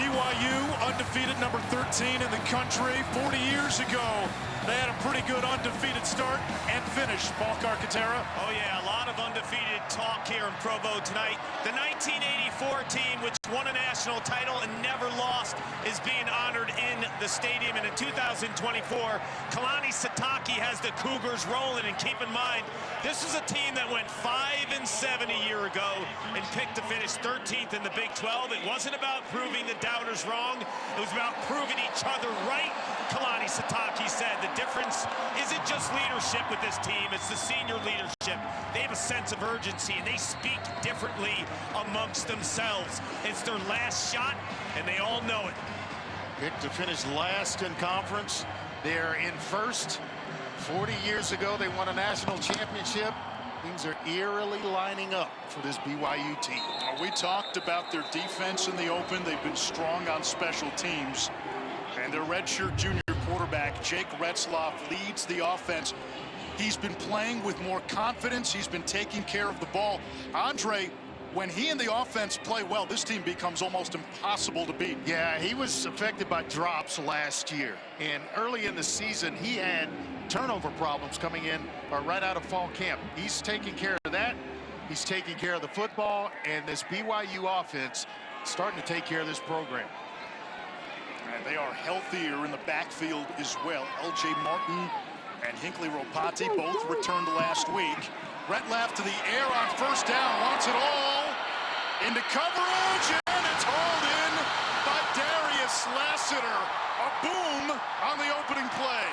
BYU, undefeated, number 13 in the country. 40 years ago, they had a pretty good undefeated start and finish. Paul Carcaterra. Oh, yeah, a lot of undefeated talk here in Provo tonight. The 1984 team, which won a national title and never lost, is being honored in the stadium. And in 2024, Kalani Sitake has the Cougars rolling. And keep in mind, this is a team that went 5-7 a year ago and picked to finish 13th in the Big 12. It wasn't about proving the doubters wrong. It was about proving each other right. Kalani Sitake said the difference isn't just leadership with this team, it's the senior leadership. They have a sense of urgency and they speak differently amongst themselves. It's their last shot and they all know it. Picked to finish last in conference. They're in first. 40 years ago they won a national championship. Things are eerily lining up for this BYU team. We talked about their defense in the open. They've been strong on special teams. And their redshirt junior quarterback, Jake Retzlaff, leads the offense. He's been playing with more confidence. He's been taking care of the ball. Andre, when he and the offense play well, this team becomes almost impossible to beat. Yeah, he was affected by drops last year. And early in the season, he had turnover problems coming in right out of fall camp. He's taking care of that. He's taking care of the football. And this BYU offense starting to take care of this program. And they are healthier in the backfield as well. L.J. Martin and Hinckley Ropati both returned last week. Retzlaff to the air on first down, wants it all. Into coverage, and it's hauled in by Darius Lassiter. A boom on the opening play.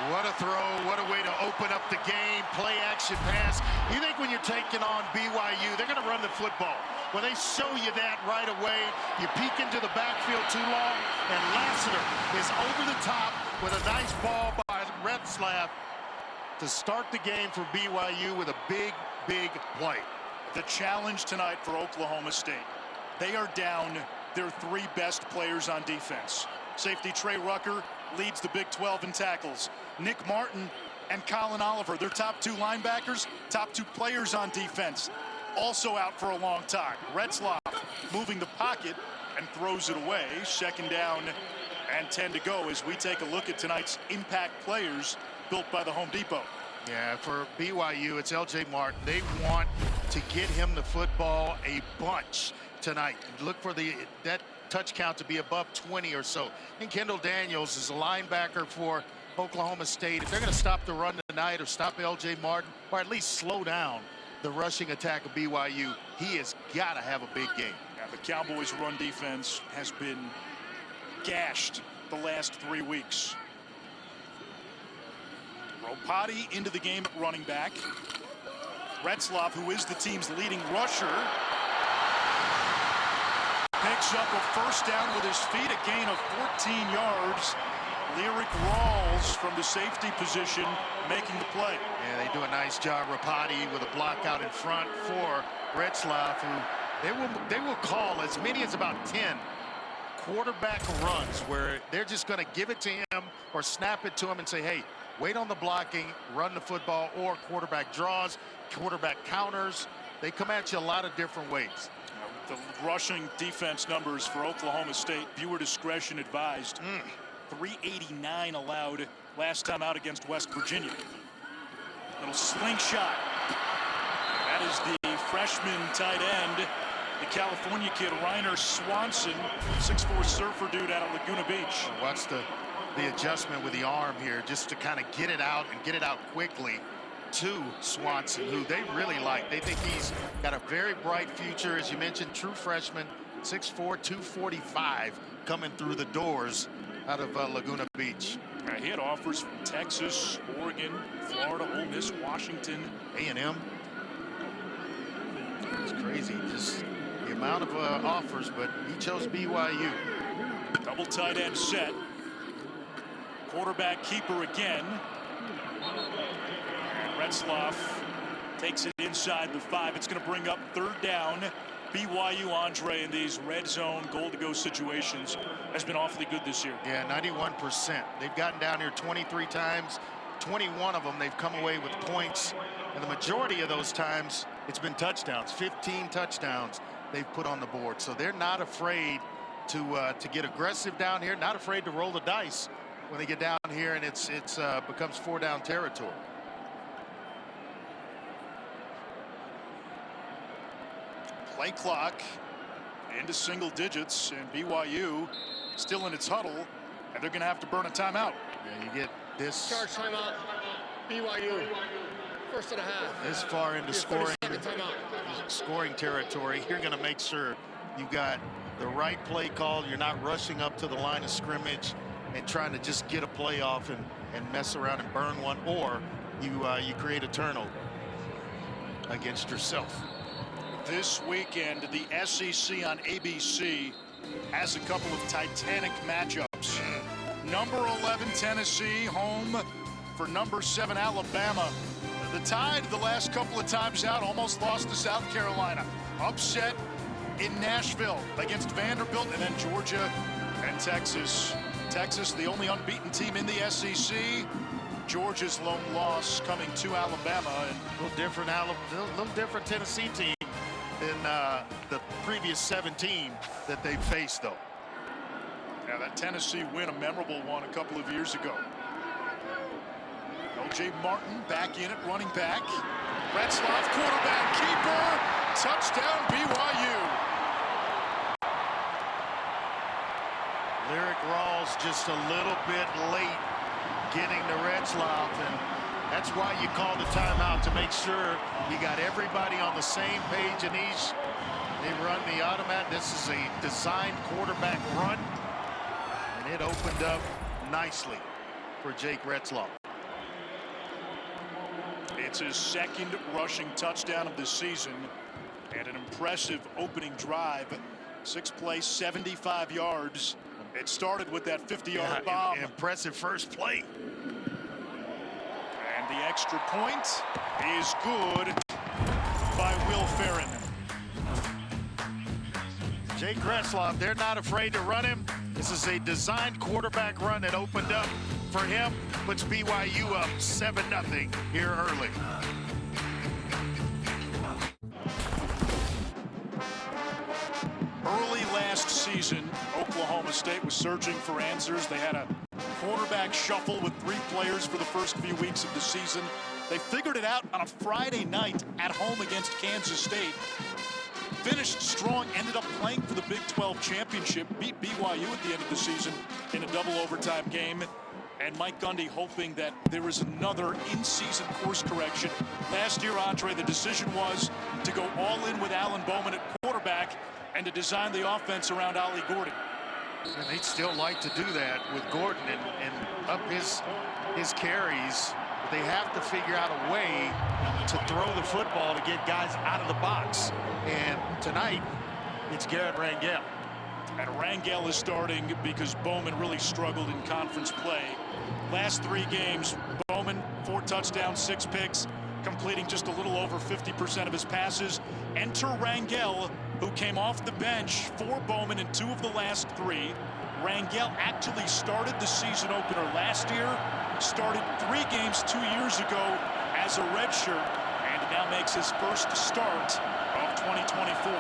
What a throw, what a way to open up the game. Play action pass. You think when you're taking on BYU, they're going to run the football. Well, they show you that right away. You peek into the backfield too long, and Lassiter is over the top with a nice ball by Retzlaff to start the game for BYU with a big, big play. The challenge tonight for Oklahoma State. They are down their three best players on defense. Safety Trey Rucker leads the Big 12 in tackles. Nick Martin and Colin Oliver, their top two linebackers, top two players on defense, also out for a long time. Retzlaff moving the pocket and throws it away. Second down and 10 to go as we take a look at tonight's impact players built by the Home Depot. Yeah, for BYU, it's L.J. Martin. They want to get him the football a bunch tonight. Look for that touch count to be above 20 or so. And Kendall Daniels is a linebacker for Oklahoma State. If they're going to stop the run tonight or stop L.J. Martin, or at least slow down the rushing attack of BYU, he has got to have a big game. Yeah, the Cowboys' run defense has been gashed the last 3 weeks. Ropati into the game at running back. Retzlaff, who is the team's leading rusher, picks up a first down with his feet, a gain of 14 yards. Lyric Rawls from the safety position making the play. Yeah, they do a nice job. Ropati with a block out in front for Retzlaff, who they will call as many as about 10 quarterback runs where they're just going to give it to him or snap it to him and say, hey, wait on the blocking, run the football, or quarterback draws, quarterback counters. They come at you a lot of different ways. The rushing defense numbers for Oklahoma State, viewer discretion advised. 389 allowed last time out against West Virginia. Little slingshot. That is the freshman tight end, the California kid, Reiner Swanson, 6'4" surfer dude out of Laguna Beach. Watch the adjustment with the arm here just to kind of get it out and get it out quickly to Swanson, who they really like. They think he's got a very bright future. As you mentioned, true freshman, 6'4", 245 coming through the doors out of Laguna Beach. He had offers from Texas, Oregon, Florida, Ole Miss, Washington, A&M. It's crazy, just the amount of offers, but he chose BYU. Double tight end set. Quarterback keeper again. And Retzlaff takes it inside the 5. It's going to bring up third down. BYU, Andre, in these red zone goal-to-go situations has been awfully good this year. Yeah, 91%. They've gotten down here 23 times. 21 of them they've come away with points. And the majority of those times it's been touchdowns. 15 touchdowns they've put on the board. So they're not afraid to get aggressive down here, not afraid to roll the dice when they get down here, and it's becomes 4-down territory. Play clock into single digits, and BYU still in its huddle, and they're going to have to burn a timeout. Yeah, you get this. Charge timeout. BYU. First and a half. This far into scoring territory, you're going to make sure you got the right play call. You're not rushing up to the line of scrimmage and trying to just get a play off and mess around and burn one, or you create a turnover against yourself. This weekend, the SEC on ABC has a couple of titanic matchups. Number 11 Tennessee home for number 7 Alabama. The Tide the last couple of times out almost lost to South Carolina. Upset in Nashville against Vanderbilt, and then Georgia and Texas. Texas, the only unbeaten team in the SEC. Georgia's lone loss coming to Alabama. And a little different Tennessee team than the previous 17 that they faced, though. Yeah, that Tennessee win, a memorable one a couple of years ago. LJ Martin back in it, running back. Retzlaff, quarterback, keeper, touchdown BYU. Lyric Rawls just a little bit late getting to Retzlaff, and that's why you call the timeout, to make sure you got everybody on the same page. And they run the automatic. This is a designed quarterback run, and it opened up nicely for Jake Retzlaff. It's his second rushing touchdown of the season, and an impressive opening drive. 6 plays, 75 yards. It started with that 50-yard bomb. Impressive first play. And the extra point is good by Will Ferrin. Jake Retzlaff, they're not afraid to run him. This is a designed quarterback run that opened up for him, puts BYU up 7-0 here early. Early last season, Oklahoma State was searching for answers. They had a quarterback shuffle with 3 players for the first few weeks of the season. They figured it out on a Friday night at home against Kansas State. Finished strong, ended up playing for the Big 12 championship, beat BYU at the end of the season in a double overtime game. And Mike Gundy hoping that there is another in-season course correction. Last year, Andre, the decision was to go all in with Alan Bowman at quarterback and to design the offense around Ollie Gordon. And they'd still like to do that with Gordon and up his carries. But they have to figure out a way to throw the football to get guys out of the box. And tonight, it's Garrett Rangel. And Rangel is starting because Bowman really struggled in conference play. Last 3 games, Bowman 4 touchdowns, 6 picks, completing just a little over 50% of his passes. Enter Rangel, who came off the bench for Bowman in 2 of the last 3. Rangel actually started the season opener last year, started 3 games 2 years ago as a redshirt, and now makes his first start of 2024.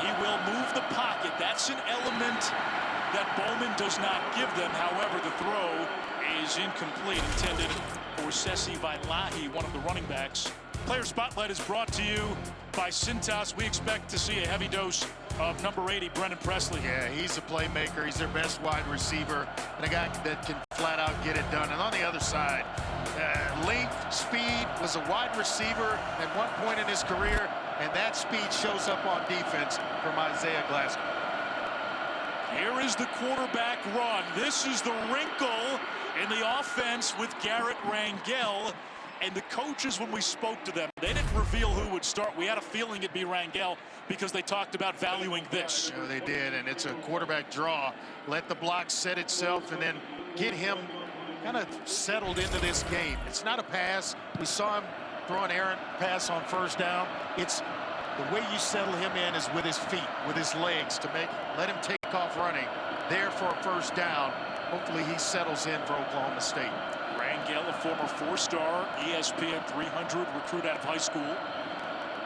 He will move the pocket. That's an element that Bowman does not give them. However, the throw is incomplete, intended for Sesi Vailahi, one of the running backs. Player Spotlight is brought to you by Cintas. We expect to see a heavy dose of number 80, Brendan Presley. Yeah, he's a playmaker. He's their best wide receiver, and a guy that can flat out get it done. And on the other side, length, speed, was a wide receiver at one point in his career, and that speed shows up on defense from Isaiah Glasgow. Here is the quarterback run. This is the wrinkle in the offense with Garrett Rangel. And the coaches, when we spoke to them, they didn't reveal who would start. We had a feeling it'd be Rangel because they talked about valuing this. Yeah, they did, and it's a quarterback draw. Let the block set itself and then get him kind of settled into this game. It's not a pass. We saw him throw an errant pass on first down. It's the way you settle him in is with his feet, with his legs, to let him take off running. There for a first down. Hopefully he settles in for Oklahoma State. Rangel, a former 4-star ESPN 300 recruit out of high school.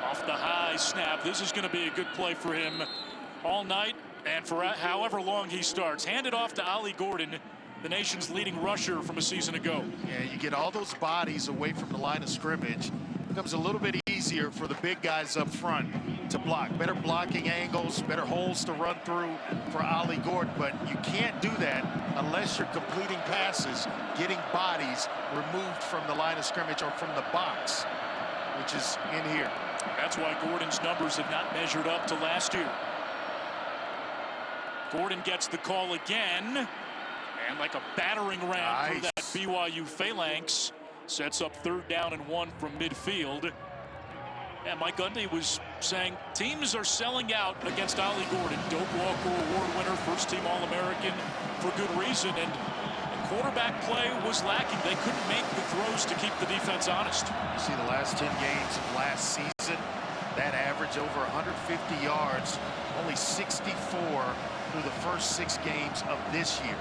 Off the high nice snap. This is going to be a good play for him all night and for however long he starts. Hand it off to Ollie Gordon, the nation's leading rusher from a season ago. Yeah, you get all those bodies away from the line of scrimmage. It becomes a little bit easier for the big guys up front to block. Better blocking angles, better holes to run through for Ollie Gordon. But you can't do that unless you're completing passes, getting bodies removed from the line of scrimmage or from the box, which is in here. That's why Gordon's numbers have not measured up to last year. Gordon gets the call again, and like a battering ram through that BYU phalanx, sets up 3rd down and 1 from midfield. And Mike Gundy was saying teams are selling out against Ollie Gordon, Doak Walker Award winner, first-team All-American, for good reason. And the quarterback play was lacking. They couldn't make the throws to keep the defense honest. You see the last 10 games of last season, that average over 150 yards, only 64 through the first 6 games of this year.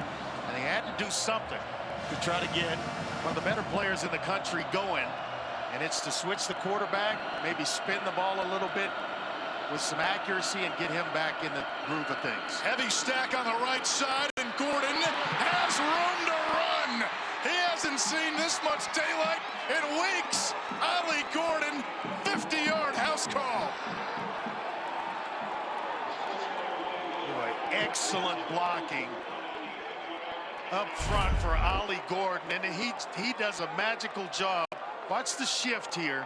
And they had to do something to try to get one of the better players in the country going. And it's to switch the quarterback, maybe spin the ball a little bit with some accuracy and get him back in the groove of things. Heavy stack on the right side, and Gordon has room to run. He hasn't seen this much daylight in weeks. Ollie Gordon, 50-yard house call. Boy, excellent blocking up front for Ollie Gordon, and he does a magical job. Watch the shift here.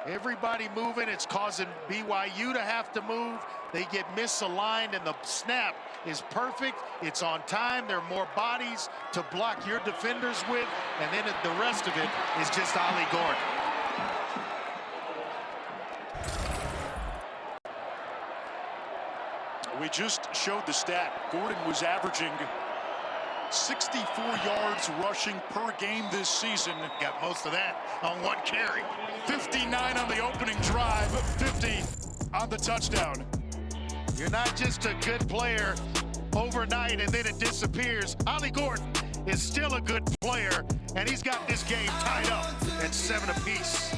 Everybody moving. It's causing BYU to have to move. They get misaligned, and the snap is perfect. It's on time. There are more bodies to block your defenders with, and then the rest of it is just Ollie Gordon. We just showed the stat. Gordon was averaging 64 yards rushing per game this season. Got most of that on 1 carry. 59 on the opening drive, 50 on the touchdown. You're not just a good player overnight and then it disappears. Ollie Gordon is still a good player, and he's got this game tied up at 7 apiece.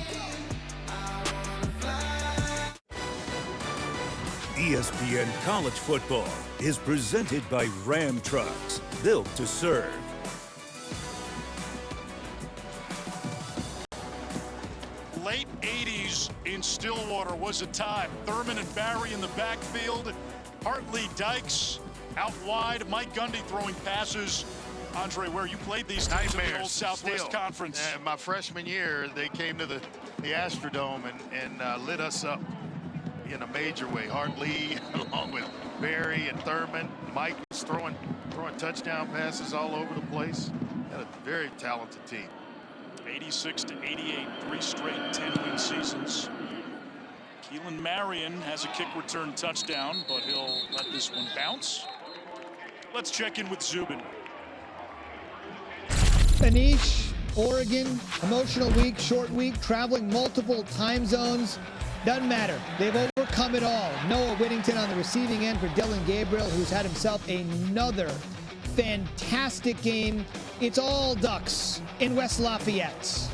ESPN College Football is presented by Ram Trucks, built to serve. Late 80s in Stillwater was a time. Thurman and Barry in the backfield. Hartley, Dykes out wide. Mike Gundy throwing passes. Andre, where you played these teams in the old Southwest Conference. My freshman year, they came to the Astrodome and lit us up in a major way. Hartley, along with Barry and Thurman. Mike was throwing touchdown passes all over the place. Had a very talented team. 86-88, 3 straight 10-win seasons. Keelan Marion has a kick return touchdown, but he'll let this one bounce. Let's check in with Zubin. Anish, Oregon, emotional week, short week, traveling multiple time zones. Doesn't matter. They've overcome it all. Noah Whittington on the receiving end for Dillon Gabriel, who's had himself another fantastic game. It's all Ducks in West Lafayette.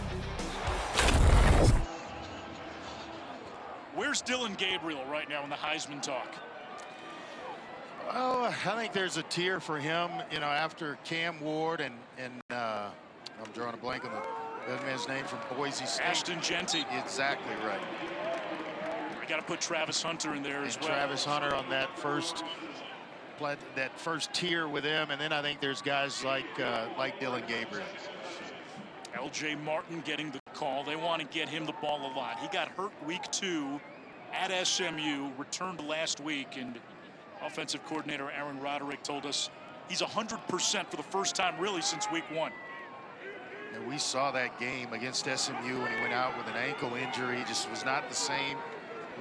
Where's Dillon Gabriel right now in the Heisman talk? Well, I think there's a tier for him, you know, after Cam Ward and I'm drawing a blank on the man's name from Boise State. Ashton Genty. Exactly right. I got to put Travis Hunter in there as well. Travis Hunter on that first tier with him, and then I think there's guys like Dillon Gabriel. LJ Martin getting the call. They want to get him the ball a lot. He got hurt week 2 at SMU, returned last week, and offensive coordinator Aaron Roderick told us he's 100% for the first time really since week 1. And we saw that game against SMU when he went out with an ankle injury. He just was not the same.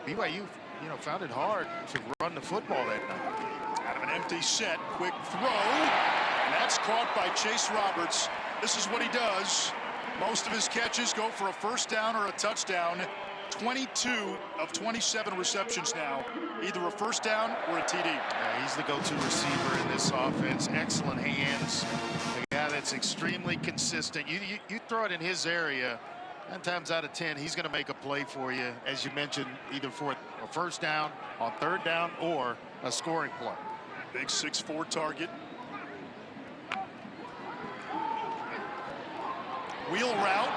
BYU, found it hard to run the football that night. Out of an empty set, quick throw, and that's caught by Chase Roberts. This is what he does. Most of his catches go for a first down or a touchdown. 22 of 27 receptions now, either a first down or a TD. Yeah, he's the go-to receiver in this offense. Excellent hands. A guy that's extremely consistent. You throw it in his area, 9 times out of 10, he's going to make a play for you, as you mentioned, either for a first down, on 3rd down, or a scoring play. Big 6'4" target. Wheel route.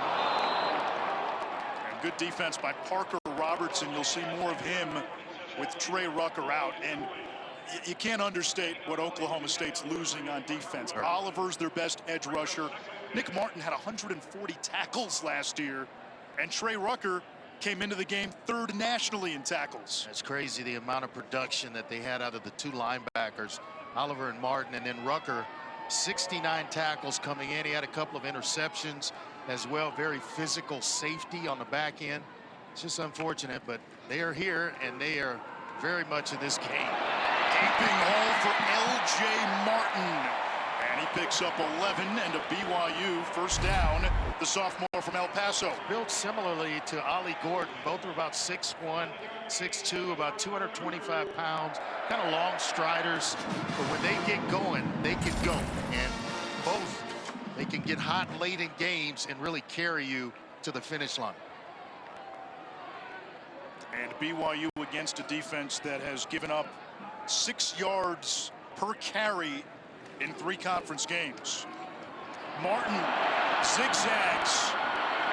And good defense by Parker Robertson. You'll see more of him with Trey Rucker out. And you can't understate what Oklahoma State's losing on defense. Right. Oliver's their best edge rusher. Nick Martin had 140 tackles last year. And Trey Rucker came into the game 3rd nationally in tackles. It's crazy the amount of production that they had out of the 2 linebackers, Oliver and Martin, and then Rucker, 69 tackles coming in. He had a couple of interceptions as well. Very physical safety on the back end. It's just unfortunate, but they are here and they are very much in this game. Gaping hole for L.J. Martin. And he picks up 11 and a BYU first down. The sophomore from El Paso. Built similarly to Ollie Gordon. Both are about 6'1", 6'2", about 225 pounds. Kind of long striders. But when they get going, they can go. And both, they can get hot late in games and really carry you to the finish line. And BYU against a defense that has given up 6 yards per carry in 3 conference games. Martin zigzags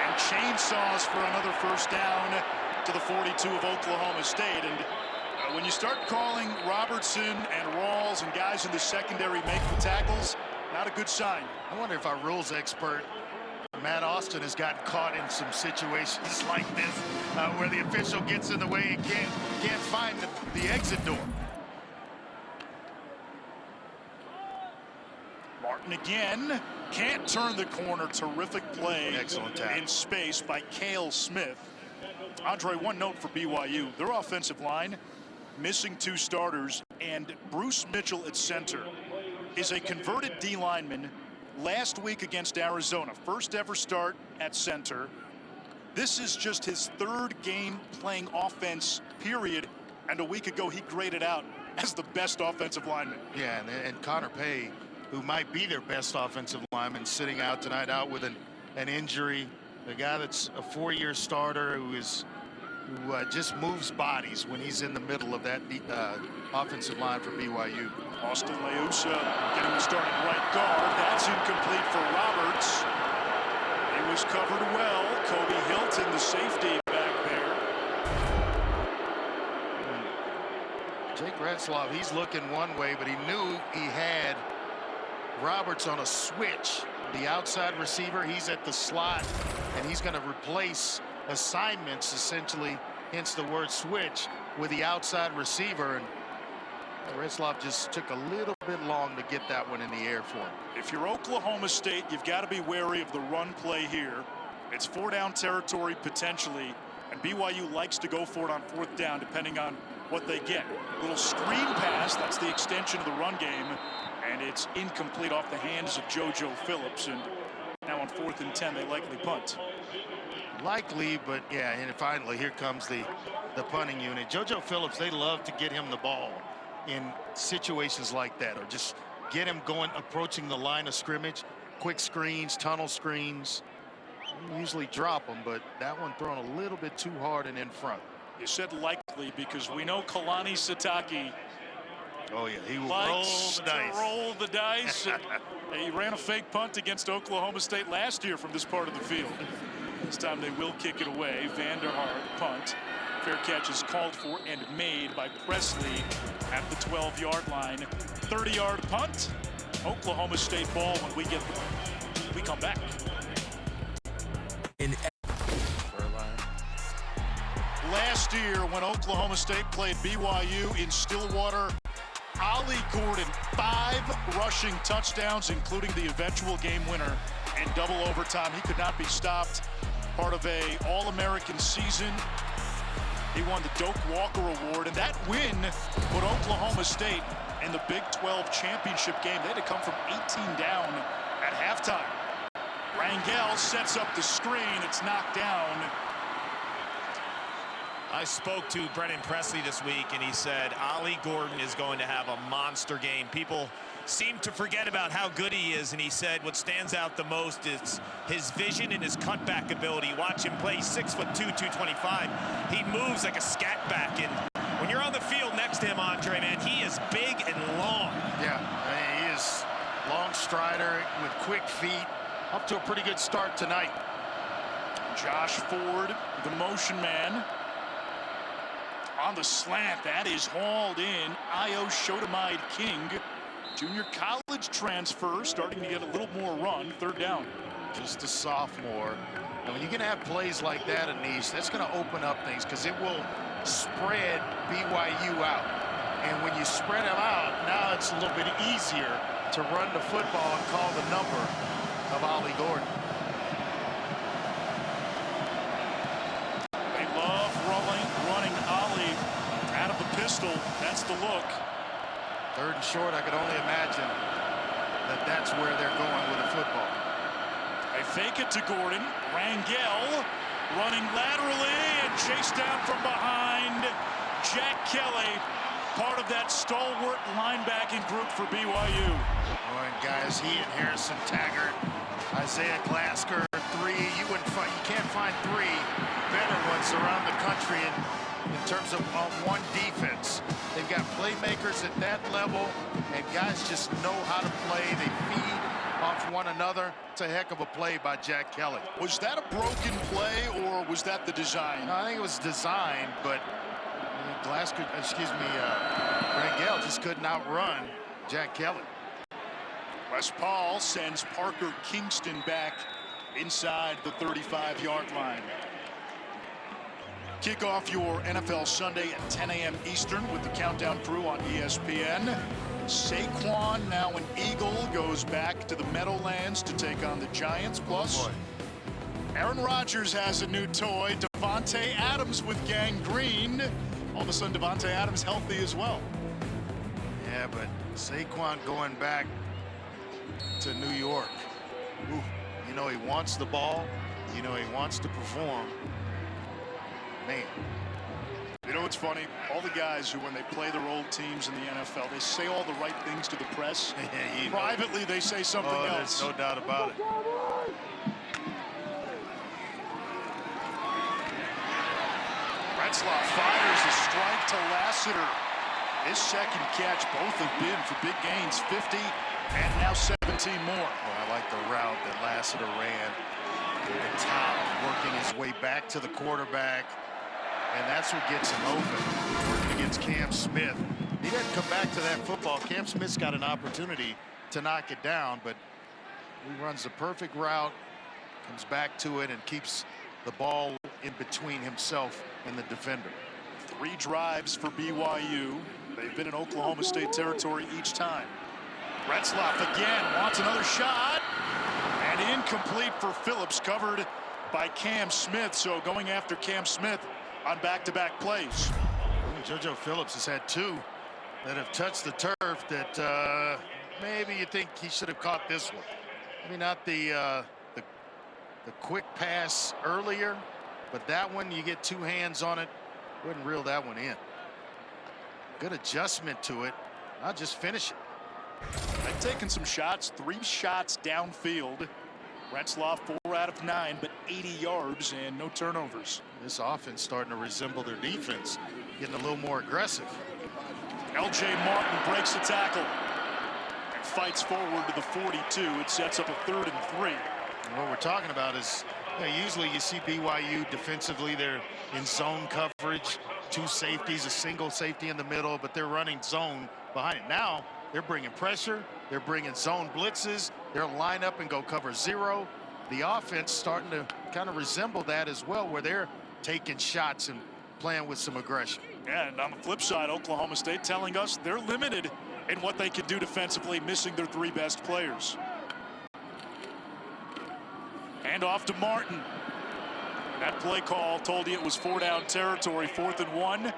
and chainsaws for another first down to the 42 of Oklahoma State. And when you start calling Robertson and Rawls and guys in the secondary make the tackles, not a good sign. I wonder if our rules expert Matt Austin has gotten caught in some situations like this where the official gets in the way and can't find the exit door. Martin again can't turn the corner. Terrific play. Excellent tackle in space by Cale Smith. Andre, one note for BYU. Their offensive line missing 2 starters, and Bruce Mitchell at center is a converted D lineman last week against Arizona. First ever start at center. This is just his 3rd game playing offense, period. And a week ago, he graded out as the best offensive lineman. Yeah, and Connor Pay, who might be their best offensive lineman, sitting out tonight, out with an injury. The guy that's a 4-year starter who just moves bodies when he's in the middle of that offensive line for BYU. Austin Leusa getting the starting right guard. That's incomplete for Roberts. He was covered well. Kobe Hilton, the safety, back there. Jake Retzlaff, he's looking one way, but he knew he had Roberts on a switch. The outside receiver, he's at the slot, and he's going to replace assignments, essentially, hence the word switch, with the outside receiver. And Retzlaff just took a little bit long to get that one in the air for him. If you're Oklahoma State, you've got to be wary of the run play here. It's 4-down territory potentially, and BYU likes to go for it on 4th down depending on what they get. Little screen pass, that's the extension of the run game, and it's incomplete off the hands of JoJo Phillips. And now on 4th and 10, they likely punt. Likely, but yeah, and finally here comes the punting unit. JoJo Phillips, they love to get him the ball in situations like that, or just get him going, approaching the line of scrimmage. Quick screens, tunnel screens. You usually drop them, but that one thrown a little bit too hard and in front. You said likely because we know Kalani Sitake. Oh yeah, he will likes roll the dice. He ran a fake punt against Oklahoma State last year from this part of the field. This time they will kick it away. Vanderhart punt. Fair catch is called for and made by Presley at the 12-yard line. 30-yard punt. Oklahoma State ball when we come back. Last year when Oklahoma State played BYU in Stillwater, Ollie Gordon, 5 rushing touchdowns, including the eventual game winner in double overtime. He could not be stopped. Part of a All-American season. He won the Doak Walker Award, and that win put Oklahoma State in the Big 12 championship game. They had to come from 18 down at halftime. Rangel sets up the screen. It's knocked down. I spoke to Brennan Presley this week, and he said Ollie Gordon is going to have a monster game. People seemed to forget about how good he is, and he said what stands out the most is his vision and his cutback ability. Watch him play. 6'2", 225. He moves like a scat back, and when you're on the field next to him, Andre, man, he is big and long. Yeah, he is long strider with quick feet. Up to a pretty good start tonight. Josh Ford, the motion man. On the slant, that is hauled in. Io Shotamide King, junior college transfer, starting to get a little more run. Third down. Just a sophomore. And when you can have plays like that, Anish, that's going to open up things because it will spread BYU out. And when you spread them out, now it's a little bit easier to run the football and call the number of Ollie Gordon. They love running Ollie out of the pistol. That's the look. Third and short, I could only imagine that that's where they're going with the football. They fake it to Gordon. Rangel running laterally and chased down from behind. Jack Kelly, part of that stalwart linebacking group for BYU. And guys, he and Harrison Taggart, Isaiah Glasker, you can't find three better ones around the country in terms of one defense. They've got playmakers at that level, and guys just know how to play. They feed off one another. It's a heck of a play by Jack Kelly. Was that a broken play, or was that the design? No, I think it was designed, but Rangel just couldn't outrun Jack Kelly. Wes Paul sends Parker Kingston back inside the 35-yard line. Kick off your NFL Sunday at 10 a.m. Eastern with the Countdown crew on ESPN. Saquon, now an Eagle, goes back to the Meadowlands to take on the Giants. Plus, Aaron Rodgers has a new toy, Devontae Adams with gangrene. All of a sudden, Devontae Adams healthy as well. Yeah, but Saquon going back to New York. Ooh, you know he wants the ball. You know he wants to perform. Man. You know what's funny? All the guys who, when they play their old teams in the NFL, they say all the right things to the press. Privately, they say something else. There's no doubt about it. Retzlaff fires a strike to Lassiter. His second catch, both have been for big gains, 50 and now 17 more. Well, I like the route that Lassiter ran to the top, working his way back to the quarterback. And that's what gets him open. Working against Cam Smith. He didn't come back to that football. Cam Smith's got an opportunity to knock it down, but he runs the perfect route, comes back to it, and keeps the ball in between himself and the defender. 3 drives for BYU. They've been in Oklahoma State territory each time. Retzlaff again wants another shot. And incomplete for Phillips, covered by Cam Smith. So going after Cam Smith on back-to-back plays. JoJo Phillips has had 2 that have touched the turf that maybe you think he should have caught this one. Maybe not the quick pass earlier, but that one, you get 2 hands on it, wouldn't reel that one in. Good adjustment to it, not just finish it. They've taken some shots, 3 shots downfield. Retzlaff 4 out of 9, but 80 yards and no turnovers. This offense starting to resemble their defense, getting a little more aggressive. LJ Martin breaks the tackle and fights forward to the 42. It sets up a 3rd and 3. And what we're talking about is, usually you see BYU defensively, they're in zone coverage, 2 safeties, a single safety in the middle, but they're running zone behind it. Now they're bringing pressure, they're bringing zone blitzes, they'll line up and go cover 0. The offense starting to kind of resemble that as well, where they're taking shots and playing with some aggression. And on the flip side, Oklahoma State telling us they're limited in what they can do defensively, missing their 3 best players. Hand off to Martin. That play call told you it was 4-down territory, 4th and 1.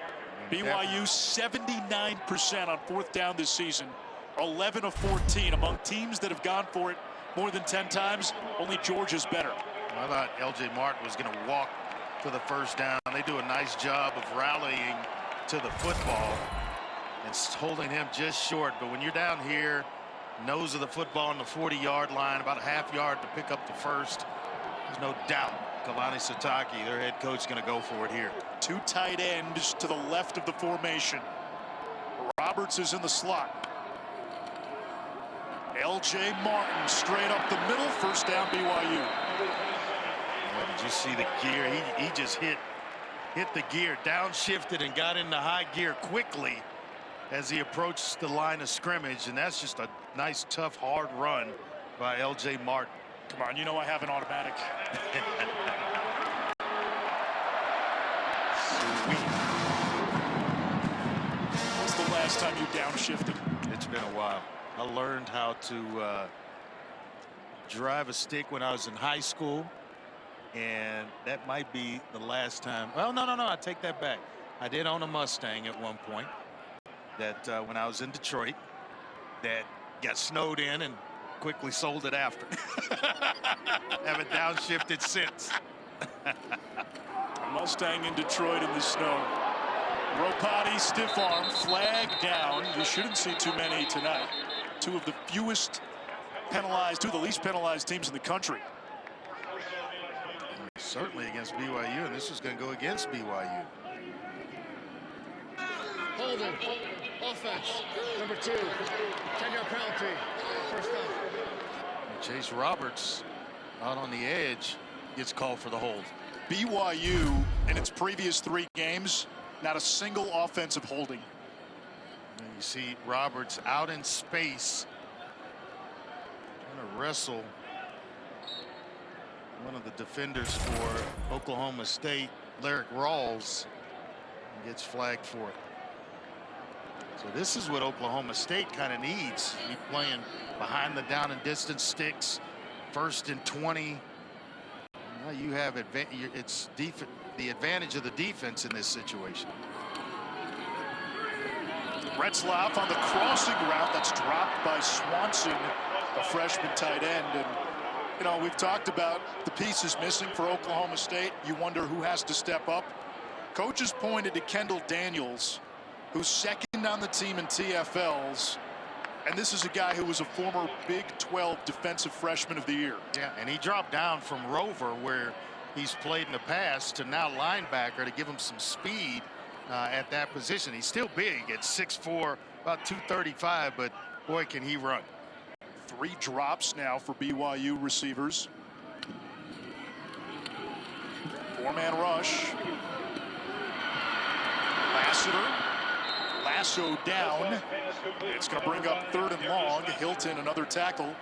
BYU 79% on 4th down this season, 11 of 14 among teams that have gone for it more than 10 times. Only Georgia's better. I thought LJ Martin was going to walk to the 1st down. They do a nice job of rallying to the football and holding him just short. But when you're down here nose of the football on the 40-yard line, about a half yard to pick up the first. There's no doubt Kalani Sitake, their head coach, is going to go for it here. Two tight ends to the left of the formation. Roberts is in the slot. L.J. Martin straight up the middle. First down, BYU. Well, did you see the gear? He just hit the gear, downshifted, and got into high gear quickly as he approached the line of scrimmage. And that's just a nice, tough, hard run by L.J. Martin. Come on, you know I have an automatic. Sweet. When's the last time you downshifted? It's been a while. I learned how to drive a stick when I was in high school, and that might be the last time. Well, no, I take that back. I did own a Mustang at one point that when I was in Detroit that got snowed in and quickly sold it after. Haven't downshifted since. A Mustang in Detroit in the snow. Ropati, stiff arm, flag down. You shouldn't see too many tonight. Two of the least penalized teams in the country. Certainly against BYU, and this is going to go against BYU. Holding. Offense. Number 2. 10-yard penalty. First down. Chase Roberts out on the edge gets called for the hold. BYU in its previous 3 games, not a single offensive holding. And you see Roberts out in space, trying to wrestle one of the defenders for Oklahoma State, Lyric Rawls, and gets flagged for it. So this is what Oklahoma State kind of needs. Keep playing behind the down and distance sticks, 1st and 20. Now you have the advantage of the defense in this situation. Retzlaff on the crossing route that's dropped by Swanson, a freshman tight end. And you know, we've talked about the pieces missing for Oklahoma State. You wonder who has to step up. Coaches pointed to Kendall Daniels, who's second on the team in TFLs. And this is a guy who was a former Big 12 Defensive Freshman of the Year. Yeah, and he dropped down from Rover, where he's played in the past, to now linebacker to give him some speed at that position. He's still big at 6'4", about 235, but boy, can he run. 3 drops now for BYU receivers. 4-man rush. Lasso down. It's going to bring up 3rd and long. Hilton, another tackle.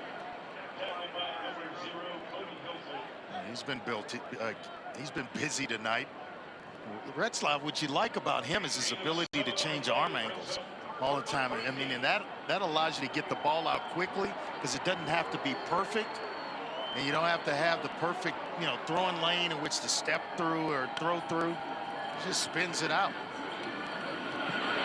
He's been busy tonight. Retzlaff, what you like about him is his ability to change arm angles all the time. I mean, and that allows you to get the ball out quickly, because it doesn't have to be perfect, and you don't have to have the perfect, throwing lane in which to step through or throw through. It just spins it out.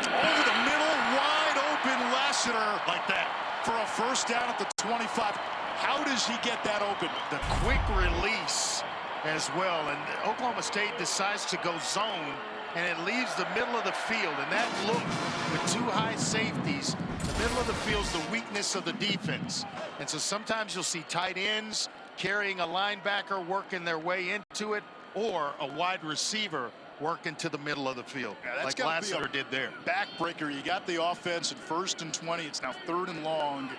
Over the middle, wide open Lassiter. Like that. For a first down at the 25. How does he get that open? The quick release as well, and Oklahoma State decides to go zone, and it leaves the middle of the field. And that look with 2 high safeties, the middle of the field is the weakness of the defense. And so sometimes you'll see tight ends carrying a linebacker working their way into it, or a wide receiver working to the middle of the field, like Lassiter did there. Backbreaker. You got the offense at 1st and 20. It's now 3rd and long,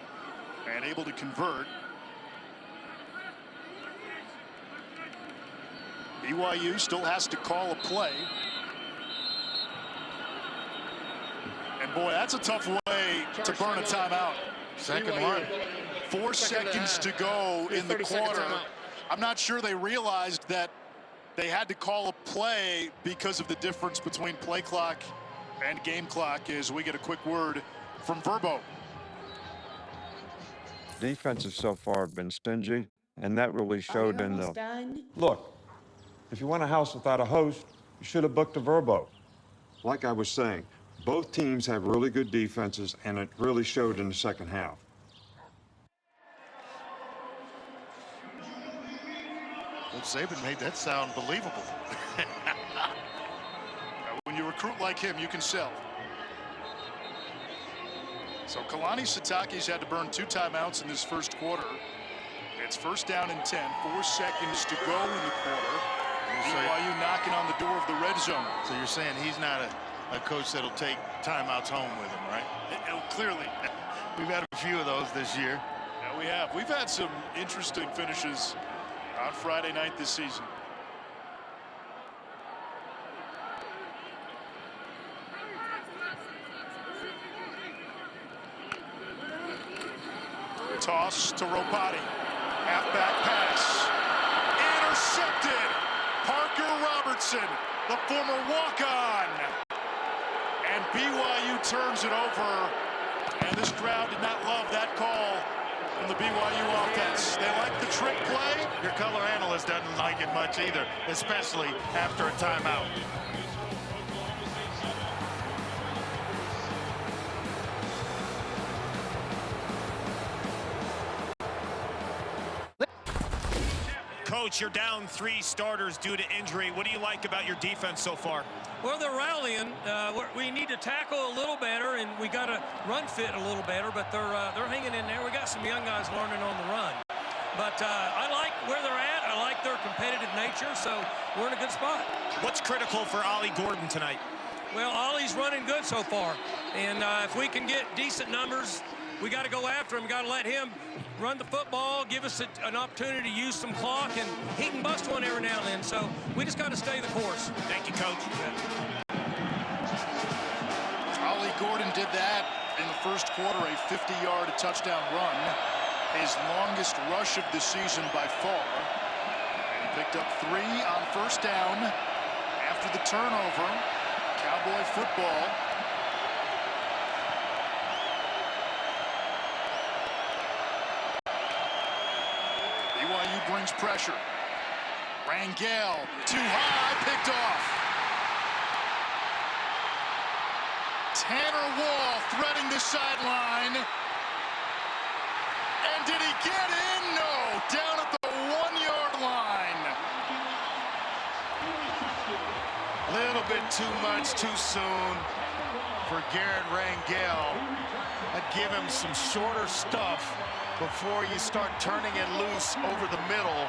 and able to convert. BYU still has to call a play. And boy, that's a tough way to burn a timeout. Second one. 4 seconds to go in the quarter. I'm not sure they realized that they had to call a play because of the difference between play clock and game clock, as we get a quick word from Verbo. Defenses so far have been stingy, and that really showed in the... Look, if you want a house without a host, you should have booked a Verbo. Like I was saying, both teams have really good defenses, and it really showed in the second half. Coach Saban made that sound believable. When you recruit like him, you can sell. So Kalani Sitake's had to burn 2 timeouts in this first quarter. It's first down and 10, 4 seconds to go in the quarter. BYU knocking on the door of the red zone. So you're saying he's not a coach that'll take timeouts home with him, right? Clearly. We've had a few of those this year. Yeah, we have. We've had some interesting finishes on Friday night this season. Toss to Ropati. Halfback pass. Intercepted. Parker Robertson, the former walk-on. And BYU turns it over. And this crowd did not love that call from the BYU offense. They like the trick play. Your color analyst doesn't like it much either, especially after a timeout. Coach, you're down 3 starters due to injury. What do you like about your defense so far? Well, they're rallying. We need to tackle a little better, and we got to run fit a little better. But they're hanging in there. We got some young guys learning on the run. But I like where they're at. I like their competitive nature. So we're in a good spot. What's critical for Ollie Gordon tonight? Well, Ollie's running good so far, and if we can get decent numbers, we got to go after him. Got to let him run the football, give us an opportunity to use some clock, and he can bust one every now and then. So we just got to stay the course. Thank you, Coach. Ollie Gordon did that in the first quarter, a 50-yard touchdown run, his longest rush of the season by far. And he picked up 3 on first down after the turnover. Cowboy football. BYU brings pressure. Rangel, too high, picked off. Tanner Wall threading the sideline. And did he get in? No, down at the 1-yard line. A little bit too much too soon for Garrett Rangel. I'd give him some shorter stuff before you start turning it loose over the middle.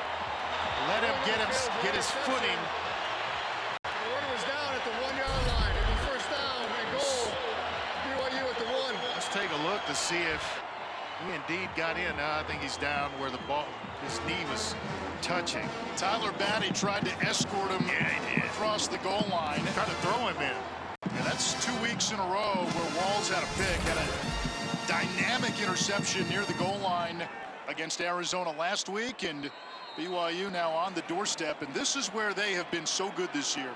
Let him get his footing. Gordon was down at the 1-yard line. It was first down and goal. BYU at the 1. Let's take a look to see if he indeed got in. I think he's down where the ball, his knee was touching. Tyler Batty tried to escort him across the goal line. Tried to throw him in. Yeah, that's 2 weeks in a row where Walls had a pick, had a dynamic interception near the goal line against Arizona last week, and BYU now on the doorstep, and this is where they have been so good this year.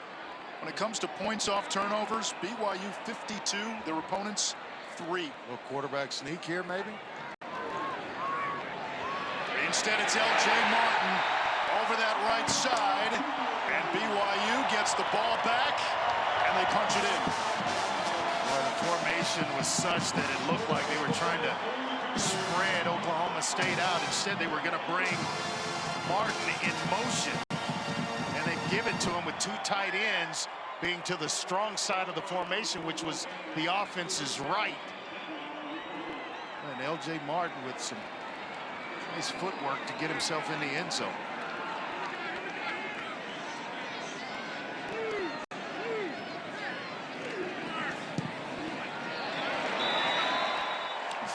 When it comes to points off turnovers, BYU 52, their opponents 3. Little quarterback sneak here, maybe? Instead, it's L.J. Martin over that right side, and BYU gets the ball back, and they punch it in. Well, the formation was such that it looked like they were trying to spread Oklahoma State out. Instead, they were going to bring Martin in motion, and they give it to him with 2 tight ends being to the strong side of the formation, which was the offense's right. And L.J. Martin with some nice footwork to get himself in the end zone.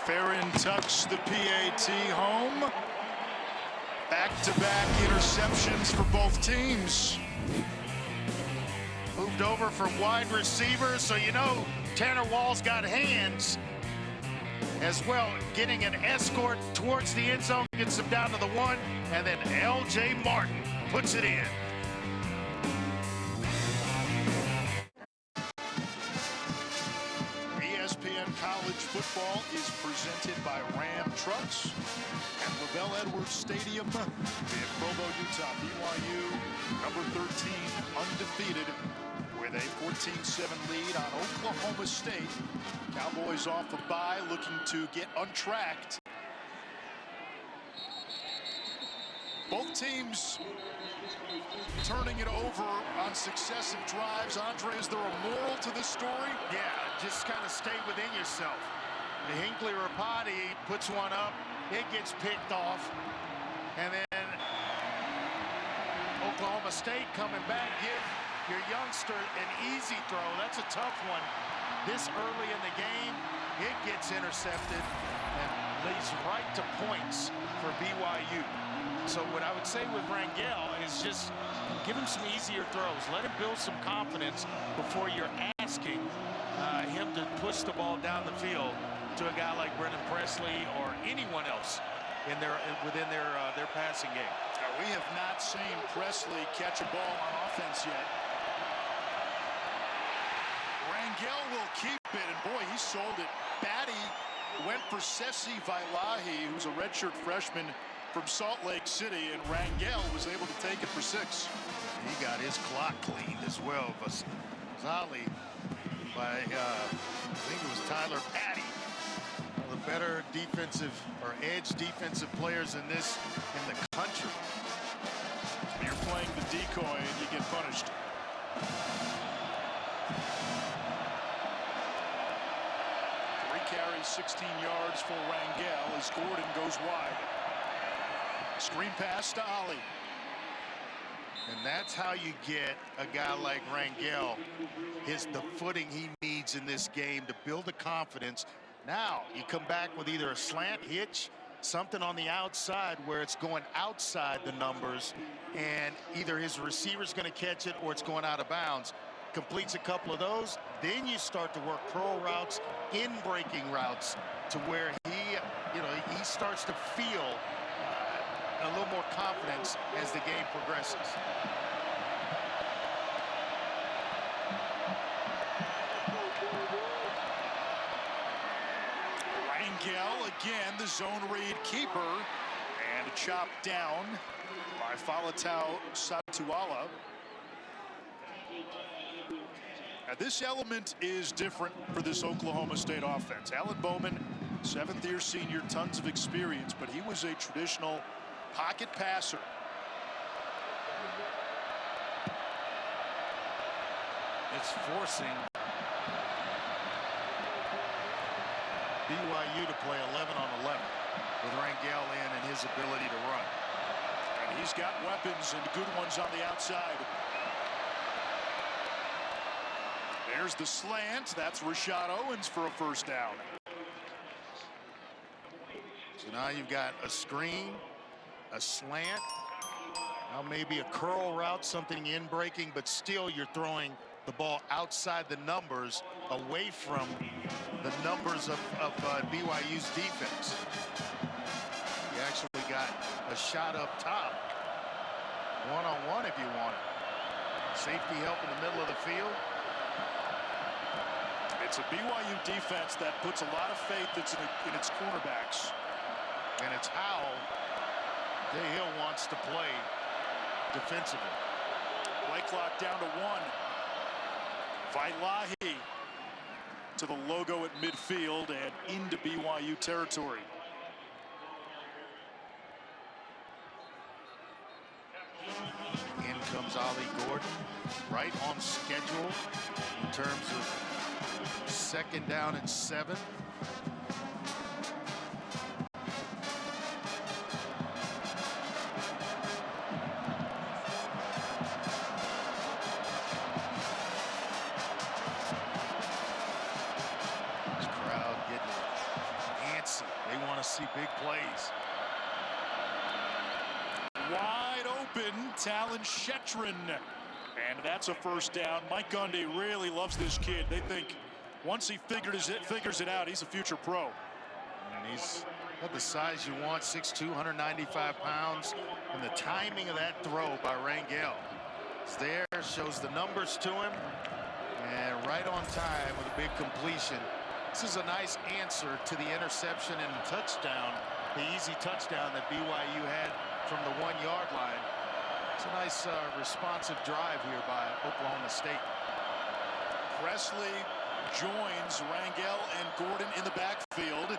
Farron tucks the PAT home. Back-to-back interceptions for both teams. Moved over for wide receivers, so you know Tanner Wall's got hands as well, getting an escort towards the end zone, gets him down to the 1, and then L.J. Martin puts it in. ESPN College Football is presented by Ram Trucks at Lavelle Edwards Stadium in Provo, Utah. BYU, number 13, undefeated, with a 14-7 lead on Oklahoma State. Cowboys off a bye, looking to get untracked. Both teams turning it over on successive drives. Andre, is there a moral to this story? Yeah, just kind of stay within yourself. Hinckley Rapati puts one up. It gets picked off. And then Oklahoma State coming back. Give your youngster an easy throw. That's a tough one. This early in the game, it gets intercepted and leads right to points for BYU. So what I would say with Rangel is just give him some easier throws. Let him build some confidence before you're asking him to push the ball down the field to a guy like Brennan Presley or anyone else within their passing game. We have not seen Presley catch a ball on offense yet. Rangel will keep it, and boy, he sold it. Batty went for Sesi Vailahi, who's a redshirt freshman from Salt Lake City, and Rangel was able to take it for 6. He got his clock cleaned as well. Vasali by, I think it was Tyler Batty. One of the better defensive or edge defensive players in the country. You're playing the decoy and you get punished. Carries 16 yards for Rangel as Gordon goes wide. Screen pass to Ali. And that's how you get a guy like Rangel the footing he needs in this game to build the confidence. Now you come back with either a slant hitch, something on the outside where it's going outside the numbers, and either his receiver's going to catch it or it's going out of bounds. Completes a couple of those, then you start to work curl routes, in-breaking routes, to where he starts to feel a little more confidence as the game progresses. Rangel again, the zone read keeper, and a chop down by Falatau Satuala. Now, this element is different for this Oklahoma State offense. Alan Bowman, 7th-year senior, tons of experience, but he was a traditional pocket passer. It's forcing BYU to play 11 on 11 with Rangel in and his ability to run. And he's got weapons and good ones on the outside. There's the slant. That's Rashad Owens for a first down. So now you've got a screen, a slant, now maybe a curl route, something in breaking, but still you're throwing the ball outside the numbers, away from the numbers of BYU's defense. You actually got a shot up top, one-on-one if you want it. Safety help in the middle of the field. It's a BYU defense that puts a lot of faith in its cornerbacks. And it's how Hill wants to play defensively. Play clock down to 1. Vailahi to the logo at midfield and into BYU territory. In comes Ollie Gordon, right on schedule in terms of 2nd down and 7. This crowd getting antsy. They want to see big plays. Wide open, Talon Shetron. And that's a first down. Mike Gundy really loves this kid. They think once he figures it out, he's a future pro. And he's got the size you want, 6'2", 195 pounds. And the timing of that throw by Rangel is there, shows the numbers to him. And right on time with a big completion. This is a nice answer to the interception and touchdown, the easy touchdown that BYU had from the 1-yard line. It's a nice responsive drive here by Oklahoma State. Presley joins Rangel and Gordon in the backfield.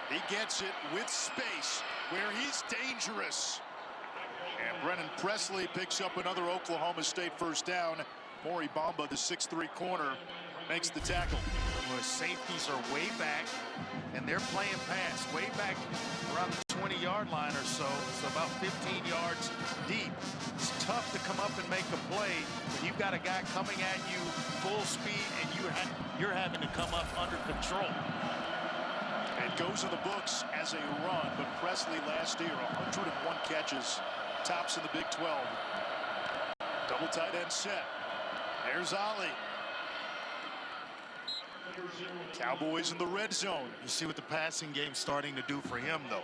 He gets it with space where he's dangerous. And Brennan Presley picks up another Oklahoma State first down. Maury Bamba, the 6'3" corner, makes the tackle. Well, safeties are way back, and they're playing pass way back around the 20-yard line or so, so about 15 yards deep. It's tough to come up and make a play when you've got a guy coming at you full speed, and you're having to come up under control. It goes in the books as a run, but Presley last year, 101 catches, tops in the Big 12. Double tight end set. There's Ollie. Cowboys in the red zone. You see what the passing game's starting to do for him, though.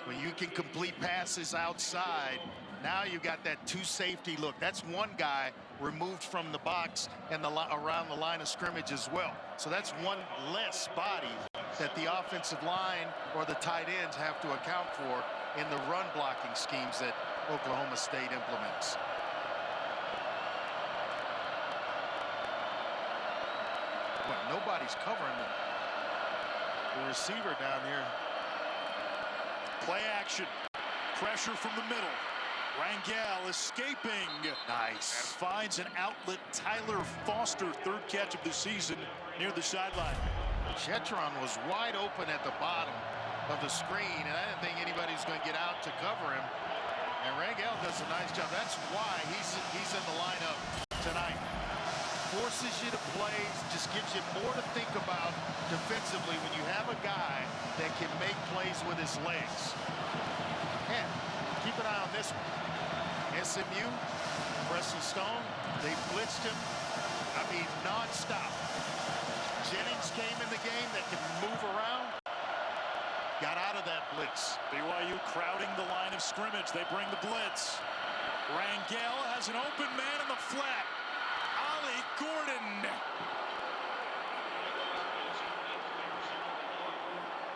When you can complete passes outside, now you got that two safety look. That's one guy removed from the box and around the line of scrimmage as well. So that's one less body that the offensive line or the tight ends have to account for in the run blocking schemes that Oklahoma State implements. Well, nobody's covering the receiver down here. Play action. Pressure from the middle. Rangel escaping. Nice. And finds an outlet. Tyler Foster, third catch of the season near the sideline. Chetron was wide open at the bottom of the screen, and I didn't think anybody was going to get out to cover him. And Rangel does a nice job. That's why he's in the lineup tonight. Forces you to play, just gives you more to think about defensively when you have a guy that can make plays with his legs. And keep an eye on this one. SMU, Preston Stone, they blitzed him, I mean, non-stop. Jennings came in the game that can move around. Got out of that blitz. BYU crowding the line of scrimmage. They bring the blitz. Rangel has an open man in the flat. Ollie Gordon.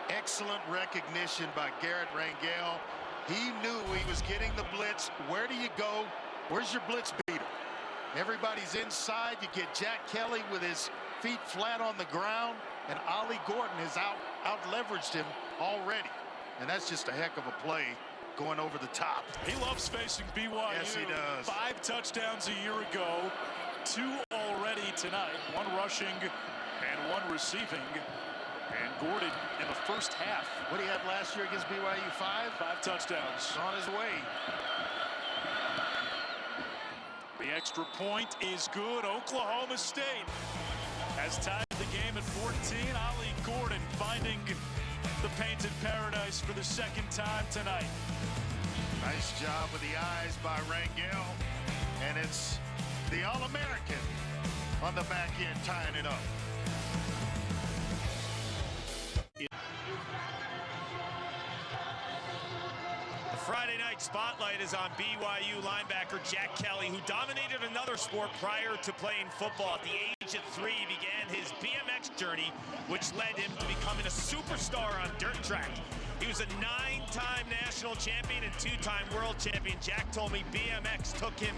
Excellent recognition by Garrett Rangel. He knew he was getting the blitz. Where do you go? Where's your blitz beater? Everybody's inside. You get Jack Kelly with his feet flat on the ground, and Ollie Gordon has out-leveraged him already. And that's just a heck of a play going over the top. He loves facing BYU. Yes, he does. 5 touchdowns a year ago, 2 already tonight, 1 rushing and 1 receiving. And Gordon in the first half. What did he have last year against BYU? 5? 5 touchdowns. On his way. The extra point is good. Oklahoma State has tied the game at 14. Ollie Gordon finding the painted paradise for the second time tonight. Nice job with the eyes by Rangel. And it's the All-American on the back end tying it up. Friday night spotlight is on BYU linebacker Jack Kelly, who dominated another sport prior to playing football. At the age of 3, he began his BMX journey, which led him to becoming a superstar on dirt track. He was a 9-time national champion and 2-time world champion. Jack told me BMX took him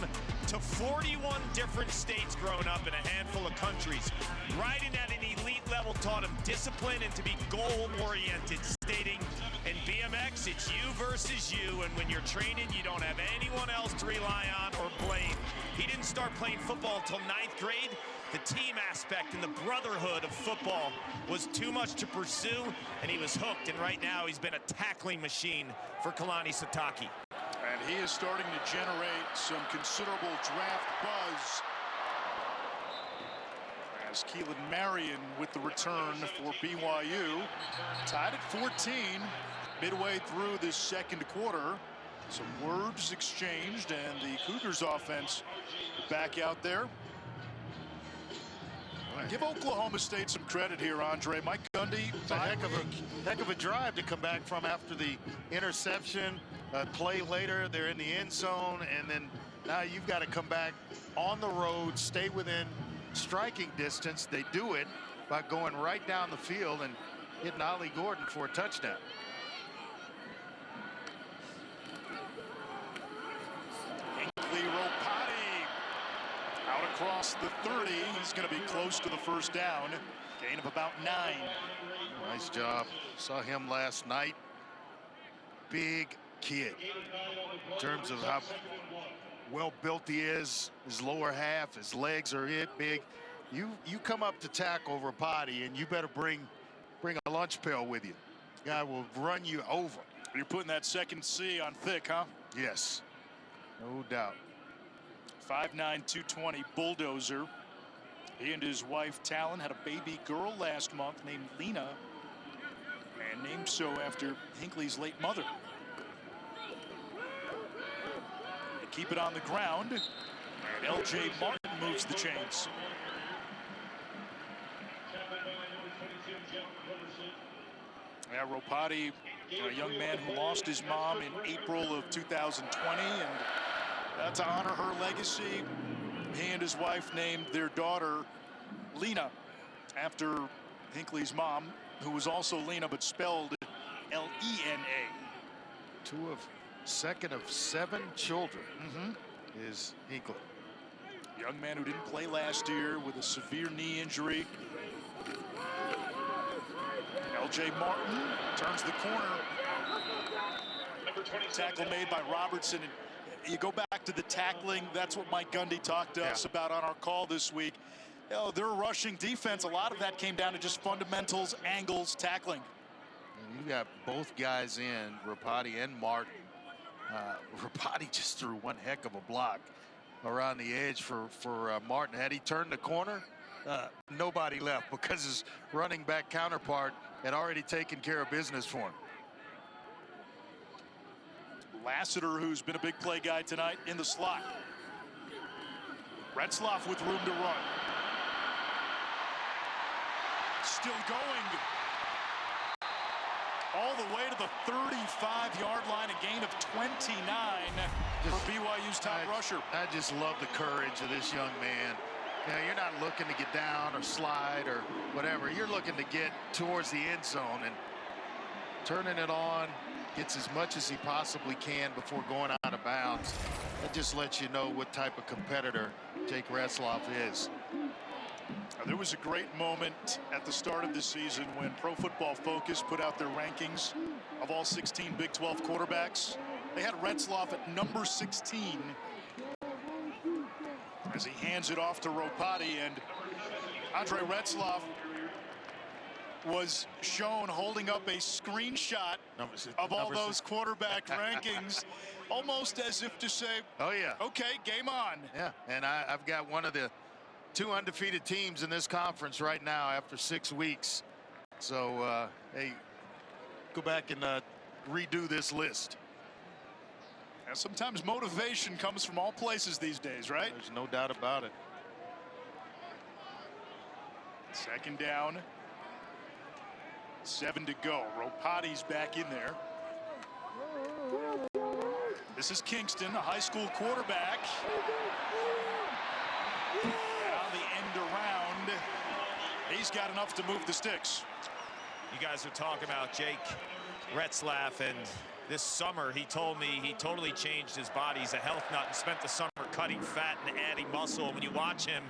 to 41 different states growing up in a handful of countries. Riding at an elite level taught him discipline and to be goal-oriented, stating, in BMX, it's you versus you, and when you're training, you don't have anyone else to rely on or blame. He didn't start playing football until 9th grade. The team aspect and the brotherhood of football was too much to pursue, and he was hooked, and right now he's been a tackling machine for Kalani Sitake. And he is starting to generate some considerable draft buzz as Keelan Marion with the return for BYU. Tied at 14 midway through this second quarter. Some words exchanged, and the Cougars offense back out there. Give Oklahoma State some credit here, Andre. Mike Gundy, it's a heck of a drive to come back from after the interception. Play later, they're in the end zone, and then now you've got to come back on the road, stay within striking distance. They do it by going right down the field and hitting Ollie Gordon for a touchdown. Out across the 30. He's going to be close to the first down. Gain of about 9. Nice job. Saw him last night. Big kid. In terms of how well built he is, his lower half, his legs are hit big. You come up to tackle Rapati, and you better bring a lunch pail with you. Guy will run you over. You're putting that second C on thick, huh? Yes, no doubt. 5'9", 220 bulldozer. He and his wife Talon had a baby girl last month named Lena, and named so after Hinckley's late mother. They keep it on the ground, and LJ Martin moves the chains. Yeah, Ropati, a young man who lost his mom in April of 2020, and to honor her legacy, he and his wife named their daughter Lena after Hinckley's mom, who was also Lena but spelled L-E-N-A. Second of 7 children is Hinckley. Young man who didn't play last year with a severe knee injury. LJ Martin turns the corner. Tackle made by Robertson. And you go back to the tackling. That's what Mike Gundy talked to us about on our call this week. You know, their rushing defense, a lot of that came down to just fundamentals, angles, tackling. And you got both guys in, Rapati and Martin. Rapati just threw one heck of a block around the edge for Martin. Had he turned the corner, nobody left because his running back counterpart had already taken care of business for him. Lassiter, who's been a big play guy tonight, in the slot. Retzloff with room to run. Still going. All the way to the 35-yard line, a gain of 29 for BYU's top rusher. I just love the courage of this young man. You know, you're not looking to get down or slide or whatever. You're looking to get towards the end zone, and turning it on, gets as much as he possibly can before going out of bounds. That just lets you know what type of competitor Jake Retzloff is. There was a great moment at the start of the season when Pro Football Focus put out their rankings of all 16 Big 12 quarterbacks. They had Retzloff at number 16 as he hands it off to Ropati, and Andre Retzloff was shown holding up a screenshot of all those quarterback rankings, almost as if to say, oh yeah, okay, game on. Yeah, and I've got one of the 2 undefeated teams in this conference right now after 6 weeks. So, hey, go back and redo this list. And sometimes motivation comes from all places these days, right? There's no doubt about it. Second down. 7 to go. Ropati's back in there. This is Kingston, a high school quarterback. On the end around, he's got enough to move the sticks. You guys are talking about Jake Retzloff, and this summer he told me he totally changed his body. He's a health nut and spent the summer cutting fat and adding muscle. When you watch him,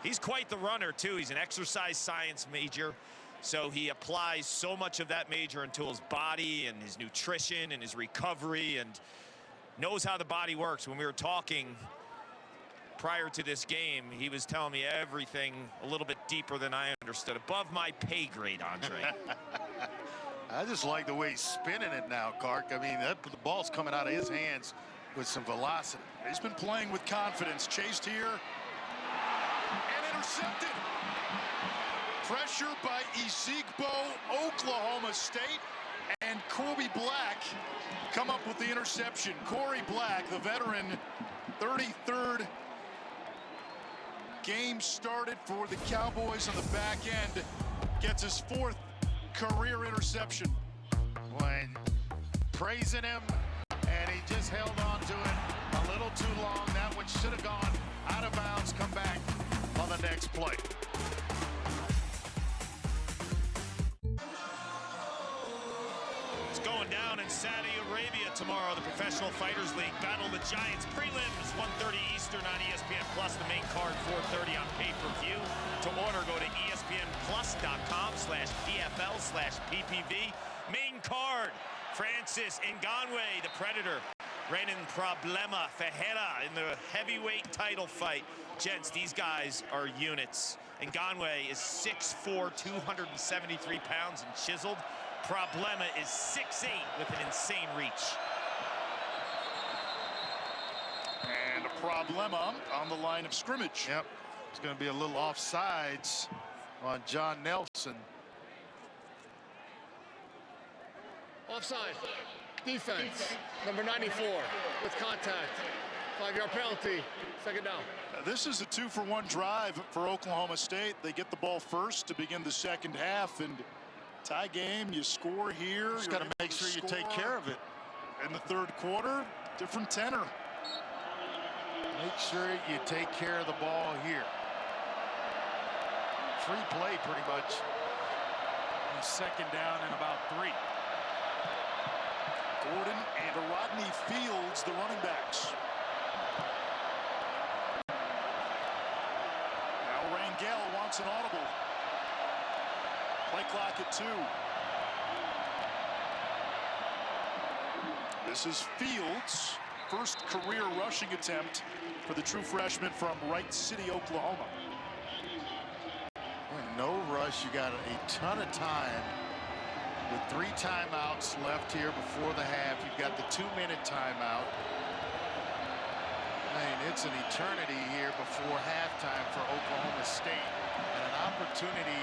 he's quite the runner too. He's an exercise science major, so he applies so much of that major into his body and his nutrition and his recovery, and knows how the body works. When we were talking prior to this game, he was telling me everything a little bit deeper than I understood. Above my pay grade, Andre. I just like the way he's spinning it now, Clark. I mean, the ball's coming out of his hands with some velocity. He's been playing with confidence. Chased here and intercepted. Pressure by Ezekbo, Oklahoma State, and Corey Black come up with the interception. Corey Black, the veteran, 33rd game started for the Cowboys on the back end, gets his 4th career interception. When praising him, and he just held on to it a little too long. That one should have gone out of bounds. Come back on the next play. It's going down in Saudi Arabia tomorrow. The Professional Fighters League Battle of the Giants prelims, 1:30 Eastern on ESPN Plus. The main card 4:30 on pay-per-view. To order, go to espnplus.com/PFL/PPV. Main card, Francis Ngannou, the Predator, Renan Problema Fejera in the heavyweight title fight. Gents, these guys are units. And Ngannou is 6'4", 273 pounds and chiseled. Problema is 6'8", with an insane reach. And a Problema on the line of scrimmage. Yep, it's going to be a little offsides on John Nelson. Offside. Defense. Number 94 with contact. 5-yard penalty. Second down. This is a 2-for-1 drive for Oklahoma State. They get the ball first to begin the second half, and tie game, you score here. Just got to make sure you take care of it. In the third quarter, different tenor. Make sure you take care of the ball here. Free play pretty much. And second down and about 3. Gordon and Rodney Fields, the running backs. Now Rangel wants an audible. Play clock at 2. This is Fields' first career rushing attempt for the true freshman from Wright City, Oklahoma. No rush. You got a ton of time. With 3 timeouts left here before the half. You've got the 2-minute timeout. I mean, it's an eternity here before halftime for Oklahoma State. And an opportunity,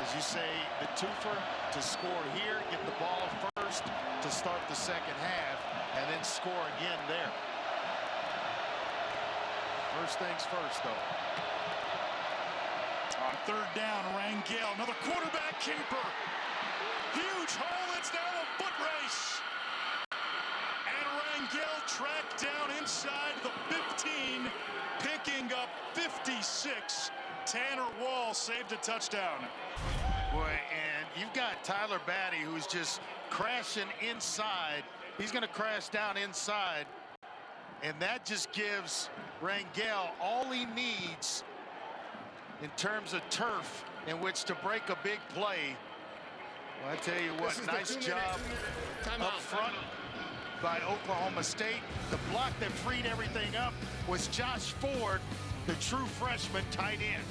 as you say, the twofer to score here, get the ball first to start the second half, and then score again there. First things first, though. On third down, Rangel, another quarterback keeper. Huge hole, it's now a foot race. And Rangel tracked down inside the 15, picking up 56. Tanner Wall saved a touchdown. Boy, and you've got Tyler Batty, who's just crashing inside. He's going to crash down inside. And that just gives Rangel all he needs in terms of turf in which to break a big play. Well, I tell you what, nice job up front by Oklahoma State. The block that freed everything up was Josh Ford, the true freshman tight end.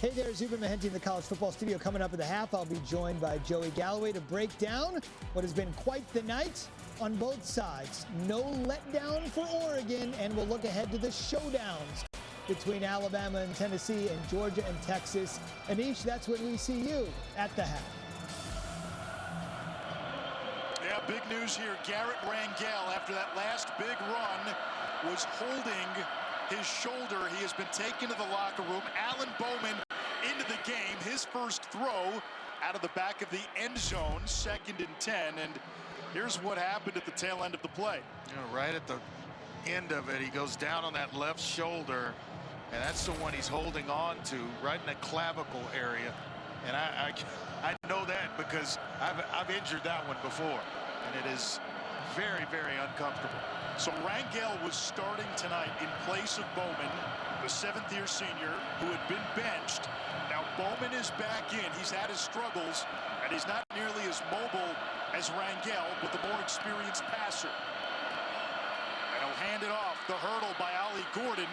Hey there, Zuber Mahenti in the college football studio. Coming up at the half, I'll be joined by Joey Galloway to break down what has been quite the night on both sides. No letdown for Oregon, and we'll look ahead to the showdowns between Alabama and Tennessee and Georgia and Texas. Anish, that's when we see you at the half. Yeah, big news here. Garrett Rangel, after that last big run, was holding his shoulder. He has been taken to the locker room. Alan Bowman into the game. His first throw out of the back of the end zone, 2nd and 10. And here's what happened at the tail end of the play. You know, right at the end of it, he goes down on that left shoulder, and that's the one he's holding on to, right in the clavicle area. And I know that because I've injured that one before, and it is very, very uncomfortable. So Rangel was starting tonight in place of Bowman, the 7th-year senior who had been benched. Now Bowman is back in. He's had his struggles, and he's not nearly as mobile as Rangel, but the more experienced passer. And he'll hand it off. The hurdle by Ali Gordon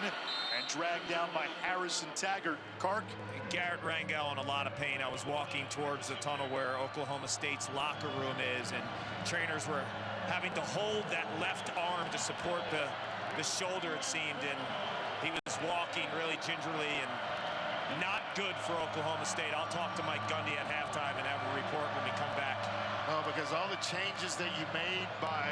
and dragged down by Harrison Taggart. Kark? Garrett Rangel in a lot of pain. I was walking towards the tunnel where Oklahoma State's locker room is, and trainers were having to hold that left arm to support the shoulder, it seemed, and he was walking really gingerly and not good for Oklahoma State. I'll talk to Mike Gundy at halftime and have a report when we come back. Oh, because all the changes that you made by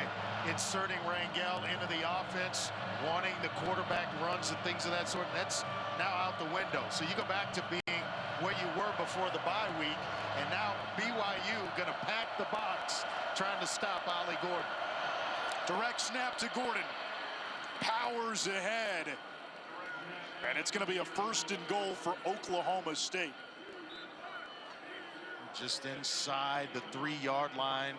inserting Rangel into the offense, wanting the quarterback runs and things of that sort, that's now out the window. So you go back to being where you were before the bye week, and now BYU going to pack the box trying to stop Ali Gordon. Direct snap to Gordon. Powers ahead. And it's going to be a 1st and goal for Oklahoma State. Just inside the 3-yard line.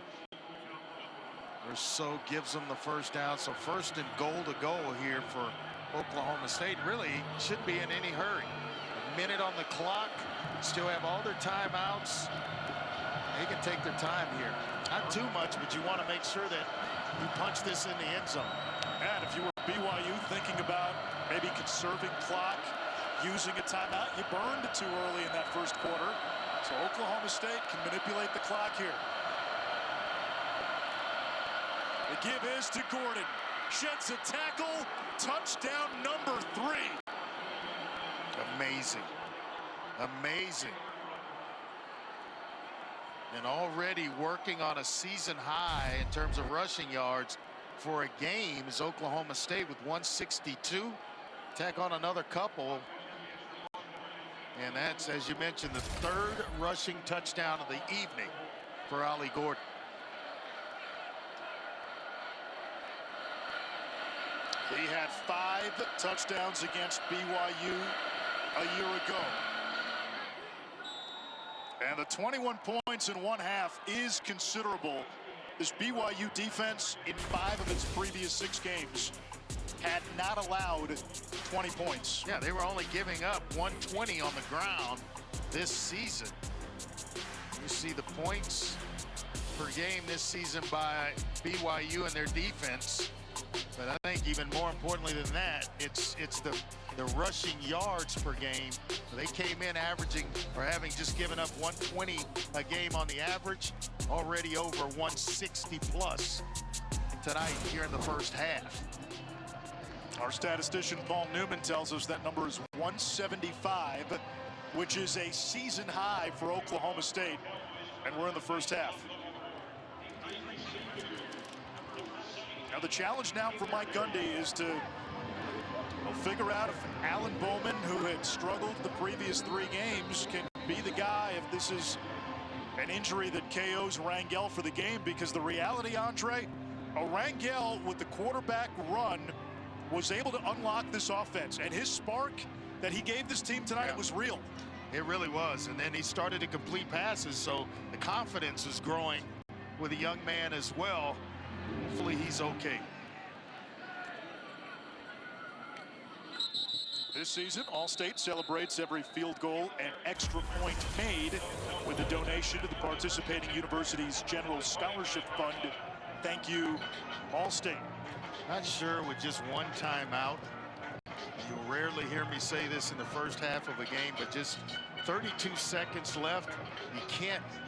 Rousseau gives them the first down. So 1st and goal to go here for Oklahoma State. Really shouldn't be in any hurry. A minute on the clock. Still have all their timeouts. They can take their time here. Not too much, but you want to make sure that you punch this in the end zone. And if you were BYU thinking about maybe conserving clock, using a timeout, you burned too early in that first quarter. So Oklahoma State can manipulate the clock here. The give is to Gordon. Sheds a tackle. Touchdown number 3. Amazing. Amazing. And already working on a season high in terms of rushing yards for a game is Oklahoma State with 162. Tack on another couple. And that's, as you mentioned, the 3rd rushing touchdown of the evening for Ollie Gordon. He had 5 touchdowns against BYU a year ago. And the 21 points in 1/2 is considerable. This BYU defense in 5 of its previous 6 games had not allowed 20 points. Yeah, they were only giving up 120 on the ground this season. You see the points per game this season by BYU and their defense. But I think even more importantly than that, it's the rushing yards per game. So they came in averaging or having just given up 120 a game on the average, already over 160 plus tonight here in the first half. Our statistician Paul Newman tells us that number is 175, which is a season high for Oklahoma State, and we're in the first half. Now the challenge now for Mike Gundy is to figure out if Alan Bowman, who had struggled the previous 3 games, can be the guy if this is an injury that KOs Rangel for the game. Because the reality, Andre, Rangel with the quarterback run was able to unlock this offense, and his spark that he gave this team tonight was real. It really was. And then he started to complete passes, so the confidence is growing with a young man as well. Hopefully he's okay. This season, All-State celebrates every field goal and extra point made with a donation to the participating university's General Scholarship Fund. Thank you, All-State. Not sure with just one timeout. You'll rarely hear me say this in the first half of a game, but just 32 seconds left.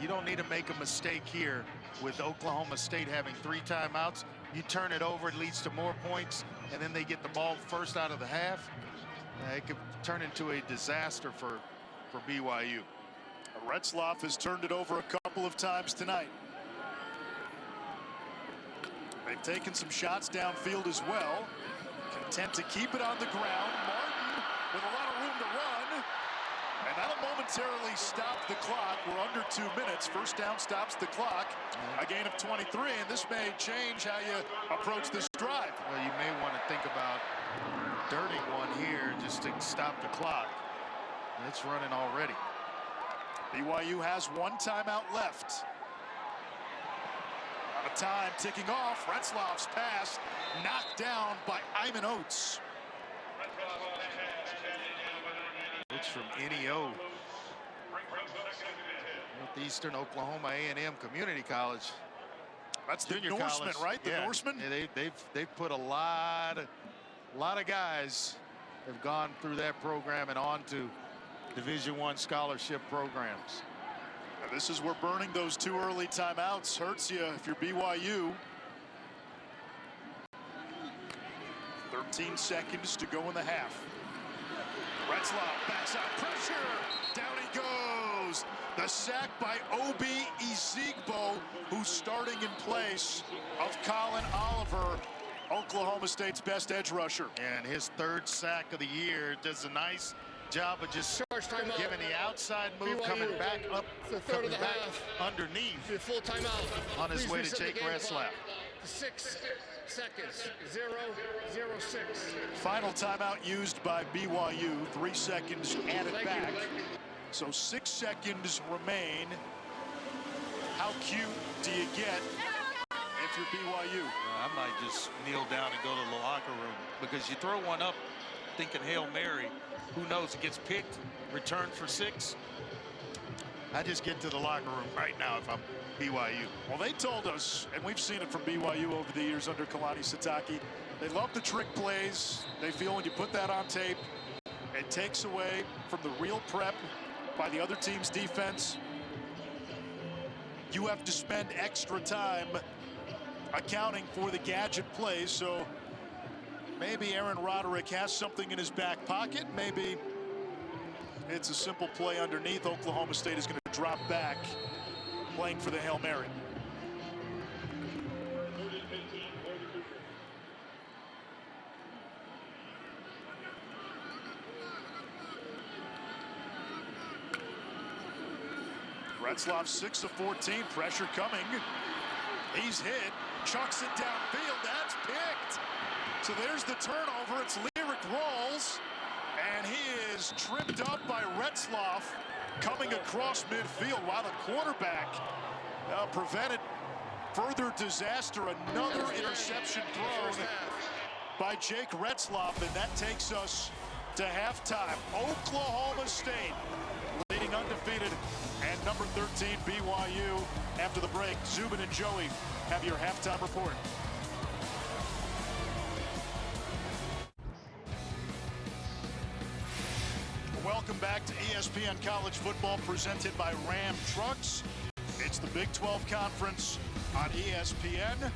You don't need to make a mistake here with Oklahoma State having 3 timeouts. You turn it over, it leads to more points, and then they get the ball first out of the half. It could turn into a disaster for BYU. Retzlaff has turned it over a couple of times tonight. They've taken some shots downfield as well. Content to keep it on the ground. Martin with a lot of room to run. And that'll momentarily stop the clock. We're under 2 minutes. First down stops the clock. A gain of 23, and this may change how you approach this drive. Well, you may want to think about dirting one here just to stop the clock. It's running already. BYU has 1 timeout left. Out of time ticking off. Retzlaff's pass knocked down by Iman Oates. It's from NEO. Northeastern Oklahoma A&M Community College. That's the Junior Norseman, college. right? The Norseman? Yeah, they've put a lot of guys have gone through that program and on to Division I scholarship programs. Now this is where burning those 2 early timeouts hurts you if you're BYU. 13 seconds to go in the half. Retzlaff backs out pressure. Down he goes. The sack by Obi Ezigbo, who's starting in place of Colin Oliver, Oklahoma State's best edge rusher. And his 3rd sack of the year. Does a nice job of just giving the outside move, coming back up, coming back underneath Full timeout. on his way to Jake Retzlaff. 6 seconds. 0:06. Final timeout used by BYU. 3 seconds added back. So 6 seconds remain. How cute do you get if you're BYU? I might just kneel down and go to the locker room, because you throw one up thinking Hail Mary. Who knows? It gets picked, returned for 6. I just get to the locker room right now if I'm BYU. Well, they told us, and we've seen it from BYU over the years under Kalani Sitake, they love the trick plays. They feel when you put that on tape, it takes away from the real prep by the other team's defense. You have to spend extra time accounting for the gadget plays. So maybe Aaron Roderick has something in his back pocket. Maybe it's a simple play underneath. Oklahoma State is going to drop back, playing for the Hail Mary. Retzlaff 6 of 14, pressure coming. He's hit, chucks it downfield, that's picked. So there's the turnover, it's Lyric Rawls, and he is tripped up by Retzlaff coming across midfield while the quarterback prevented further disaster. Another interception thrown by Jake Retzlaff, and that takes us to halftime. Oklahoma State leading undefeated, and number 13 BYU after the break. Zubin and Joey have your halftime report. Welcome back to ESPN College Football, presented by Ram Trucks. It's the Big 12 Conference on ESPN.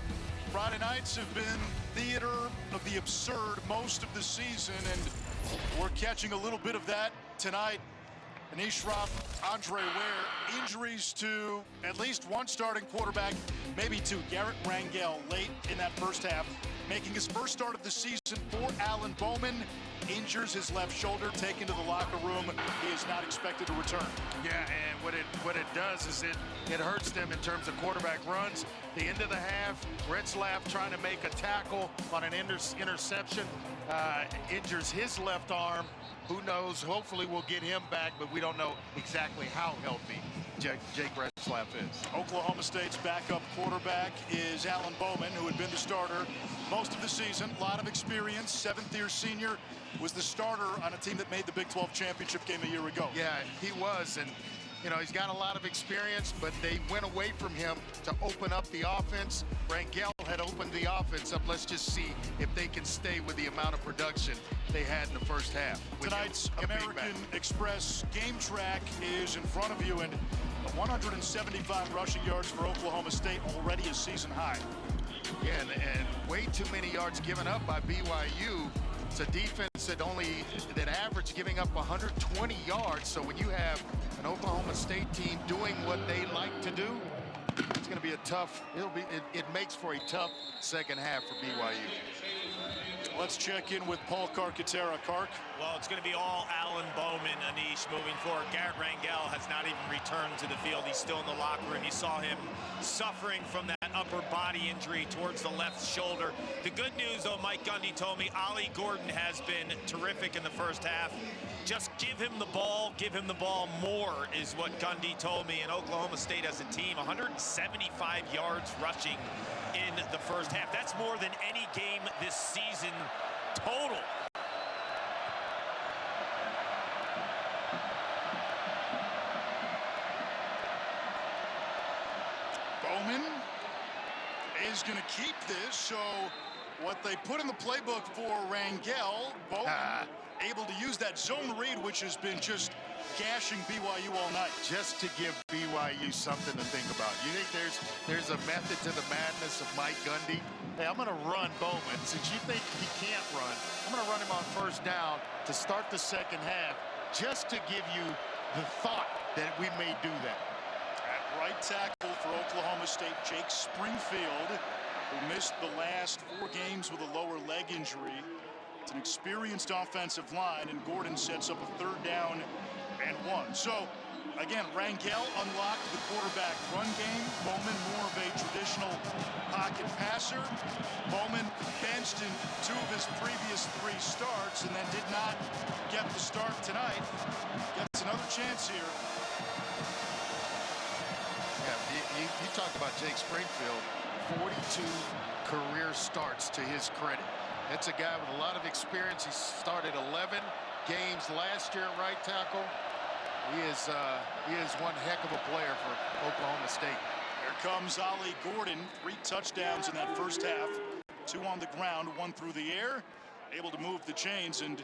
Friday nights have been theater of the absurd most of the season, and we're catching a little bit of that tonight. Anish Roth, Andre Ware, injuries to at least one starting quarterback, maybe two. Garrett Rangel late in that first half, making his first start of the season for Alan Bowman. Injures his left shoulder, taken to the locker room. He is not expected to return. Yeah, and what it does is it hurts them in terms of quarterback runs. The end of the half, Retzlaff trying to make a tackle on an interception, injures his left arm. Who knows? Hopefully we'll get him back, but we don't know exactly how healthy Jake Retzlaff is. Oklahoma State's backup quarterback is Alan Bowman, who had been the starter most of the season. A lot of experience, seventh-year senior, was the starter on a team that made the Big 12 championship game a year ago. Yeah, he was, and you know, he's got a lot of experience, but they went away from him to open up the offense. Rangel had opened the offense up. Let's just see if they can stay with the amount of production they had in the first half. Tonight's American Express game track is in front of you, and 175 rushing yards for Oklahoma State, already a season high. Yeah, and way too many yards given up by BYU. It's a defense that averaged giving up 120 yards. So when you have an Oklahoma State team doing what they like to do, it's going to be a tough. It makes for a tough second half for BYU. Let's check in with Paul Carcaterra. Cark. Well, it's going to be all Alan Bowman, Anish, moving forward. Garrett Rangel has not even returned to the field. He's still in the locker room. You saw him suffering from that upper body injury towards the left shoulder. The good news, though, Mike Gundy told me, Ollie Gordon has been terrific in the first half. Just give him the ball more, is what Gundy told me. And Oklahoma State as a team, 175 yards rushing in the first half. That's more than any game this season total. Bowman is going to keep this, so what they put in the playbook for Rangel, Bowman able to use that zone read, which has been just gashing BYU all night. Just to give BYU something to think about. You think there's a method to the madness of Mike Gundy? Hey, I'm going to run Bowman. Since you think he can't run, I'm going to run him on first down to start the second half, just to give you the thought that we may do that. At right tackle for Oklahoma State, Jake Springfield, who missed the last 4 games with a lower leg injury. It's an experienced offensive line, and Gordon sets up a 3rd down and 1. So, again, Rangel unlocked the quarterback run game. Bowman more of a traditional pocket passer. Bowman benched in 2 of his previous 3 starts and then did not get the start tonight. Gets another chance here. Yeah, you talk about Jake Springfield, 42 career starts to his credit. That's a guy with a lot of experience. He started 11 games last year at right tackle. He is one heck of a player for Oklahoma State. Here comes Ollie Gordon. 3 touchdowns in that first half. 2 on the ground, 1 through the air. Able to move the chains. And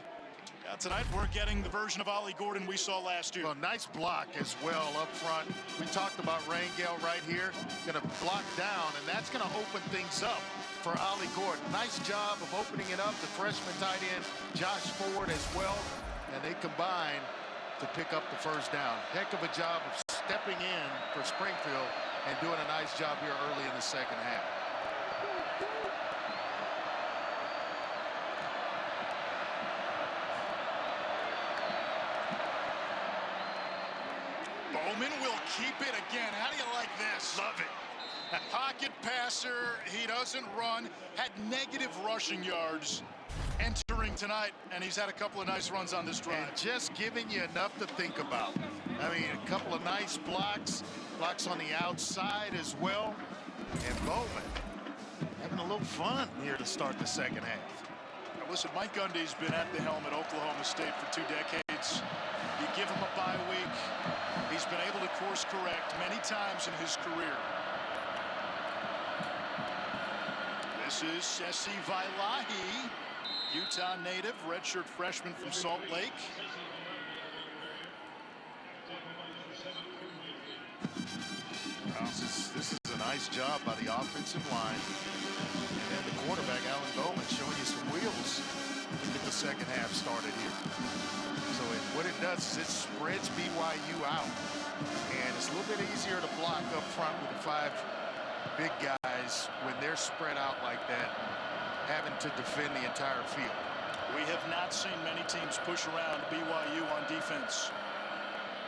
tonight we're getting the version of Ollie Gordon we saw last year. Well, nice block as well up front. We talked about Rangel right here. Going to block down, and that's going to open things up for Ollie Gordon. Nice job of opening it up. The freshman tight end, Josh Ford, as well. And they combine to pick up the first down. Heck of a job of stepping in for Springfield and doing a nice job here early in the second half. Bowman will keep it again. How do you like this? Love it. Pocket passer. He doesn't run. Had negative rushing yards entering tonight, and he's had a couple of nice runs on this drive. And just giving you enough to think about. I mean, a couple of nice blocks on the outside as well. And Bowman having a little fun here to start the second half. Now listen, Mike Gundy's been at the helm at Oklahoma State for 2 decades. You give him a bye week. He's been able to course correct many times in his career. This is Sesi Vailahi, Utah native, redshirt freshman from Salt Lake. This is a nice job by the offensive line. And the quarterback, Alan Bowman, showing you some wheels to get the second half started here. So what it does is it spreads BYU out. And it's a little bit easier to block up front with the 5 big guys when they're spread out like that, having to defend the entire field. We have not seen many teams push around BYU on defense.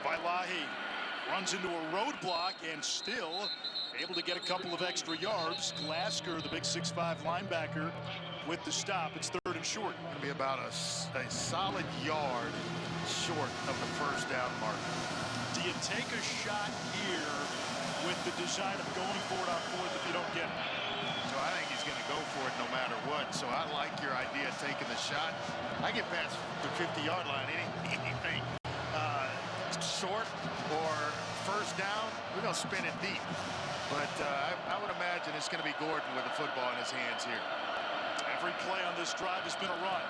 Vailahi runs into a roadblock and still able to get a couple of extra yards. Glasgow, the big 6'5" linebacker, with the stop. It's 3rd and short. It'll be about a solid yard short of the first down mark. Do you take a shot here with the design of going for it on 4th if you don't get it? So I think he's going to go for it no matter what. So I like your idea of taking the shot. I get past the 50-yard line, anything short or first down, we're going to spin it deep. But I would imagine it's going to be Gordon with the football in his hands here. Every play on this drive has been a run.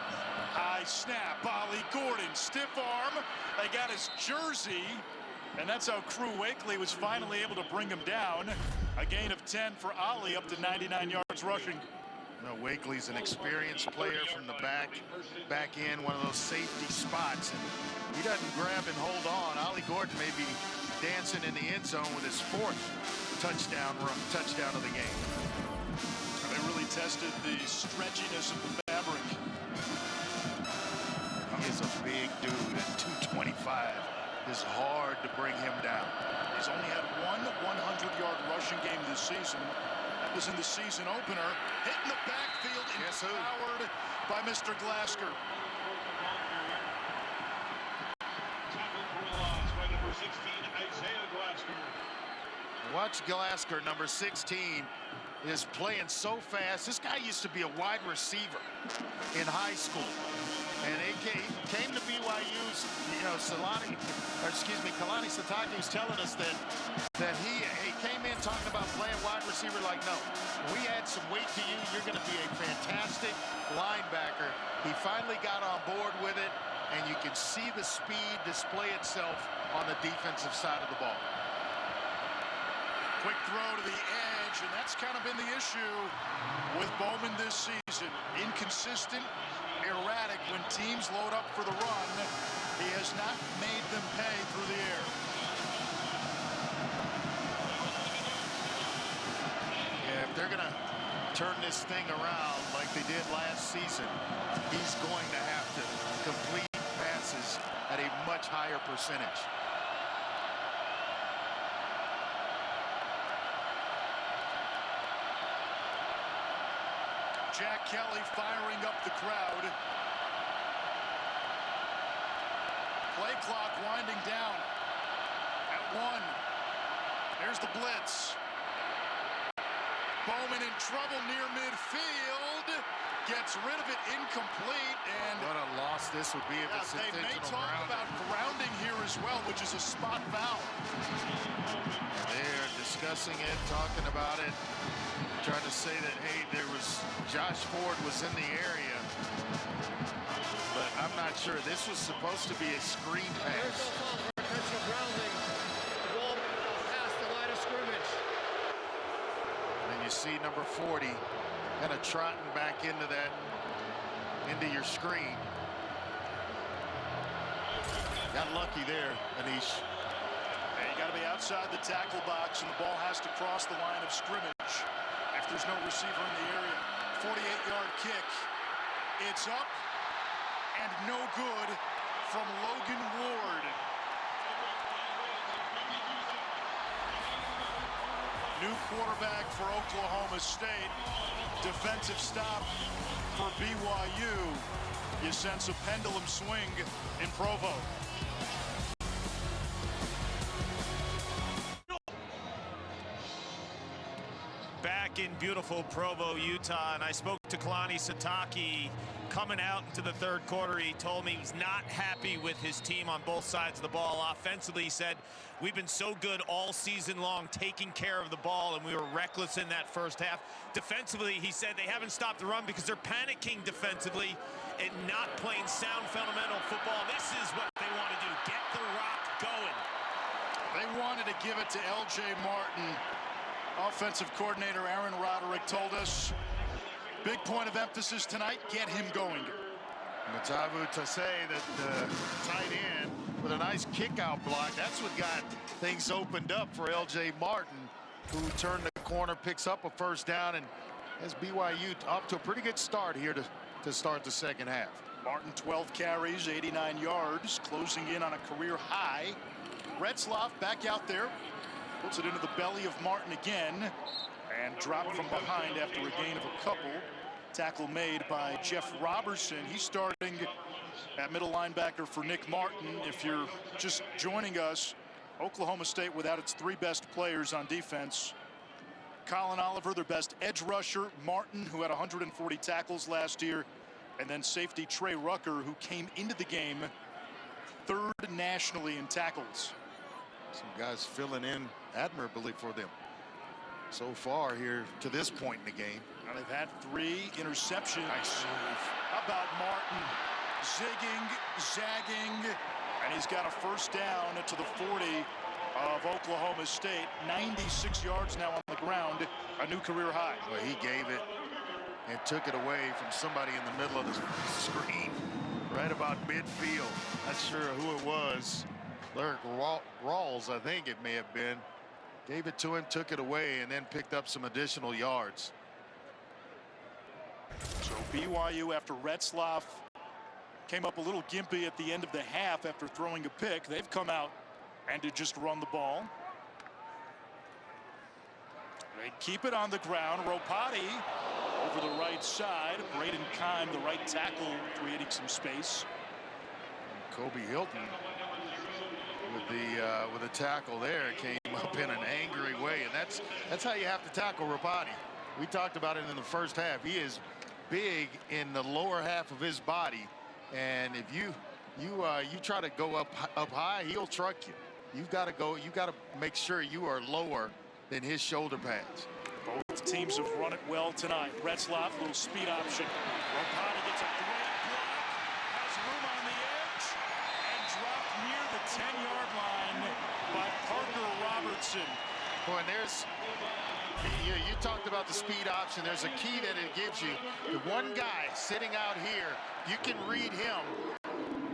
High snap, Ollie Gordon, stiff arm. They got his jersey, and that's how Crew Wakely was finally able to bring him down. A gain of 10 for Ollie, up to 99 yards rushing. No, Wakely's an experienced player from the back end, one of those safety spots. And he doesn't grab and hold on. Ollie Gordon may be dancing in the end zone with his 4th touchdown of the game. They really tested the stretchiness of the fabric. He is a big dude at 225. It's hard to bring him down. He's only had 1 100-yard rushing game this season. That was in the season opener. Hitting the backfield, empowered by Mr. Glasgow. Watch Glasgow, number 16, is playing so fast. This guy used to be a wide receiver in high school. And he came to BYU's, Kalani Sitake was telling us that he came in talking about playing wide receiver like, no, we add some weight to you, you're going to be a fantastic linebacker. He finally got on board with it, and you can see the speed display itself on the defensive side of the ball. Quick throw to the edge, and that's kind of been the issue with Bowman this season. Inconsistent, erratic. When teams load up for the run, he has not made them pay through the air. Yeah, if they're going to turn this thing around like they did last season, he's going to have to complete passes at a much higher percentage. Jack Kelly firing up the crowd. Play clock winding down at 1. There's the blitz. Bowman in trouble near midfield. Gets rid of it, incomplete, and what a loss this would be if it's they may intentional talk grounding. about grounding here as well, which is a spot foul. They're discussing it, talking about it, trying to say that, hey, Josh Ford was in the area, but I'm not sure. This was supposed to be a screen There's pass. no call for intentional grounding. The ball past the line of scrimmage. And you see number 40 kind of trotting back into your screen. Got lucky there, Anish. And you got to be outside the tackle box, and the ball has to cross the line of scrimmage if there's no receiver in the area. 48-yard kick. It's up and no good from Logan Ward. New quarterback for Oklahoma State. Defensive stop for BYU. You sense a pendulum swing in Provo. Back in beautiful Provo, Utah, and I spoke to Kalani Sitake coming out into the third quarter. He told me he's not happy with his team on both sides of the ball. Offensively, he said, we've been so good all season long taking care of the ball, and we were reckless in that first half. Defensively, he said they haven't stopped the run because they're panicking defensively and not playing sound fundamental football. This is what they want to do, get the rock going. They wanted to give it to L.J. Martin. Offensive coordinator Aaron Roderick told us, big point of emphasis tonight, get him going. Matavu Tase, the tight end, with a nice kick-out block. That's what got things opened up for L.J. Martin, who turned the corner, picks up a first down, and has BYU off to a pretty good start here to start the second half. Martin, 12 carries, 89 yards, closing in on a career high. Retzloff back out there. Puts it into the belly of Martin again and dropped from behind after a gain of a couple. Tackle made by Jeff Robertson. He's starting at middle linebacker for Nick Martin. If you're just joining us, Oklahoma State without its three best players on defense. Colin Oliver, their best edge rusher. Martin, who had 140 tackles last year. And then safety Trey Rucker, who came into the game third nationally in tackles. Some guys filling in admirably for them so far here to this point in the game. Now they've had 3 interceptions. Nice. How about Martin zigging, zagging, and he's got a first down to the 40 of Oklahoma State. 96 yards now on the ground, a new career high. Well, he gave it and took it away from somebody in the middle of the screen, right about midfield. Not sure who it was. Lyric Rawls, I think it may have been. Gave it to him, took it away, and then picked up some additional yards. So BYU, after Retzloff came up a little gimpy at the end of the half after throwing a pick, they've come out and to just run the ball. They keep it on the ground. Ropati over the right side. Braden Keim, the right tackle, creating some space. And Kobe Hilton with the tackle there came up in an angry way, and that's how you have to tackle Ropati. We talked about it in the first half. He is big in the lower half of his body, and if you try to go up high, he'll truck you. You've got to make sure you are lower than his shoulder pads. Both teams have run it well tonight. Retzloff, little speed option. Ropati gets a great block, has room on the edge, and dropped near the 10-yard line by Parker Robertson. Boy, and you talked about the speed option. There's a key that it gives you. The one guy sitting out here, you can read him.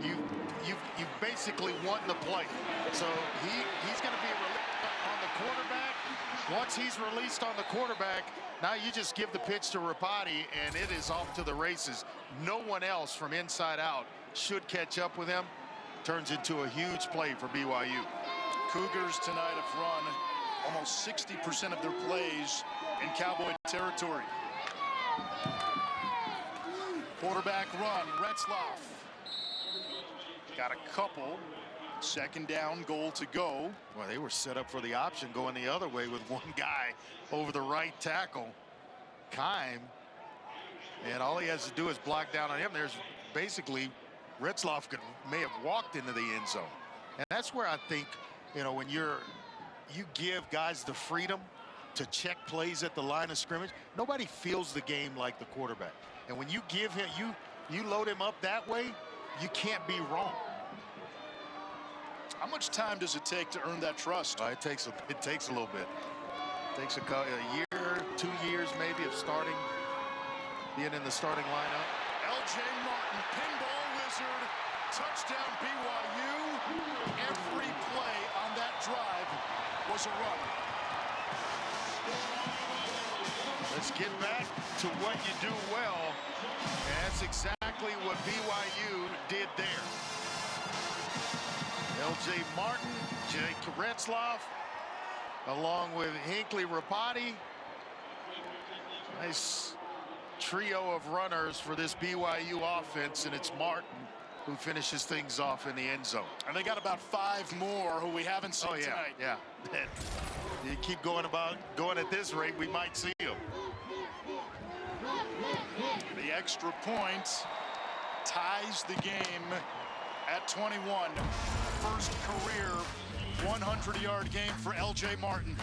You basically won the play. So he's going to be released on the quarterback. Once he's released on the quarterback, now you just give the pitch to Ropati, and it is off to the races. No one else from inside out should catch up with him. Turns into a huge play for BYU. Cougars tonight have run almost 60% of their plays in Cowboy territory. Quarterback run, Retzloff. Got a couple. Second down, goal to go. Well, they were set up for the option going the other way with one guy over the right tackle. Kime, and all he has to do is block down on him. There's basically Retzloff may have walked into the end zone, and that's where I think, you know, when you give guys the freedom to check plays at the line of scrimmage, nobody feels the game like the quarterback. And when you give him, you load him up that way, you can't be wrong. How much time does it take to earn that trust? It takes a little bit. It takes a year, 2 years maybe of starting, being in the starting lineup. LJ Martin, pinball wizard, touchdown BYU. Every play on that drive was a run. Let's get back to what you do well. And that's exactly what BYU did there. LJ Martin, Jake Retzloff, along with Hinckley Rapati. Nice trio of runners for this BYU offense, and it's Martin who finishes things off in the end zone. And they got about 5 more who we haven't seen tonight. Yeah. You keep going at this rate, we might see them. The extra point ties the game at 21. First career 100-yard game for LJ Martin.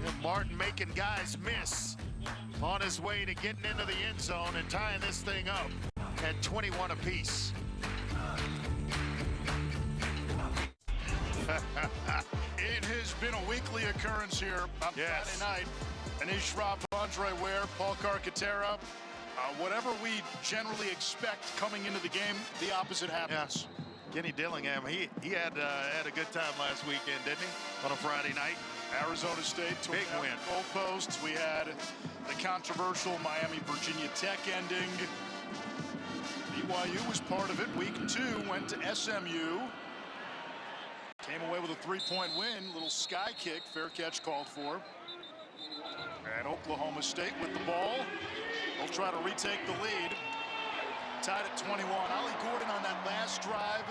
And Martin making guys miss on his way to getting into the end zone and tying this thing up at 21 apiece. It has been a weekly occurrence here on Friday night. Anish Rob, Andre Ware, Paul Carcaterra. Whatever we generally expect coming into the game, the opposite happens. Yeah. Kenny Dillingham, he had a good time last weekend, didn't he? On a Friday night. Arizona State took big win. Goalposts. We had the controversial Miami-Virginia Tech ending. BYU was part of it. Week 2 went to SMU. Came away with a 3-point win. Little sky kick, fair catch called for. And Oklahoma State with the ball. They'll try to retake the lead. Tied at 21. Ollie Gordon on that last drive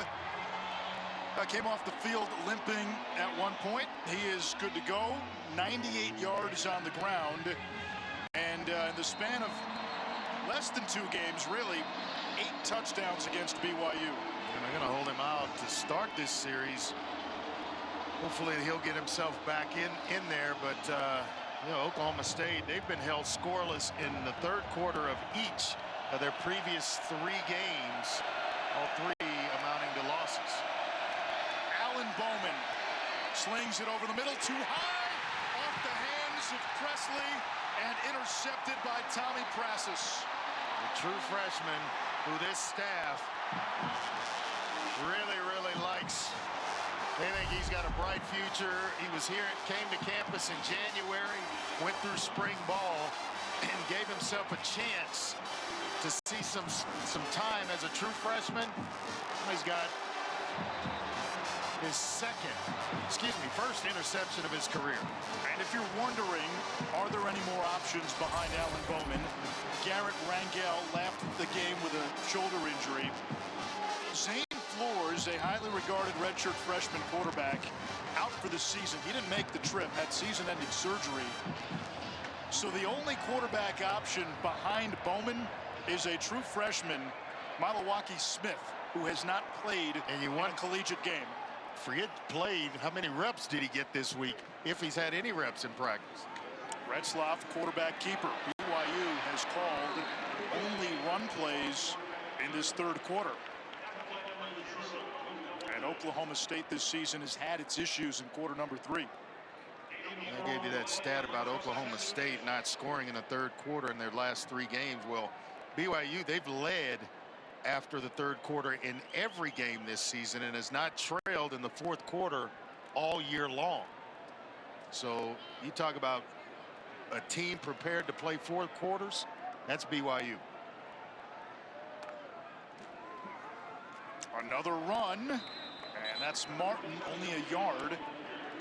came off the field limping at one point. He is good to go. 98 yards on the ground. And in the span of less than 2 games, really, 8 touchdowns against BYU. And they're going to hold him out to start this series. Hopefully he'll get himself back in there. But, you know, Oklahoma State, they've been held scoreless in the third quarter of each of their previous 3 games, all 3 amounting to losses. Alan Bowman slings it over the middle, too high, off the hands of Presley, and intercepted by Tommy Prasis. The true freshman who this staff really likes. They think he's got a bright future. He was here, came to campus in January, went through spring ball, and gave himself a chance to see some time as a true freshman. He's got his first interception of his career. And if you're wondering, are there any more options behind Alan Bowman? Garrett Rangel left the game with a shoulder injury. Zane Flores, a highly regarded redshirt freshman quarterback, out for the season. He didn't make the trip, had season-ending surgery. So the only quarterback option behind Bowman is a true freshman, Malawaki Smith, who has not played in a collegiate game. Forget played. How many reps did he get this week, if he's had any reps in practice? Retzloff, quarterback keeper. BYU has called only run plays in this third quarter. And Oklahoma State this season has had its issues in quarter number 3. I gave you that stat about Oklahoma State not scoring in the third quarter in their last 3 games. Well, BYU, they've led after the third quarter in every game this season and has not trailed in the fourth quarter all year long. So you talk about a team prepared to play 4 quarters, that's BYU. Another run, and that's Martin, only a yard.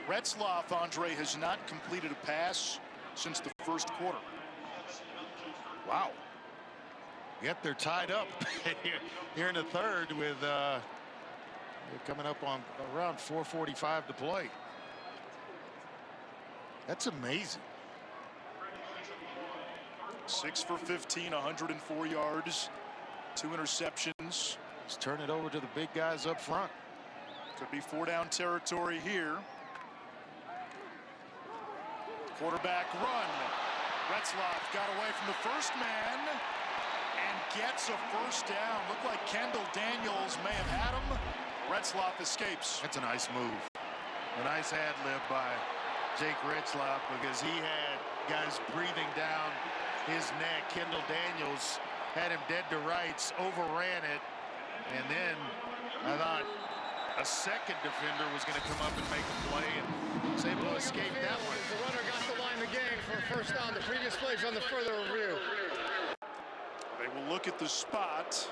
Retzloff, Andre, has not completed a pass since the first quarter. Wow. Yet they're tied up here in the third with they're coming up on around 4:45 to play. That's amazing. 6 for 15, 104 yards, 2 interceptions. Let's turn it over to the big guys up front. Could be 4-down territory here. Quarterback run. Retzloff got away from the first man and gets a first down. Looked like Kendall Daniels may have had him. Retzloff escapes. That's a nice move. A nice ad-lib by Jake Retzloff, because he had guys breathing down his neck. Kendall Daniels had him dead to rights, overran it, and then I thought a second defender was going to come up and make a play, and was able to escape that one. The runner got the line to gain for a first down. The previous plays on the further review. They will look at the spot.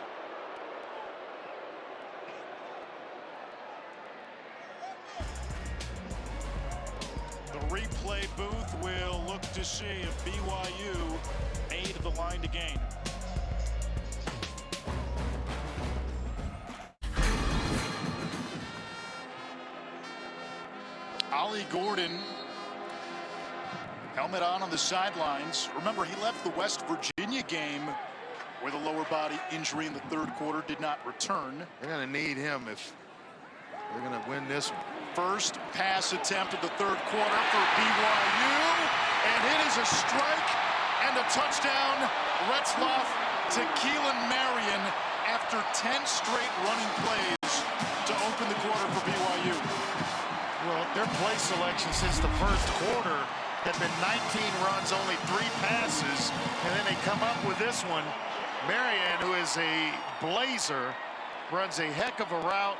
The replay booth will look to see if BYU made the line to gain. Ollie Gordon, helmet on the sidelines. Remember, he left the West Virginia game with a lower body injury in the third quarter, did not return. They're going to need him if they're going to win this one. First pass attempt of the third quarter for BYU, and it is a strike and a touchdown. Retzloff to Keelan Marion after 10 straight running plays to open the quarter for BYU. Well, their play selection since the first quarter had been 19 runs, only 3 passes, and then they come up with this one. Marion, who is a blazer, runs a heck of a route.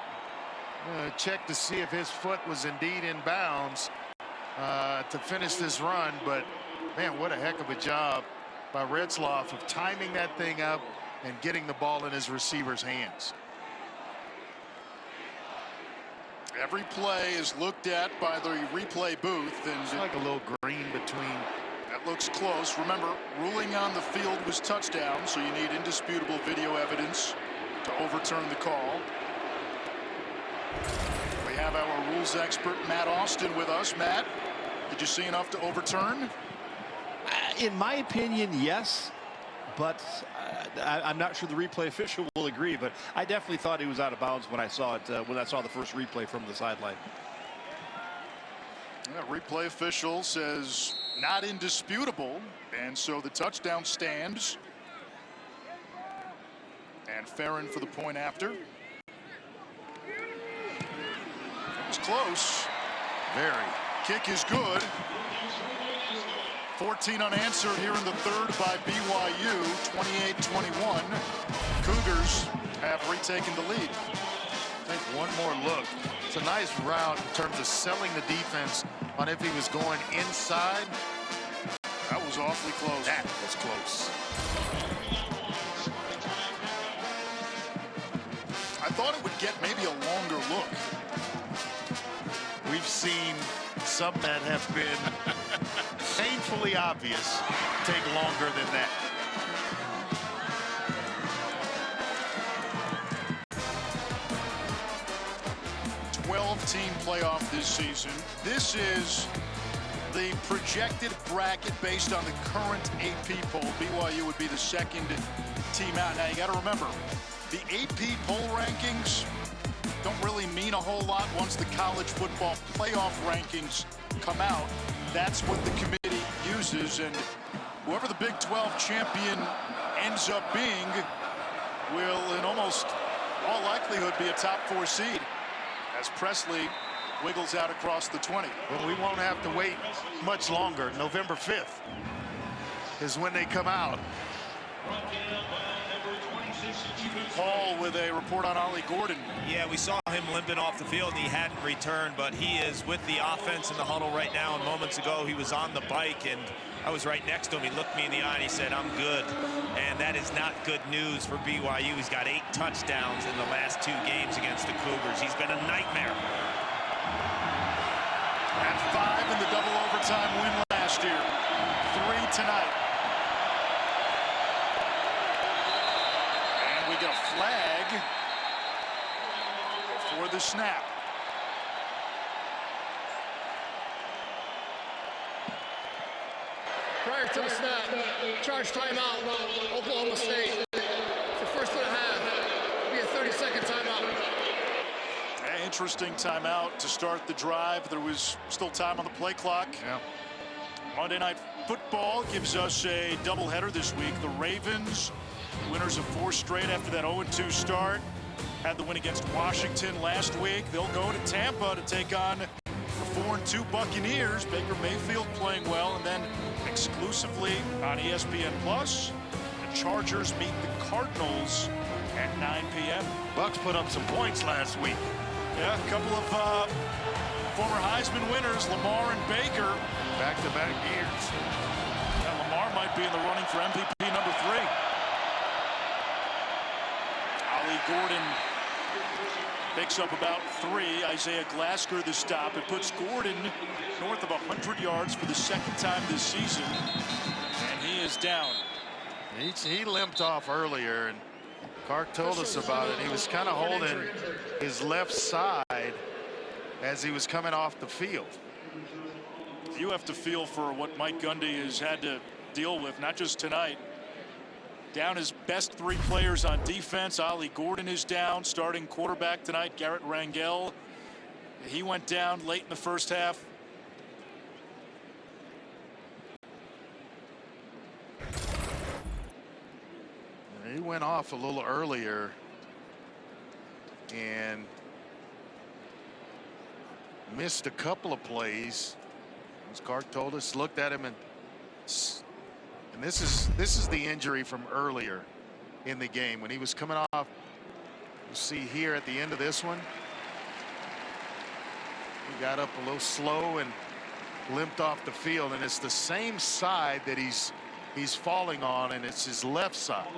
Check to see if his foot was indeed in bounds to finish this run, but man, what a heck of a job by Retzloff of timing that thing up and getting the ball in his receiver's hands. Every play is looked at by the replay booth, and it's like a little green between. That looks close. Remember, ruling on the field was touchdown, so you need indisputable video evidence to overturn the call. We have our rules expert Matt Austin with us. Matt, did you see enough to overturn? In my opinion, yes, but I'm not sure the replay official will agree, but I definitely thought he was out of bounds when I saw it, when I saw the first replay from the sideline. Yeah, replay official says not indisputable, and so the touchdown stands. And Farron for the point after. It was close. Very. Kick is good. 14 unanswered here in the third by BYU, 28-21. Cougars have retaken the lead. Take one more look. It's a nice route in terms of selling the defense on if he was going inside. That was awfully close. That was close. I thought it would get maybe a longer look. We've seen some that have been painfully obvious take longer than that. Team playoff this season. This is the projected bracket based on the current AP poll. BYU would be the second team out. Now you got to remember, the AP poll rankings don't really mean a whole lot once the college football playoff rankings come out. That's what the committee uses, and whoever the Big 12 champion ends up being will in almost all likelihood be a top 4 seed. As Presley wiggles out across the 20. Well, we won't have to wait much longer. November 5th is when they come out. Paul with a report on Ollie Gordon. Yeah, we saw him limping off the field, and he hadn't returned, but he is with the offense in the huddle right now. And moments ago, he was on the bike, and I was right next to him. He looked me in the eye, and he said, "I'm good." And that is not good news for BYU. He's got 8 touchdowns in the last 2 games against the Cougars. He's been a nightmare. At 5 in the double overtime win last year. 3 tonight. And we get a flag for the snap. prior to the snap, charge timeout, Oklahoma State. For first and a half, it'll be a 30-second timeout. Interesting timeout to start the drive. There was still time on the play clock. Yeah. Monday Night Football gives us a doubleheader this week. The Ravens, winners of 4 straight after that 0-2 start, had the win against Washington last week. They'll go to Tampa to take on the 4-2 Buccaneers. Baker Mayfield playing well, and then exclusively on ESPN Plus, the Chargers meet the Cardinals at 9 p.m. Bucks put up some points last week. Yeah, a couple of former Heisman winners, Lamar and Baker. Back-to-back years. And Lamar might be in the running for MVP number 3. Ollie Gordon picks up about 3. Isaiah Glasgow the stop. It puts Gordon north of 100 yards for the second time this season. And he is down. He limped off earlier, and Clark told us about it. He was kind of holding his left side as he was coming off the field. You have to feel for what Mike Gundy has had to deal with, not just tonight. Down his best 3 players on defense. Ollie Gordon is down. Starting quarterback tonight, Garrett Rangel. He went down late in the first half. He went off a little earlier and missed a couple of plays. As Clark told us, looked at him, and this is the injury from earlier in the game when he was coming off. You see here at the end of this one, he got up a little slow and limped off the field, and it's the same side that he's falling on, and it's his left side.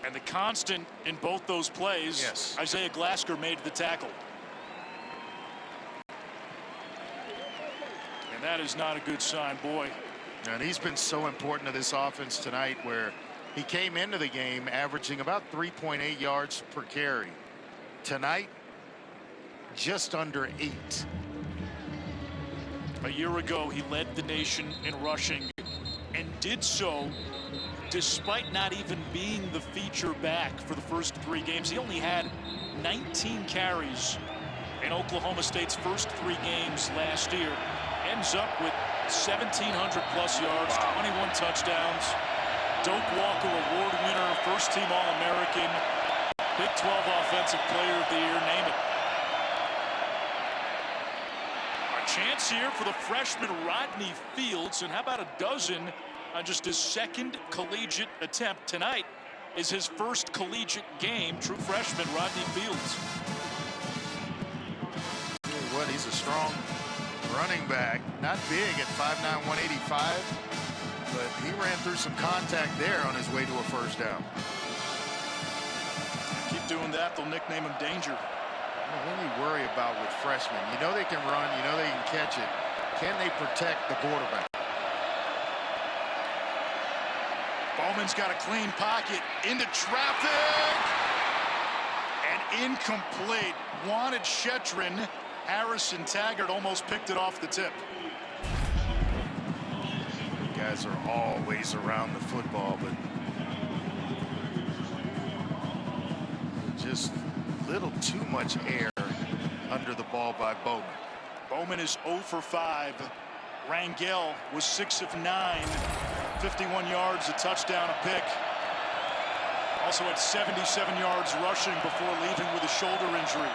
And the constant in both those plays, yes, Isaiah Glasgow made the tackle. And that is not a good sign, boy. And he's been so important to this offense tonight, where he came into the game averaging about 3.8 yards per carry. Tonight, just under 8. A year ago, he led the nation in rushing, and did so despite not even being the feature back for the first 3 games. He only had 19 carries in Oklahoma State's first 3 games last year. Ends up with 1,700 plus yards, 21 touchdowns. Doak Walker Award winner, first team All-American, Big 12 Offensive Player of the Year, name it. A chance here for the freshman Rodney Fields, and how about a dozen on just his 2nd collegiate attempt. Tonight is his first collegiate game. True freshman Rodney Fields. What, he's a strong running back, not big at 5'9", 185, but he ran through some contact there on his way to a first down. Keep doing that, they'll nickname him Danger. What do you worry about with freshmen? You know they can run, you know they can catch it. Can they protect the quarterback? Bowman's got a clean pocket, into traffic, and incomplete. Wanted Shetron. Harrison Taggart almost picked it off the tip. You guys are always around the football, but just a little too much air under the ball by Bowman. Bowman is 0 for 5. Rangel was 6 of 9. 51 yards, a touchdown, a pick. Also had 77 yards rushing before leaving with a shoulder injury.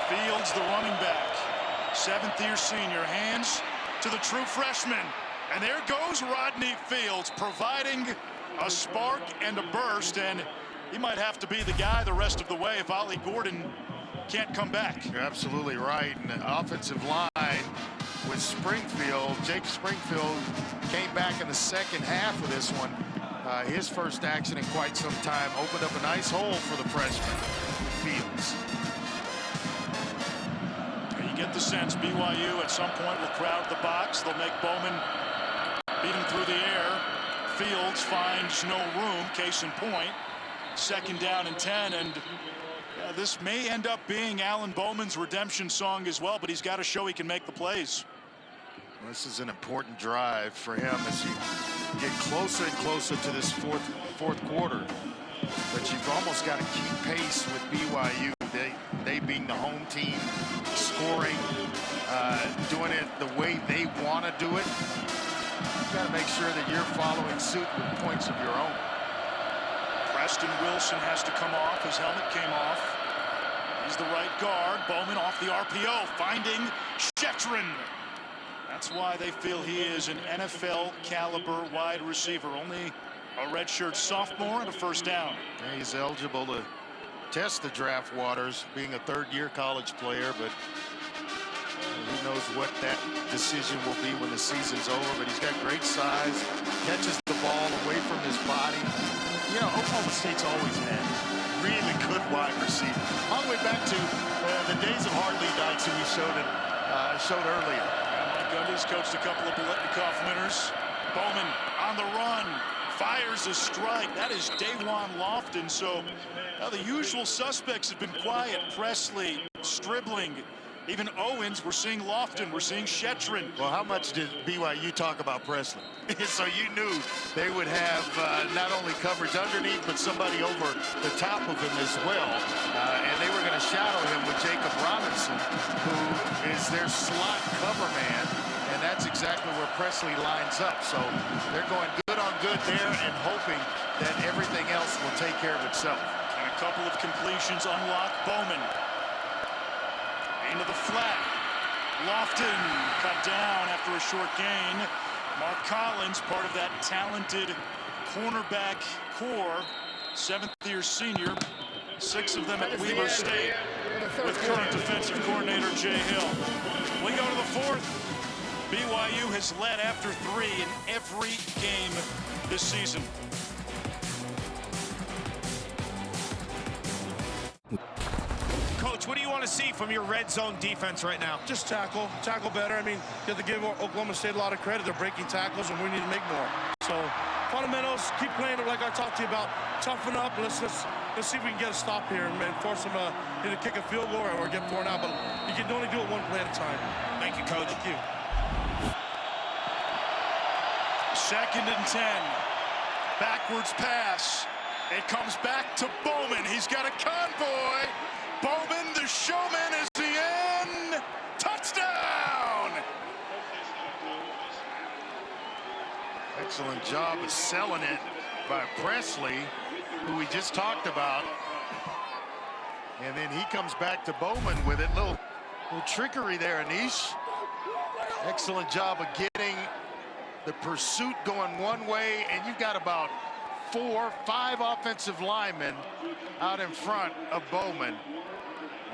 Fields, the running back, 7th-year senior, hands to the true freshman. And there goes Rodney Fields, providing a spark and a burst, and he might have to be the guy the rest of the way if Ollie Gordon can't come back. You're absolutely right. And the offensive line with Springfield, Jake Springfield came back in the second half of this one. His first action in quite some time, opened up a nice hole for the freshman, Fields. And you get the sense BYU at some point will crowd the box. They'll make Bowman beat him through the air. Fields finds no room, case in point. 2nd down and 10, and This may end up being Alan Bowman's redemption song as well, but he's got to show he can make the plays. Well, this is an important drive for him as you get closer and closer to this fourth quarter. But you've almost got to keep pace with BYU. They being the home team, scoring, doing it the way they want to do it. You've got to make sure that you're following suit with points of your own. Preston Wilson has to come off. His helmet came off. He's the right guard. Bowman off the RPO, finding Shetron. That's why they feel he is an NFL caliber wide receiver. Only a redshirt sophomore and a first down. Yeah, he's eligible to test the draft waters, being a third-year college player, but who knows what that decision will be when the season's over. But he's got great size, catches the ball away from his body. You know, Oklahoma State's always had really good wide receivers. All the way back to the days of Hartley Dykes, who we showed earlier. Mike Gundy's coached a couple of Biletnikoff winners. Bowman on the run, fires a strike. That is Dawan Lofton. So the usual suspects have been quiet. Presley, Stribling, even Owens. We're seeing Lofton. We're seeing Shetron. Well, how much did BYU talk about Presley? So you knew they would have not only coverage underneath, but somebody over the top of him as well. And they were going to shadow him with Jacob Robinson, who is their slot cover man. And that's exactly where Presley lines up. So they're going good on good there and hoping that everything else will take care of itself. And a couple of completions unlock Bowman. Into the flat. Lofton cut down after a short gain. Mark Collins, part of that talented cornerback core, seventh-year senior, 6 of them at Weber State, with current defensive coordinator Jay Hill. We go to the fourth. BYU has led after 3 in every game this season. Coach, what do you want to see from your red zone defense right now? Just tackle better. I mean, you have to give Oklahoma State a lot of credit. They're breaking tackles, and we need to make more. So fundamentals, keep playing it like I talked to you about. Toughen up. Let's see if we can get a stop here and force them to either kick a field goal or get 4 out. But you can only do it one play at a time. Thank you, Coach. Thank you. 2nd and 10. Backwards pass. It comes back to Bowman. He's got a convoy. Bowman, the showman, is the end. Touchdown! Excellent job of selling it by Presley, who we just talked about. And then he comes back to Bowman with it. Little trickery there, Anish. Excellent job of getting the pursuit going one way, and you've got about 4, 5 offensive linemen out in front of Bowman.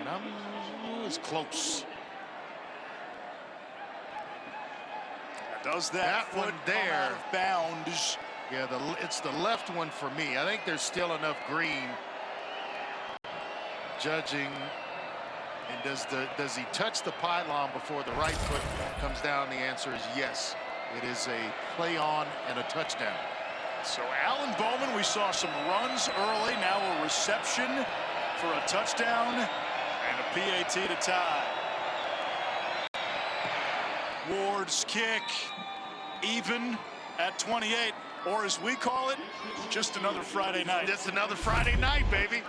And it's close. Does that foot there out of bounds? Yeah, it's the left one for me. I think there's still enough green. Judging, and does he touch the pylon before the right foot comes down? The answer is yes. It is a play on and a touchdown. So Alan Bowman, we saw some runs early. Now a reception for a touchdown and a PAT to tie. Ward's kick, even at 28, or as we call it, just another Friday night. Just another Friday night, baby.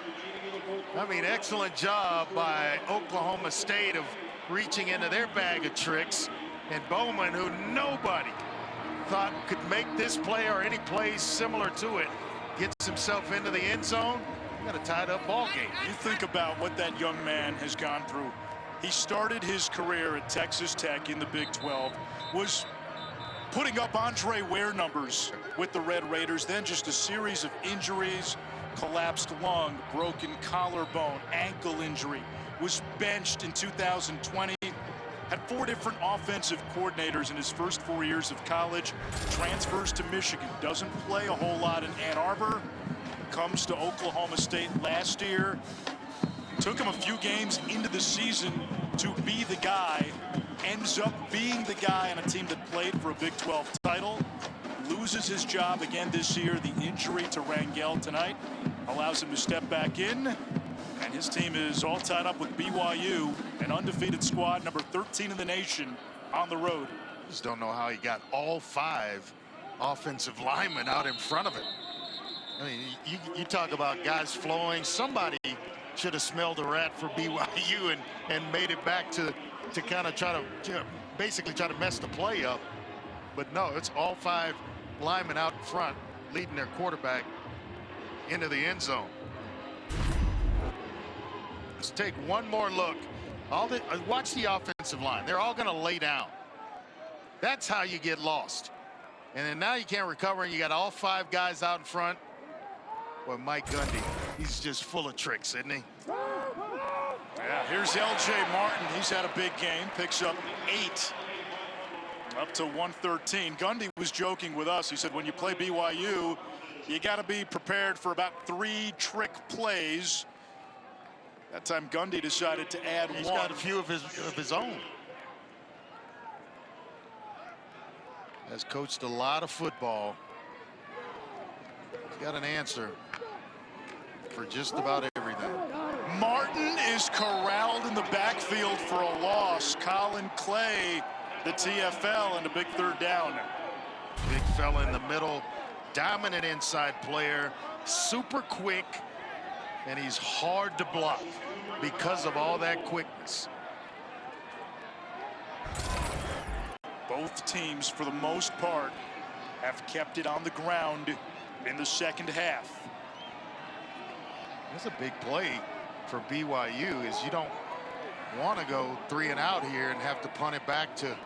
I mean, excellent job by Oklahoma State of reaching into their bag of tricks. And Bowman, who nobody thought could make this play or any plays similar to it, gets himself into the end zone. Got a tied-up ball game. You think about what that young man has gone through. He started his career at Texas Tech in the Big 12, was putting up Andre Ware numbers with the Red Raiders, then just a series of injuries, collapsed lung, broken collarbone, ankle injury, was benched in 2020, had 4 different offensive coordinators in his first 4 years of college, transfers to Michigan, doesn't play a whole lot in Ann Arbor, comes to Oklahoma State last year, took him a few games into the season to be the guy, ends up being the guy on a team that played for a Big 12 title, loses his job again this year. The injury to Rangel tonight allows him to step back in, and And his team is all tied up with BYU, an undefeated squad, number 13 in the nation, on the road. Just don't know how he got all 5 offensive linemen out in front of it. I mean, you talk about guys flowing. Somebody should have smelled a rat for BYU and made it back to kind of try to basically try to mess the play up. But no, it's all 5 linemen out in front leading their quarterback into the end zone. Let's take one more look. Watch the offensive line. They're all going to lay down. That's how you get lost. And then now you can't recover, and you got all 5 guys out in front. Boy, Mike Gundy, he's just full of tricks, isn't he? Yeah, here's LJ Martin. He's had a big game, picks up 8, up to 113. Gundy was joking with us. He said when you play BYU, you got to be prepared for about 3 trick plays. That time Gundy decided to add 1. He's got a few of his own. Has coached a lot of football. He's got an answer for just about everything. Martin is corralled in the backfield for a loss. Colin Clay, the TFL, and a big 3rd down. Big fella in the middle, dominant inside player, super quick, and he's hard to block because of all that quickness. Both teams, for the most part, have kept it on the ground in the second half. That's a big play for BYU, is you don't want to go 3 and out here and have to punt it back to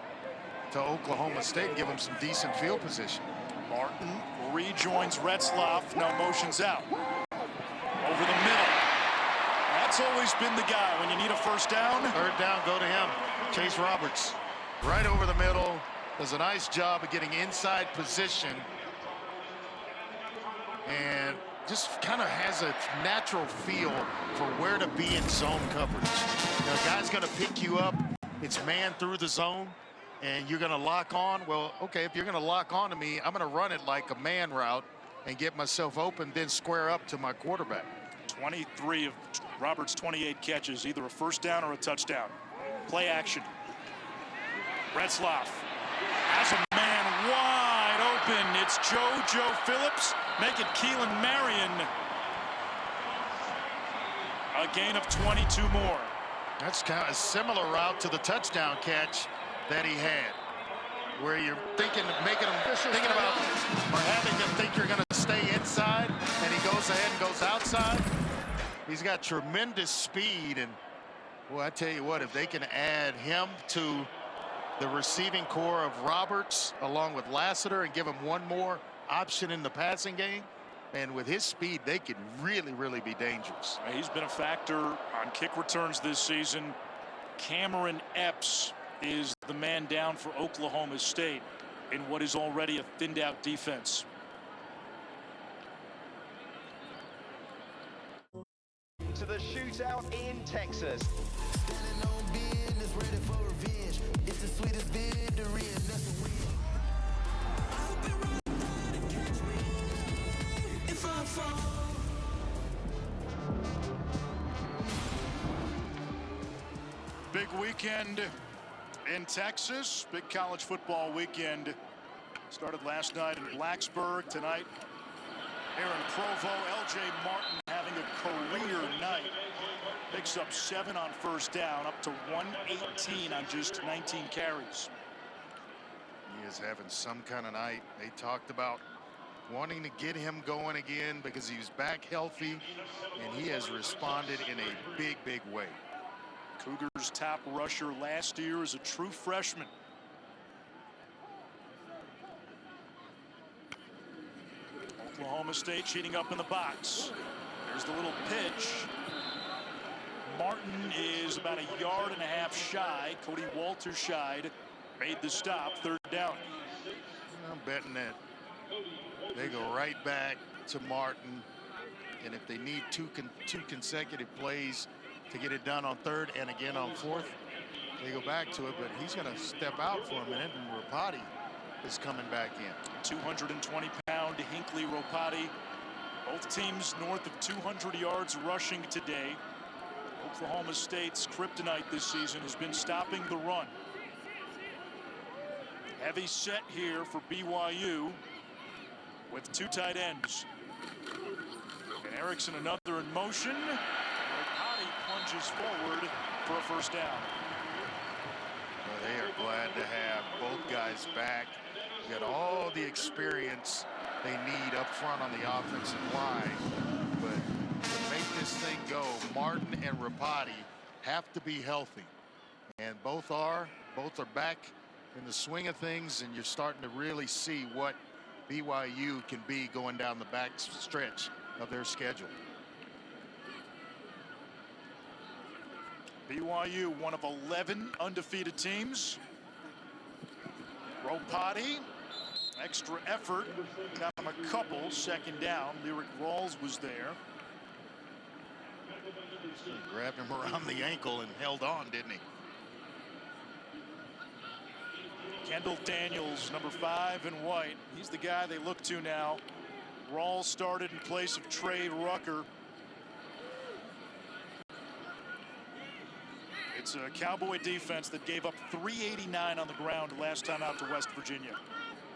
Oklahoma State and give them some decent field position. Martin rejoins Retzlaff, now motions out. Over the middle. That's always been the guy when you need a 1st down. 3rd down, go to him. Chase Roberts. Right over the middle. Does a nice job of getting inside position. And just kind of has a natural feel for where to be in zone coverage. You know, a guy's going to pick you up. It's man through the zone. And you're going to lock on. Well, okay, if you're going to lock on to me, I'm going to run it like a man route and get myself open, then square up to my quarterback. 23 of Roberts' 28 catches, either a 1st down or a touchdown. Play action. Retzlaff has a man wide open. It's Joe Phillips. Make it Keelan Marion. A gain of 22 more. That's kind of a similar route to the touchdown catch that he had, where you're thinking of making him thinking about or having him think you're going to stay inside, and he goes ahead and goes outside. He's got tremendous speed, and well, I tell you what, if they can add him to the receiving core of Roberts along with Lassiter and give him one more option in the passing game, and with his speed, they could really be dangerous. He's been a factor on kick returns this season. Cameron Epps is the man down for Oklahoma State in what is already a thinned out defense. To the shootout in Texas. Big weekend in Texas. Big college football weekend. Started last night in Blacksburg. Tonight here in Provo. LJ Martin having a career night. Picks up 7 on 1st down, up to 118 on just 19 carries. He is having some kind of night. They talked about wanting to get him going again because he was back healthy, and he has responded in a big way. Cougars top rusher last year as a true freshman. Oklahoma State cheating up in the box. There's the little pitch. Martin is about 1.5 yards shy. Cody Walters shied. Made the stop. 3rd down. I'm betting that they go right back to Martin, and if they need two consecutive plays to get it done on 3rd and again on 4th, they go back to it. But he's going to step out for a minute, and Ropati is coming back in. 220-pound Hinckley Ropati. Both teams north of 200 yards rushing today. Oklahoma State's kryptonite this season has been stopping the run. Heavy set here for BYU with two tight ends. And Erickson another in motion. Potty plunges forward for a first down. Well, they are glad to have both guys back. Got all the experience they need up front on the offensive line. But to make this thing go, Martin and Rapati have to be healthy. And both are back in the swing of things, and you're starting to really see what BYU can be going down the back stretch of their schedule. BYU, one of 11 undefeated teams. Ropati, extra effort, got him a couple, second down. Lyric Rawls was there. He grabbed him around the ankle and held on, didn't he? Kendall Daniels, number 5 in white. He's the guy they look to now. Rawls started in place of Trey Rucker. It's a Cowboy defense that gave up 389 on the ground last time out to West Virginia.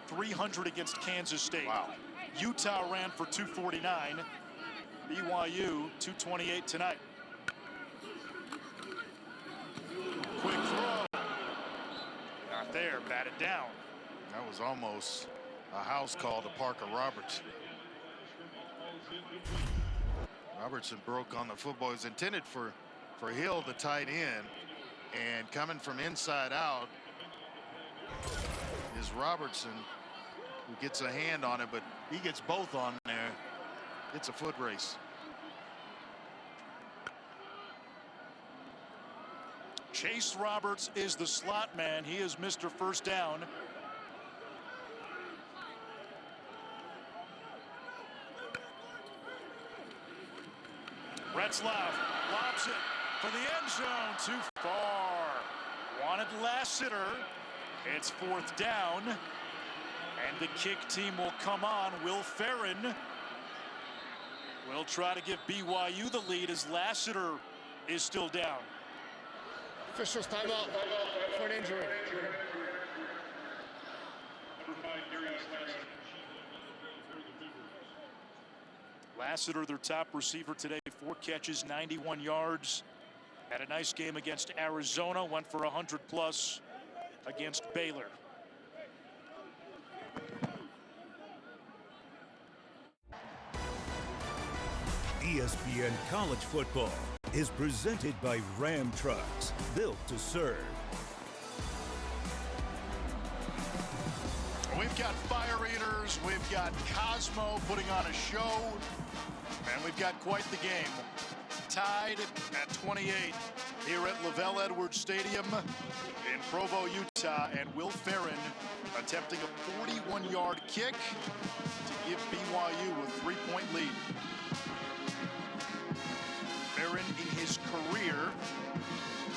300 against Kansas State. Wow. Utah ran for 249. BYU 228 tonight. Quick throw. Not there, batted down. That was almost a house call to Parker Robertson. Robertson broke on the football. It was intended for Hill, the tight end, and coming from inside out is Robertson, who gets a hand on it, but he gets both on there. It's a foot race. Chase Roberts is the slot man. He is Mr. First Down. Retzlaff lobs it for the end zone, too far. Wanted Lassiter. It's fourth down, and the kick team will come on. Will Ferrin will try to give BYU the lead as Lassiter is still down. Officials timeout for an injury. Lassiter, their top receiver today, 4 catches, 91 yards. Had a nice game against Arizona, went for 100+ against Baylor. ESPN College Football is presented by Ram Trucks, built to serve. We've got Fire Eaters, we've got Cosmo putting on a show, and we've got quite the game. Tied at 28 here at Lavelle Edwards Stadium in Provo, Utah, and Will Ferrin attempting a 41-yard kick to give BYU a 3-point lead. Ferrin in his career,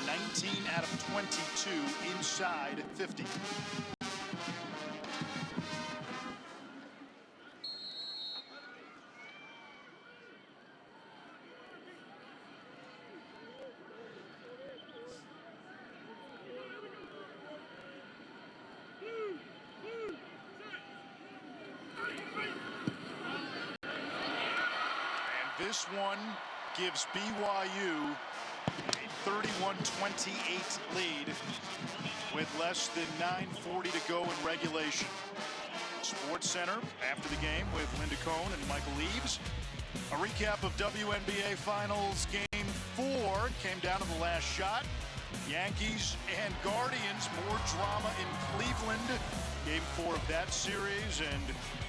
19 out of 22 inside 50. This one gives BYU a 31-28 lead with less than 9:40 to go in regulation. Sports Center after the game with Linda Cohn and Michael Eaves. A recap of WNBA Finals Game 4 came down to the last shot. Yankees and Guardians, more drama in Cleveland. Game 4 of that series, and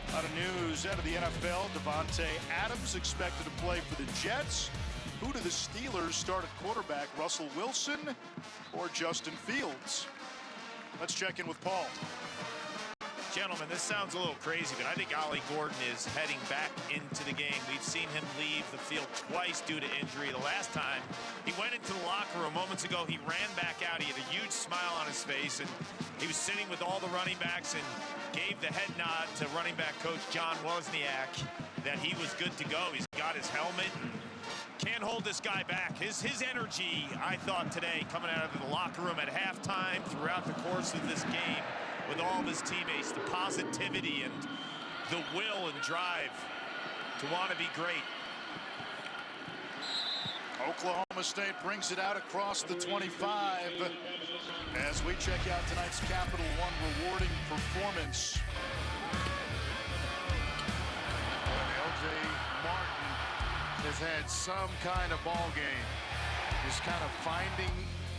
a lot of news out of the NFL. Devontae Adams expected to play for the Jets. Who do the Steelers start at quarterback, Russell Wilson or Justin Fields? Let's check in with Paul. Gentlemen, this sounds a little crazy, but I think Ollie Gordon is heading back into the game. We've seen him leave the field twice due to injury. The last time he went into the locker room moments ago, he ran back out. He had a huge smile on his face, and he was sitting with all the running backs and gave the head nod to running back coach John Wozniak that he was good to go. He's got his helmet, and Can't hold this guy back. His energy, I thought today, coming out of the locker room at halftime, throughout the course of this game, with all of his teammates, the positivity and the will and drive to want to be great. Oklahoma State brings it out across the 25 as we check out tonight's Capital One rewarding performance. LJ Martin has had some kind of ball game. Just kind of finding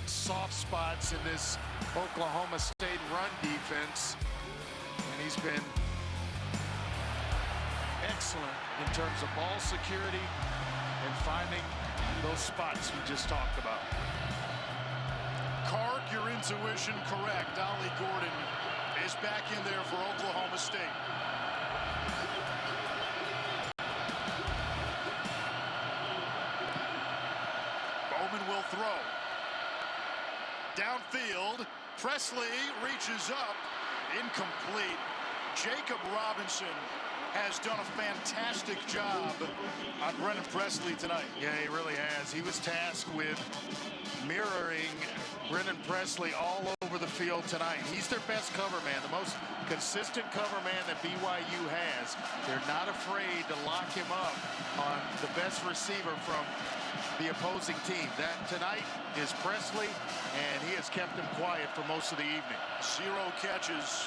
soft spots in this Oklahoma State run defense. And he's been excellent in terms of ball security and finding those spots we just talked about. Carg, your intuition correct. Ollie Gordon is back in there for Oklahoma State. Bowman will throw. Downfield, Presley reaches up, incomplete. Jacob Robinson has done a fantastic job on Brennan Presley tonight. Yeah, he really has. He was tasked with mirroring Brennan Presley all over the field tonight. He's their best cover man, the most consistent cover man that BYU has. They're not afraid to lock him up on the best receiver from the opposing team. That tonight is Presley, and he has kept him quiet for most of the evening. 0 catches.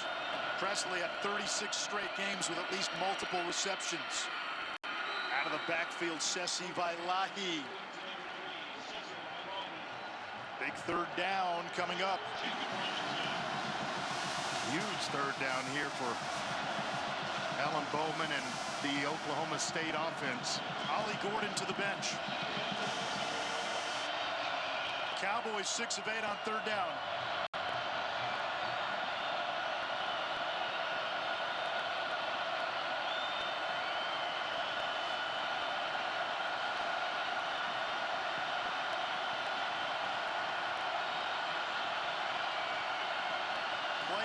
Presley had 36 straight games with at least multiple receptions. Out of the backfield, Sesi Vailahi. Big third down coming up. Huge third down here for Alan Bowman and the Oklahoma State offense. Ollie Gordon to the bench. Cowboys 6 of 8 on third down.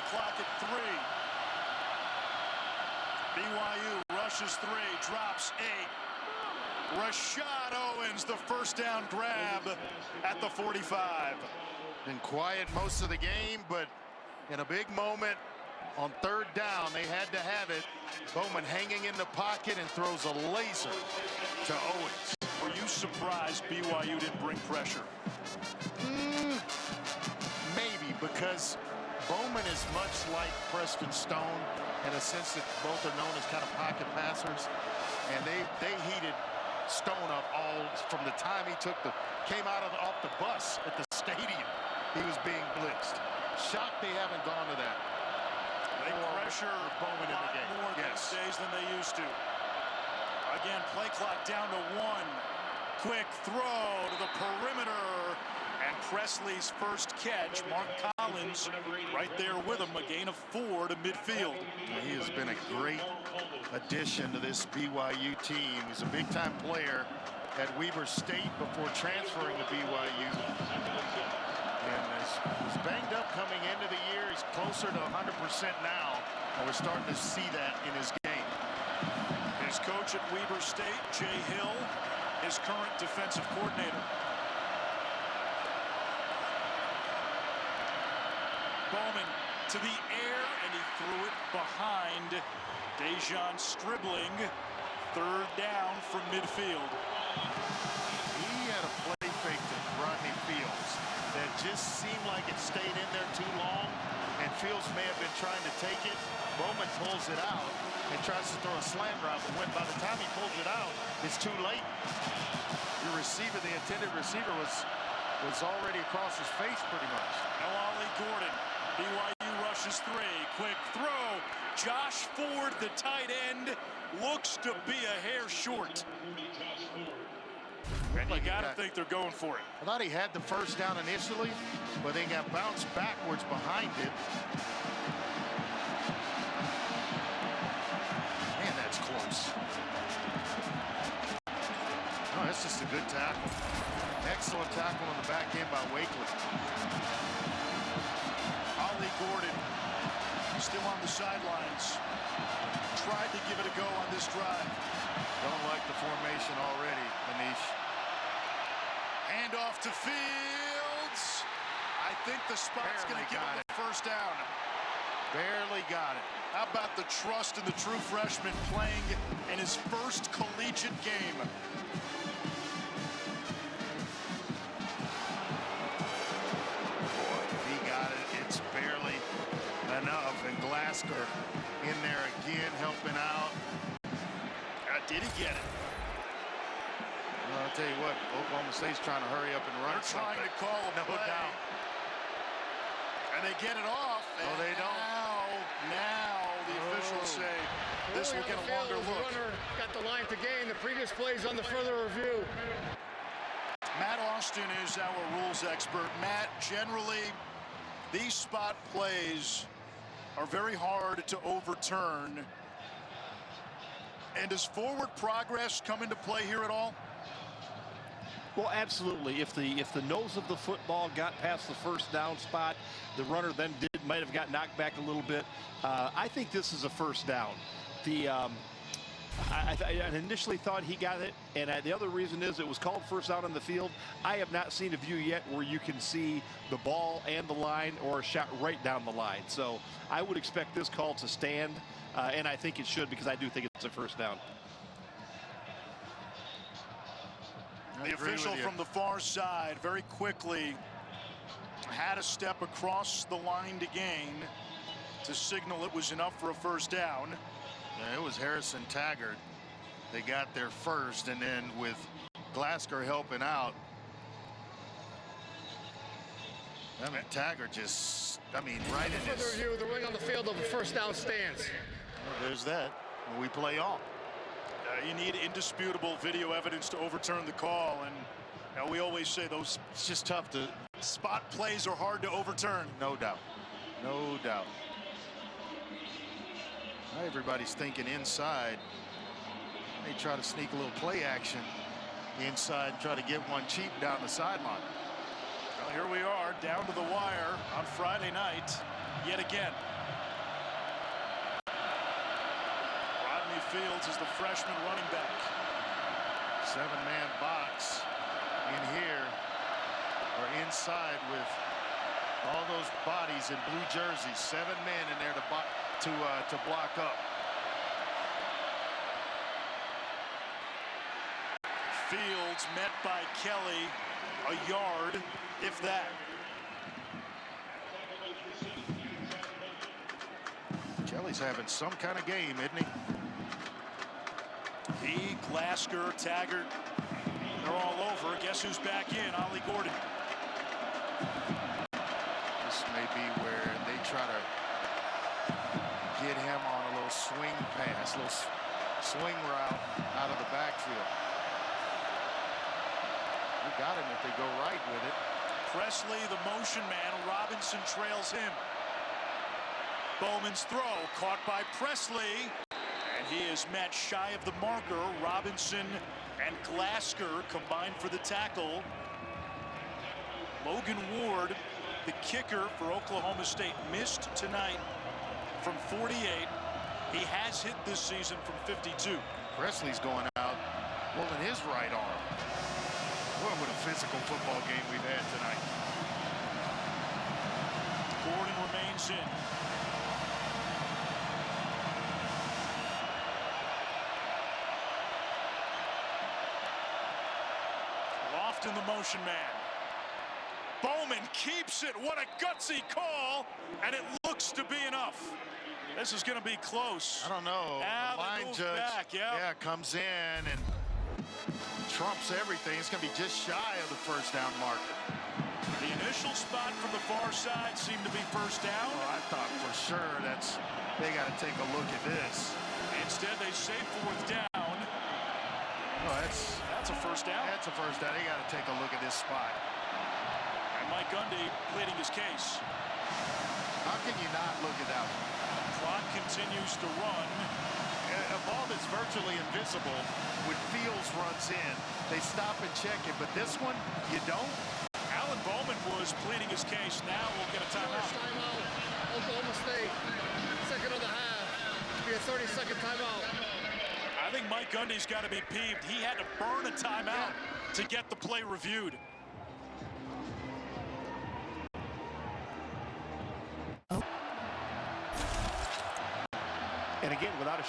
Clock at 3. BYU rushes 3, drops 8. Rashad Owens, the first down grab at the 45. Been quiet most of the game, but in a big moment on third down, they had to have it. Bowman hanging in the pocket and throws a laser to Owens. Were you surprised BYU didn't bring pressure? Maybe, because Bowman is much like Preston Stone in a sense that both are known as kind of pocket passers, and they heated Stone up all from the time he came out off the bus at the stadium. He was being blitzed. Shocked they haven't gone to that. They pressure Bowman in the game. More these days than they used to. Again, play clock down to 1. Quick throw to the perimeter. And Presley's first catch, Mark Collins right there with him, a gain of 4 to midfield. He has been a great addition to this BYU team. He's a big-time player at Weber State before transferring to BYU. And was banged up coming into the year. He's closer to 100% now, and we're starting to see that in his game. His coach at Weber State, Jay Hill, his current defensive coordinator. Bowman to the air, and he threw it behind Dejan Stribling. Third down from midfield. He had a play fake to Rodney Fields that just seemed like it stayed in there too long, and Fields may have been trying to take it. Bowman pulls it out and tries to throw a slant route, but by the time he pulls it out, it's too late. Your receiver, the intended receiver, was already across his face pretty much. Now Ollie Gordon. BYU rushes 3. Quick throw. Josh Ford, the tight end, looks to be a hair short. And you got to think they're going for it. I thought he had the first down initially, but then got bounced backwards behind it. Man, that's close. Oh, that's just a good tackle. Excellent tackle on the back end by Wakely. Ollie Gordon still on the sidelines. Tried to give it a go on this drive. Don't like the formation already, Manish. Hand off to Fields. I think the spot's going to give him the first down. Barely got it. How about the trust in the true freshman playing in his first collegiate game? Boy, he got it. It's barely enough. And Glasgow in there again, helping out. Did he get it? Well, I'll tell you what, Oklahoma State's trying to hurry up and run. They're trying to call a play. doubt. And they get it off. No, they don't. Now the officials say this will get a longer look. The runner got the line to gain. The previous plays on the further review. Matt Austin is our rules expert. Matt, generally, these spot plays are very hard to overturn. And does forward progress come into play here at all? Well, absolutely. If the nose of the football got past the first down spot, the runner then might have got knocked back a little bit. I think this is a first down. I initially thought he got it, and the other reason is it was called first down on the field. I have not seen a view yet where you can see the ball and the line or a shot right down the line. So I would expect this call to stand, and I think it should, because I do think it's a first down. The official from the far side very quickly had a step across the line to gain to signal it was enough for a first down. Yeah, it was Harrison Taggart. They got there first, and then with Glasgow helping out, I mean, Taggart just, right in For the his... review, the ring on the field of the first down stands. Well, there's that. We play on. You need indisputable video evidence to overturn the call, and we always say those. It's just tough to. Spot plays are hard to overturn. No doubt. No doubt. Now everybody's thinking inside. They try to sneak a little play action inside and try to get one cheap down the sideline. Well, here we are down to the wire on Friday night yet again. Fields is the freshman running back. 7-man box in here, or inside, with all those bodies in blue jerseys. 7 men in there to block up. Fields met by Kelly, a yard, if that. Kelly's having some kind of game, isn't he? He, Glasgow, Taggart, they're all over. Guess who's back in? Ollie Gordon. This may be where they try to get him on a little swing pass, little swing route out of the backfield. We got him if they go right with it. Presley, the motion man. Robinson trails him. Bowman's throw caught by Presley. And he is met shy of the marker. Robinson and Glasgow combined for the tackle. Logan Ward, the kicker for Oklahoma State, missed tonight from 48. He has hit this season from 52. Presley's going out, holding his right arm. Boy, what a physical football game we've had tonight. Gordon remains in. In the motion man. Bowman keeps it. What a gutsy call, and it looks to be enough. This is going to be close. I don't know. The line judge comes in and trumps everything. It's going to be just shy of the first down marker. The initial spot from the far side seemed to be first down. Oh, I thought for sure they got to take a look at this. Instead, they say fourth down. Oh, that's a first down. That's a first down. They got to take a look at this spot. And Mike Gundy pleading his case. How can you not look at that one? Clock continues to run. A ball that's virtually invisible, when Fields runs in, they stop and check it. But this one, you don't. Alan Bowman was pleading his case. Now we'll get a timeout. Timeout. Oklahoma State. Second of the half. Be a 30-second timeout. I think Mike Gundy's got to be peeved. He had to burn a timeout to get the play reviewed.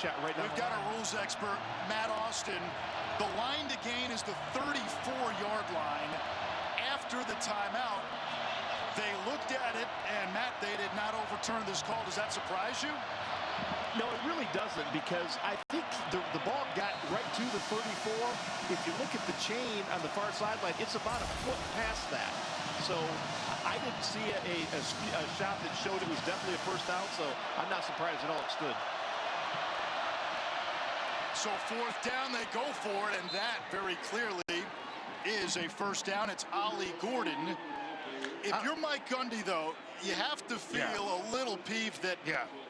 shot right down. We've got our rules expert, Matt Austin. The line to gain is the 34-yard line after the timeout. They looked at it, and Matt, they did not overturn this call. Does that surprise you? No, it really doesn't, because I think the ball got right to the 34. If you look at the chain on the far sideline, it's about a foot past that. So I didn't see a shot that showed it was definitely a first down, so I'm not surprised at all it stood. So fourth down, they go for it, and that very clearly is a first down. It's Ollie Gordon. If you're Mike Gundy, though, you have to feel a little peeved that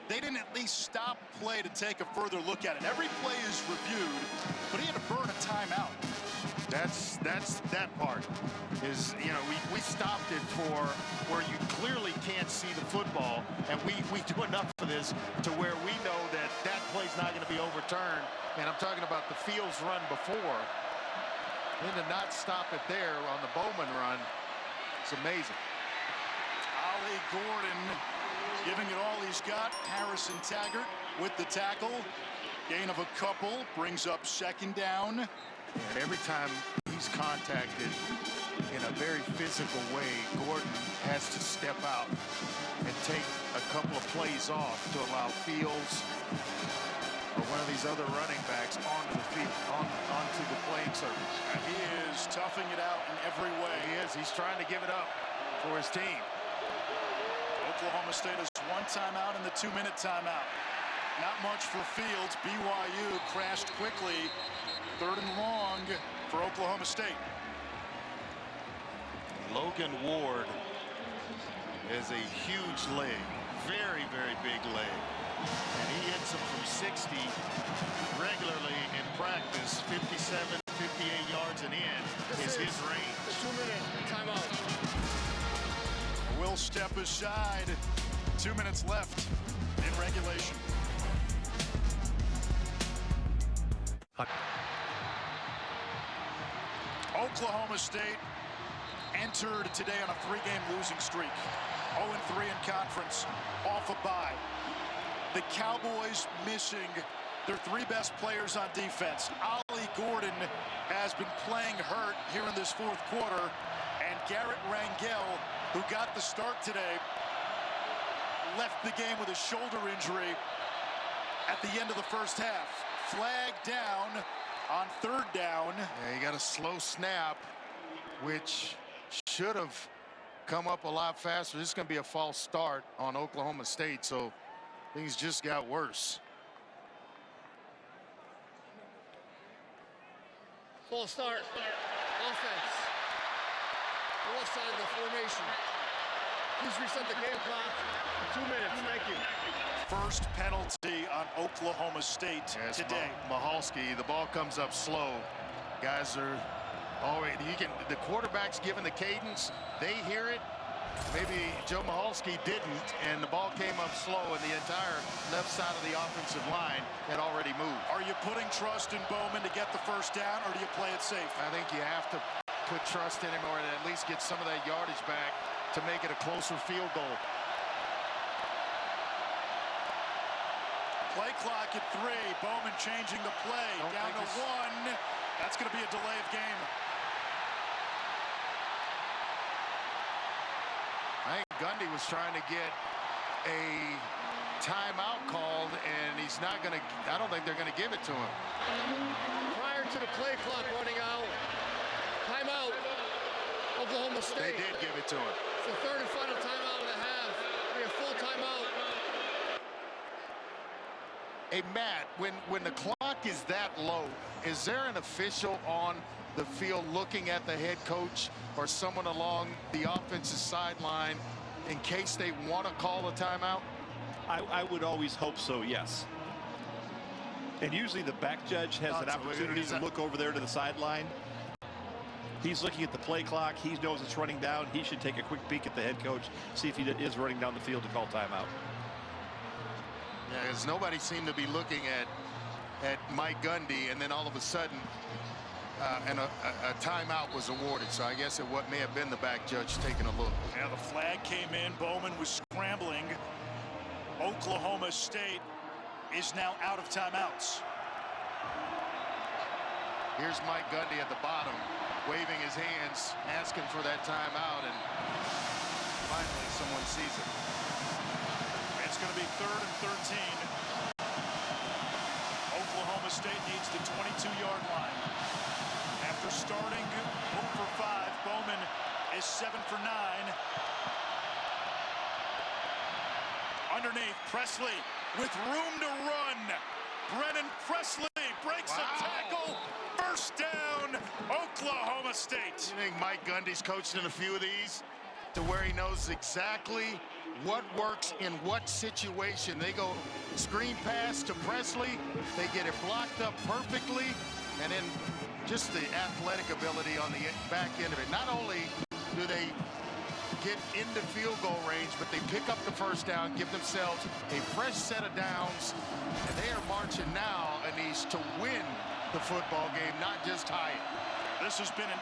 they didn't at least stop play to take a further look at it. Every play is reviewed, but he had to burn a timeout. That's that part is, you know, we stopped it for where you clearly can't see the football, and we do enough of this to where we know that play's not going to be overturned. And I'm talking about the Fields run before. And to not stop it there on the Bowman run, it's amazing. Ollie Gordon giving it all he's got. Harrison Taggart with the tackle. Gain of a couple brings up second down. And every time he's contacted in a very physical way, Gordon has to step out and take a couple of plays off to allow Fields or one of these other running backs onto the field, onto the playing surface. He is toughing it out in every way. He is. He's trying to give it up for his team. Oklahoma State has one timeout and the 2-minute timeout. Not much for Fields. BYU crashed quickly. Third and long for Oklahoma State. Logan Ward is a huge leg. Very, very big leg. And he hits them from 60 regularly in practice. 57, 58 yards and in is his range. 2-minute timeout. Will step aside. 2 minutes left in regulation. Oklahoma State entered today on a 3-game losing streak. 0-3 in conference, off a bye. The Cowboys missing their 3 best players on defense. Ollie Gordon has been playing hurt here in this fourth quarter, and Garrett Rangel, who got the start today, left the game with a shoulder injury at the end of the first half. Flag down on third down. Yeah, he got a slow snap, which should have come up a lot faster. This is going to be a false start on Oklahoma State, so things just got worse. False start. Offense. The left side of the formation. Please reset the game clock. 2 minutes. Thank you. First penalty on Oklahoma State today. Mahalski, the ball comes up slow. Guys are already, the quarterback's given the cadence. They hear it. Maybe Joe Mahalski didn't, and the ball came up slow, and the entire left side of the offensive line had already moved. Are you putting trust in Bowman to get the first down, or do you play it safe? I think you have to put trust in him, or at least get some of that yardage back to make it a closer field goal. Play clock at 3. Bowman changing the play. Down to 1. That's going to be a delay of game. I think Gundy was trying to get a timeout called, and he's not going to. I don't think they're going to give it to him. Prior to the play clock running out, timeout, Oklahoma State. They did give it to him. It's the third and final timeout of the half. It'll be a full timeout. Hey, Matt, when the clock is that low, is there an official on the field looking at the head coach or someone along the offensive sideline in case they want to call a timeout? I would always hope so, yes. And usually the back judge has an opportunity to look over there to the sideline. He's looking at the play clock. He knows it's running down. He should take a quick peek at the head coach, see if he is running down the field to call timeout. Yeah, because nobody seemed to be looking at Mike Gundy, and then all of a sudden, a timeout was awarded. So I guess what may have been the back judge taking a look. Yeah, the flag came in. Bowman was scrambling. Oklahoma State is now out of timeouts. Here's Mike Gundy at the bottom, waving his hands, asking for that timeout, and finally someone sees it. It's going to be 3rd and 13. Oklahoma State needs the 22-yard line. After starting 0 for 5, Bowman is 7 for 9. Underneath, Presley with room to run. Brennan Presley breaks a tackle. First down, Oklahoma State. You think Mike Gundy's coached in a few of these to where he knows exactly what works in what situation? They go screen pass to Presley. They get it blocked up perfectly. And then just the athletic ability on the back end of it. Not only do they get into field goal range, but they pick up the first down, give themselves a fresh set of downs, and they are marching now, Anish, to win the football game, not just tie it. This has been an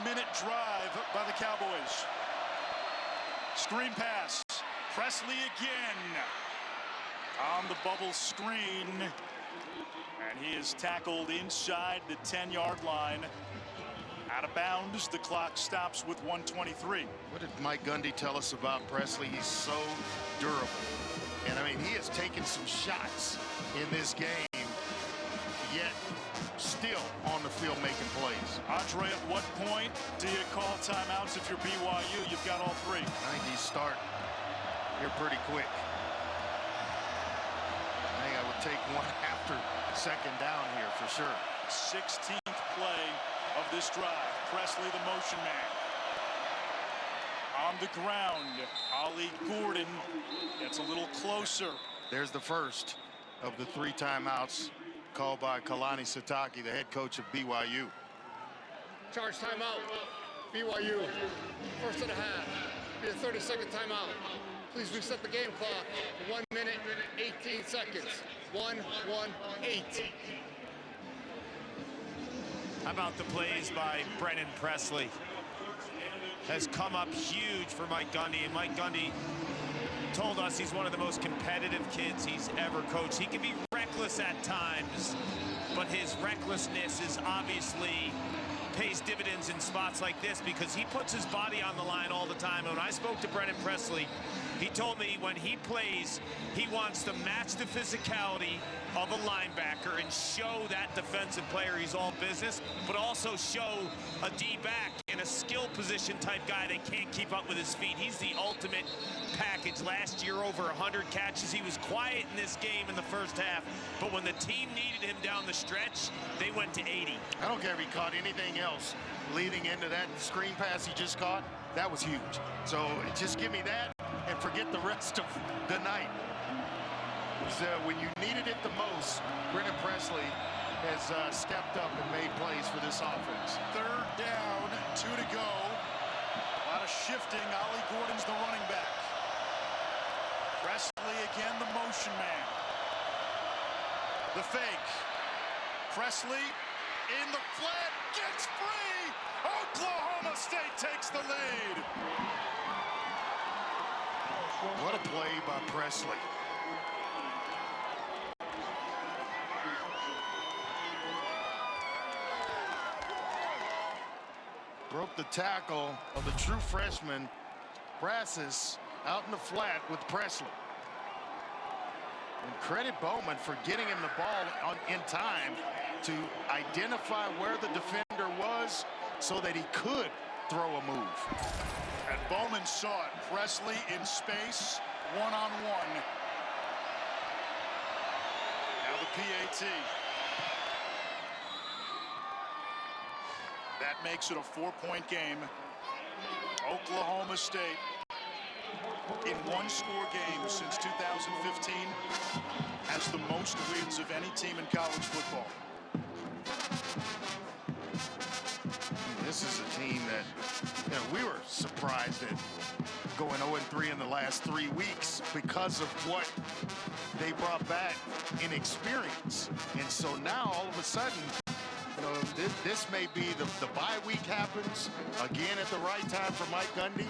8-minute drive by the Cowboys. Screen pass. Presley again on the bubble screen, and he is tackled inside the 10-yard line. Out of bounds, the clock stops with 1:23. What did Mike Gundy tell us about Presley? He's so durable. And, I mean, he has taken some shots in this game, yet still on the field making plays. Andre, at what point do you call timeouts if you're BYU? You've got all 3. I think he start here pretty quick. I think I would take one after second down here for sure. 16th play of this drive. Presley, the motion man. On the ground, Ali Gordon gets a little closer. There's the first of the 3 timeouts called by Kalani Sitake, the head coach of BYU. Charge timeout. BYU. First and a half. Be a 30-second timeout. Please reset the game clock. 1 minute, 18 seconds. 1-1-8. How about the plays by Brennan Presley? Has come up huge for Mike Gundy, and Mike Gundy told us he's one of the most competitive kids he's ever coached. He can be reckless at times, but his recklessness is obviously pays dividends in spots like this because he puts his body on the line all the time. And when I spoke to Brennan Presley, he told me when he plays, he wants to match the physicality of a linebacker and show that defensive player he's all business, but also show a D-back in a skill position type guy that can't keep up with his feet. He's the ultimate package. Last year, over 100 catches. He was quiet in this game in the first half, but when the team needed him down the stretch, they went to 80. I don't care if he caught anything else leading into that screen pass he just caught. That was huge. So just give me that and forget the rest of the night. So when you needed it the most, Brennan Presley has stepped up and made plays for this offense. 3rd down, 2 to go. A lot of shifting. Ali Gordon's the running back. Presley again, the motion man. The fake. Presley in the flat, gets free. Oklahoma State takes the lead. What a play by Presley. Broke the tackle of the true freshman, Brassis, out in the flat with Presley. And credit Bowman for getting him the ball in time to identify where the defender was so that he could throw a move. And Bowman saw it. Presley in space, one-on-one. Now the PAT. That makes it a 4-point game. Oklahoma State, in one-score games since 2015, has the most wins of any team in college football. This is a team that, we were surprised at going 0-3 in the last 3 weeks because of what they brought back in experience. And so now all of a sudden, this may be the bye week happens again at the right time for Mike Gundy,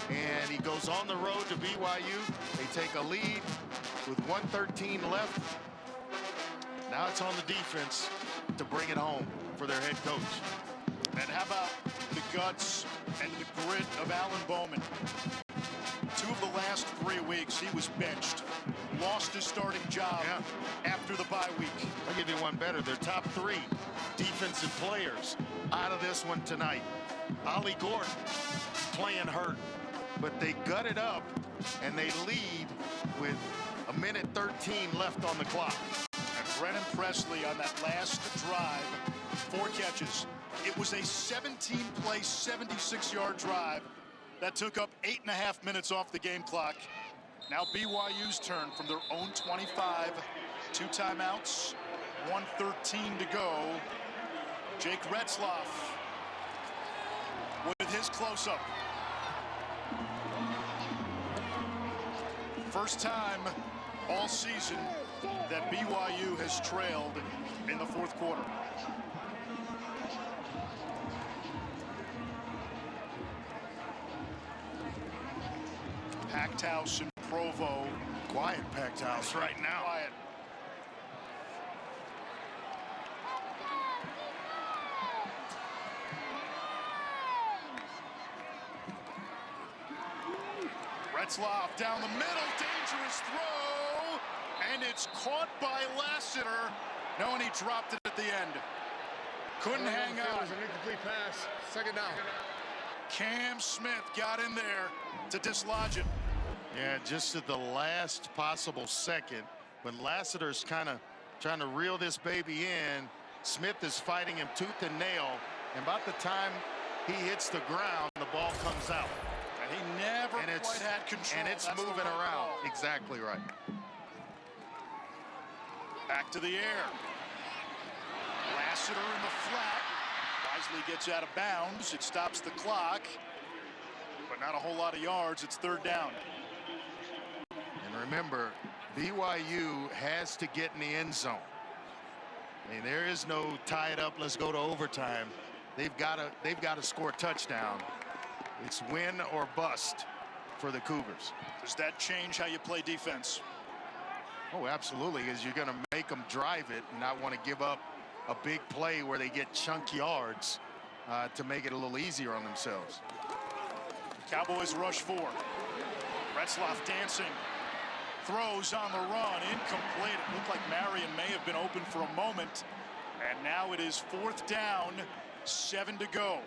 and he goes on the road to BYU. They take a lead with 1:13 left Now it's on the defense to bring it home for their head coach. And how about the guts and the grit of Alan Bowman? 2 of the last 3 weeks, he was benched. Lost his starting job after the bye week. I'll give you one better. Their top 3 defensive players out of this one tonight. Ollie Gordon playing hurt, but they gut it up and they lead with 1:13 left on the clock. And Brennan Presley on that last drive, 4 catches. It was a 17-play, 76-yard drive that took up 8.5 minutes off the game clock. Now BYU's turn from their own 25. 2 timeouts, 1:13 to go. Jake Retzloff with his close-up. First time all season that BYU has trailed in the 4th quarter. Packed house in Provo. Quiet packed house right now. Quiet. Retzloff down the middle, dangerous throw, and it's caught by Lassiter. No, and he dropped it at the end. Couldn't hang on. It was an incomplete pass. Second down. Cam Smith got in there to dislodge it. Yeah, just at the last possible second, when Lassiter's kind of trying to reel this baby in, Smith is fighting him tooth and nail, and about the time he hits the ground, the ball comes out. And he never quite had control. And it's That's moving the right around. ball. Exactly right. Back to the air. Lassiter in the flat. Wisely gets out of bounds. It stops the clock, but not a whole lot of yards. It's 3rd down. And remember, BYU has to get in the end zone. I mean, there is no tie it up, let's go to overtime. They've got to score a touchdown. It's win or bust for the Cougars. Does that change how you play defense? Oh, absolutely, because you're going to make them drive it and not want to give up a big play where they get chunk yards to make it a little easier on themselves. Cowboys rush 4. Retzloff dancing. Throws on the run, incomplete. It looked like Marion may have been open for a moment. And now it is 4th down, 7 to go.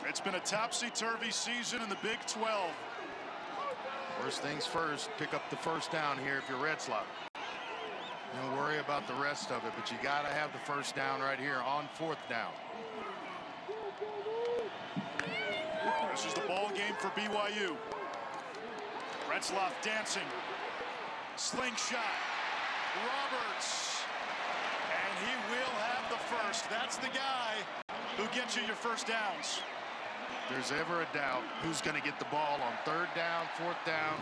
It's been a topsy-turvy season in the Big 12. First things first, pick up the first down here if you're Retzloff. Don't worry about the rest of it, but you got to have the first down right here on 4th down. This is the ball game for BYU. Retzloff dancing. Slingshot. Roberts. And he will have the first. That's the guy who gets you your first downs. If there's ever a doubt who's going to get the ball on 3rd down, 4th down,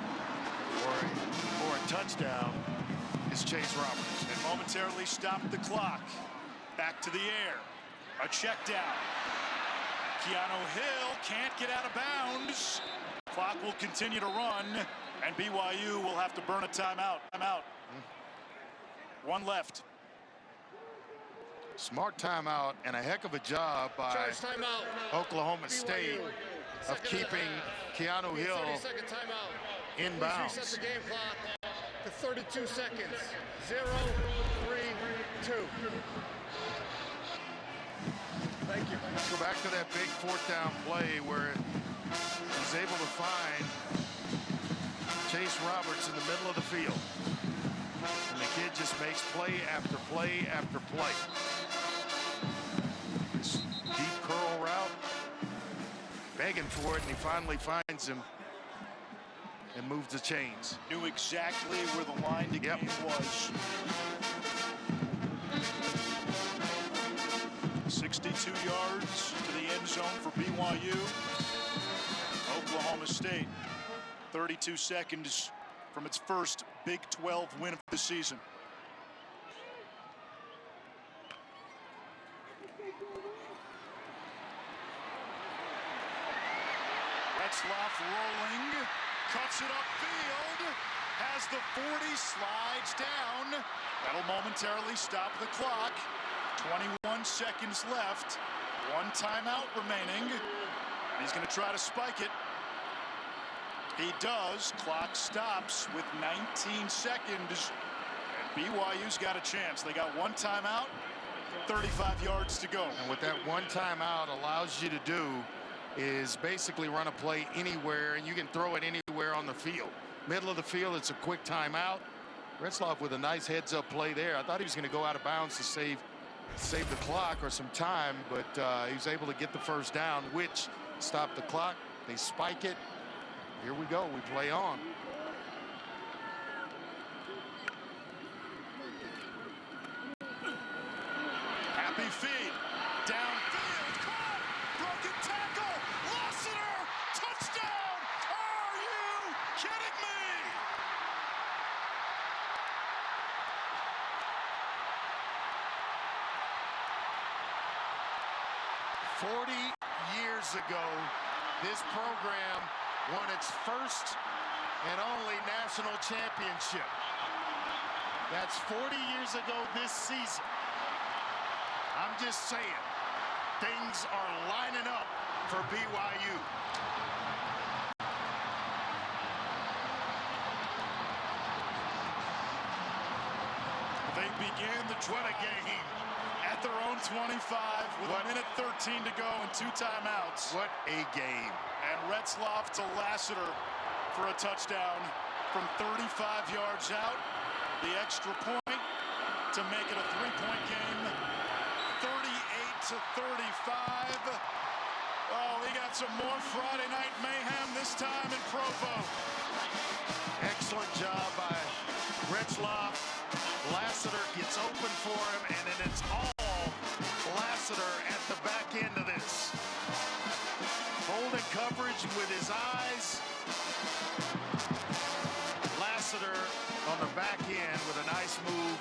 or a touchdown, it's Chase Roberts. And momentarily stopped the clock. Back to the air. A check down. Keanu Hill can't get out of bounds. Clock will continue to run, and BYU will have to burn a timeout. Timeout. 1 left. Smart timeout and a heck of a job by Oklahoma State of keeping Keanu Hill in bounds. Reset the game clock to 32 seconds. 0, 3, 2. Thank you. Let's go back to that big 4th down play where he's able to find Chase Roberts in the middle of the field. And the kid just makes play after play after play. This deep curl route, begging for it, and he finally finds him and moves the chains. Knew exactly where the line to game was. 62 yards to the end zone for BYU. Oklahoma State, 32 seconds from its first Big 12 win of the season. Retzloff rolling, cuts it upfield, has the 40, slides down. That'll momentarily stop the clock. 21 seconds left. One timeout remaining. And he's going to try to spike it. He does. Clock stops with 19 seconds. And BYU's got a chance. They got one timeout, 35 yards to go. And what that one timeout allows you to do is basically run a play anywhere, and you can throw it anywhere on the field. Middle of the field, it's a quick timeout. Retzloff with a nice heads-up play there. I thought he was going to go out of bounds to save the clock or some time, but he was able to get the first down, which stopped the clock. They spike it. Here we go. We play on. Happy feet. Downfield. Caught. Broken tackle. Lassiter. Touchdown. Are you kidding me? Years ago, this program won its first and only national championship. That's 40 years ago this season. I'm just saying, things are lining up for BYU. They began the game at their own 25 with a minute 13 to go and 2 timeouts. What a game. And Retzloff to Lassiter for a touchdown from 35 yards out. The extra point to make it a 3-point game. 38-35. Oh, we got some more Friday night mayhem, this time in Provo. Excellent job by Retzloff. Lassiter gets open for him, and then it's all Lassiter at the back end of this. Holding coverage with his eyes. Lassiter on the back end with a nice move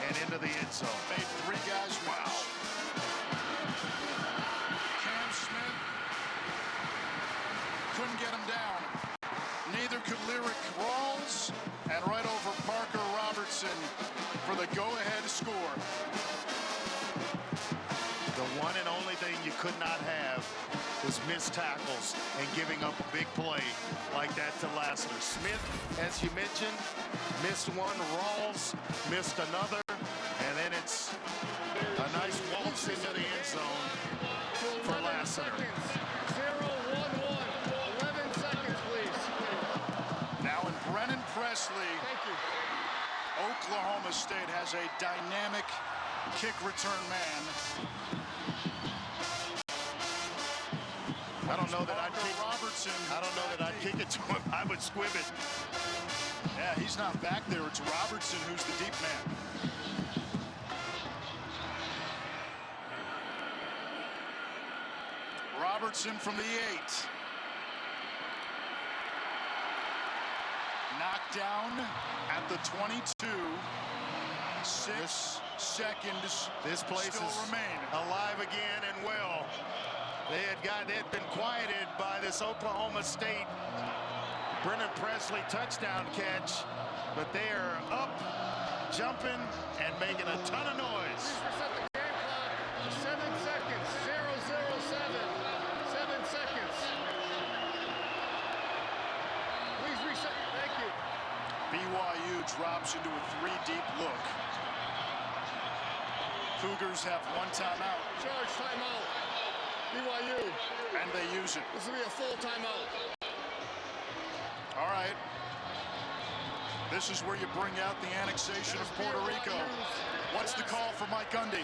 and into the end zone. Made 3 guys miss. Wow. Cam Smith couldn't get him down. Neither could Lyric Rawls, and right over Parker Robertson for the go-ahead score. The one and only thing you could not have was missed tackles and giving up a big play like that to Lassiter. Smith, as you mentioned, missed one. Rawls missed another. And then it's a nice waltz into the end zone for Lassiter. 0-1-1. 11 seconds, please. Now in Brennan Presley, Thank you. Oklahoma State has a dynamic kick return man. I don't know that I'd kick Robertson. I don't know that I'd kick it to him. I would squib it. Yeah, he's not back there. It's Robertson who's the deep man. Robertson from the 8. Knocked down at the 22. 6 seconds. This place still is remain. alive again and well. They had been quieted by this Oklahoma State Brennan Presley touchdown catch, but they are up, jumping, and making a ton of noise. Reset the game clock to 7 seconds. 0-0-7. 7 seconds. Please reset. Thank you. BYU drops into a 3-deep look. Cougars have 1 timeout. Charge timeout. BYU. And they use it. This will be a full timeout. All right. This is where you bring out the annexation of Puerto Rico. What's the call for Mike Gundy?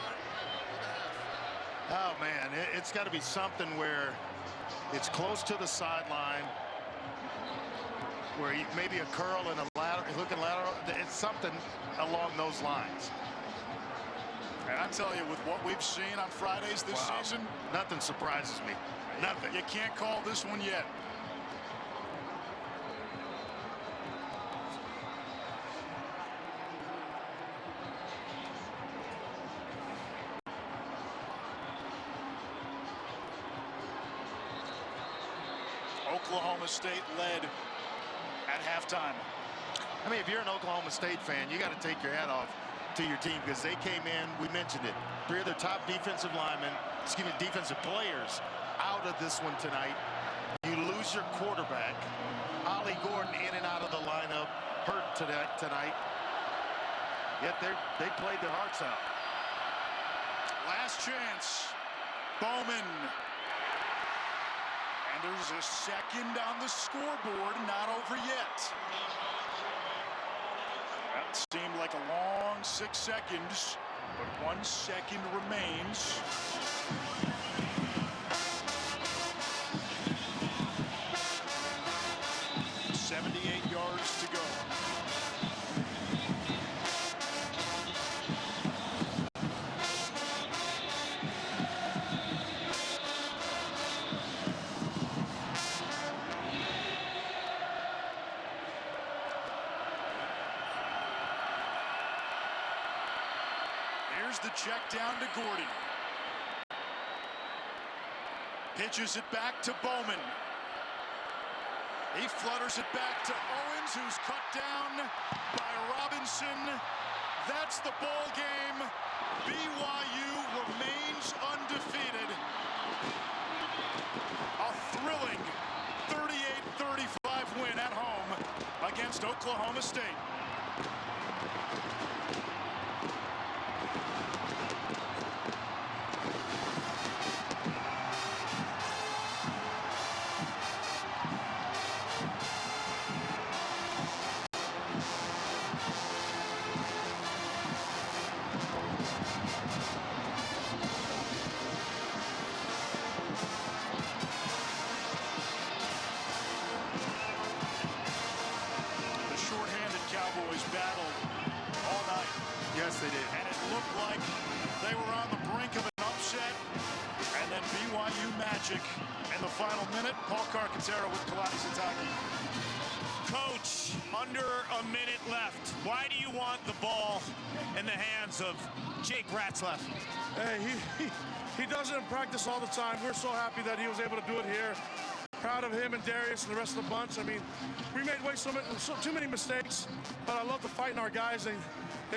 Oh, man, it's got to be something where it's close to the sideline, where maybe a curl and a hooking lateral. It's something along those lines. And I tell you, with what we've seen on Fridays this season, nothing surprises me. Nothing. You can't call this one yet. Oklahoma State led at halftime. I mean, if you're an Oklahoma State fan, you got to take your hat off to your team because they came in, we mentioned it, 3 of their top defensive players out of this one tonight. You lose your quarterback. Ollie Gordon in and out of the lineup, hurt tonight. Yet they played their hearts out. Last chance. Bowman. And there's a second on the scoreboard, not over yet. That seemed like a long 6 seconds, but 1 second remains. .78 yards to go. Here's the check down to Gordon. Pitches it back to Bowman. He flutters it back to Owens, who's cut down by Robinson. That's the ball game. BYU remains undefeated. A thrilling 38-35 win at home against Oklahoma State. Cowboys battled all night. Yes, they did. And it looked like they were on the brink of an upset. And then BYU magic in the final minute. Paul Carcaterra with Kalani Sitake. Coach, under a minute left. Why do you want the ball in the hands of Jake Ratzlaff? Hey, he does it in practice all the time. We're so happy that he was able to do it here. Proud of him and Darius and the rest of the bunch. I mean, we made too many mistakes, but I love the fight in our guys. They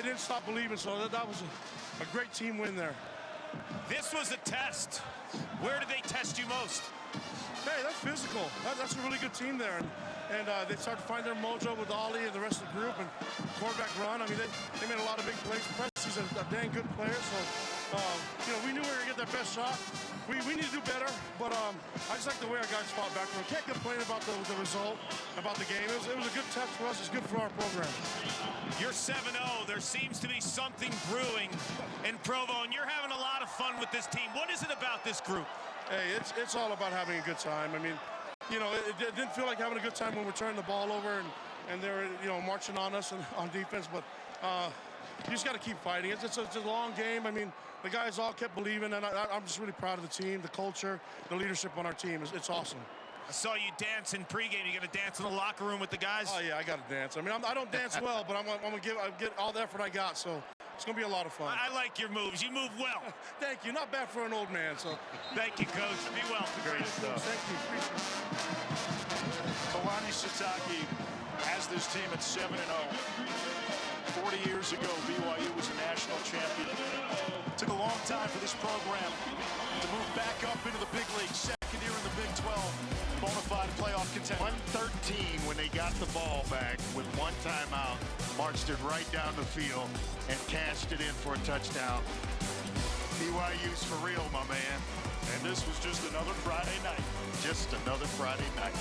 didn't stop believing, so that was a great team win there. This was a test. Where did they test you most? Hey, that's physical. That's a really good team there. And they started to find their mojo with Ollie and the rest of the group and quarterback run. I mean, they made a lot of big plays. Presley's a dang good player, so we knew we were going to get that best shot. We need to do better, but I just like the way our guys fought back. We can't complain about the result, about the game. It was a good test for us. It's good for our program. You're 7-0. There seems to be something brewing in Provo, and you're having a lot of fun with this team. What is it about this group? Hey, it's all about having a good time. I mean, it didn't feel like having a good time when we're turning the ball over and they're, marching on us on defense, but you just got to keep fighting. It's a long game. I mean, the guys all kept believing, and I'm just really proud of the team, the culture, the leadership on our team. It's awesome. I saw you dance in pregame. You going to dance in the locker room with the guys? Oh, yeah, I got to dance. I mean, I don't dance well, but I'm going to get all the effort I got, so it's going to be a lot of fun. I like your moves. You move well. Thank you. Not bad for an old man, so. Thank you, Coach. Be well. Great stuff. Thank you. Kalani Sitake has this team at 7-0. 40 years ago, BYU was a national champion. It took a long time for this program to move back up into the big league. Second year in the Big 12. Bona fide playoff contender. 113 when they got the ball back with 1 timeout. Marched it right down the field and cashed it in for a touchdown. BYU's for real, my man. And this was just another Friday night. Just another Friday night.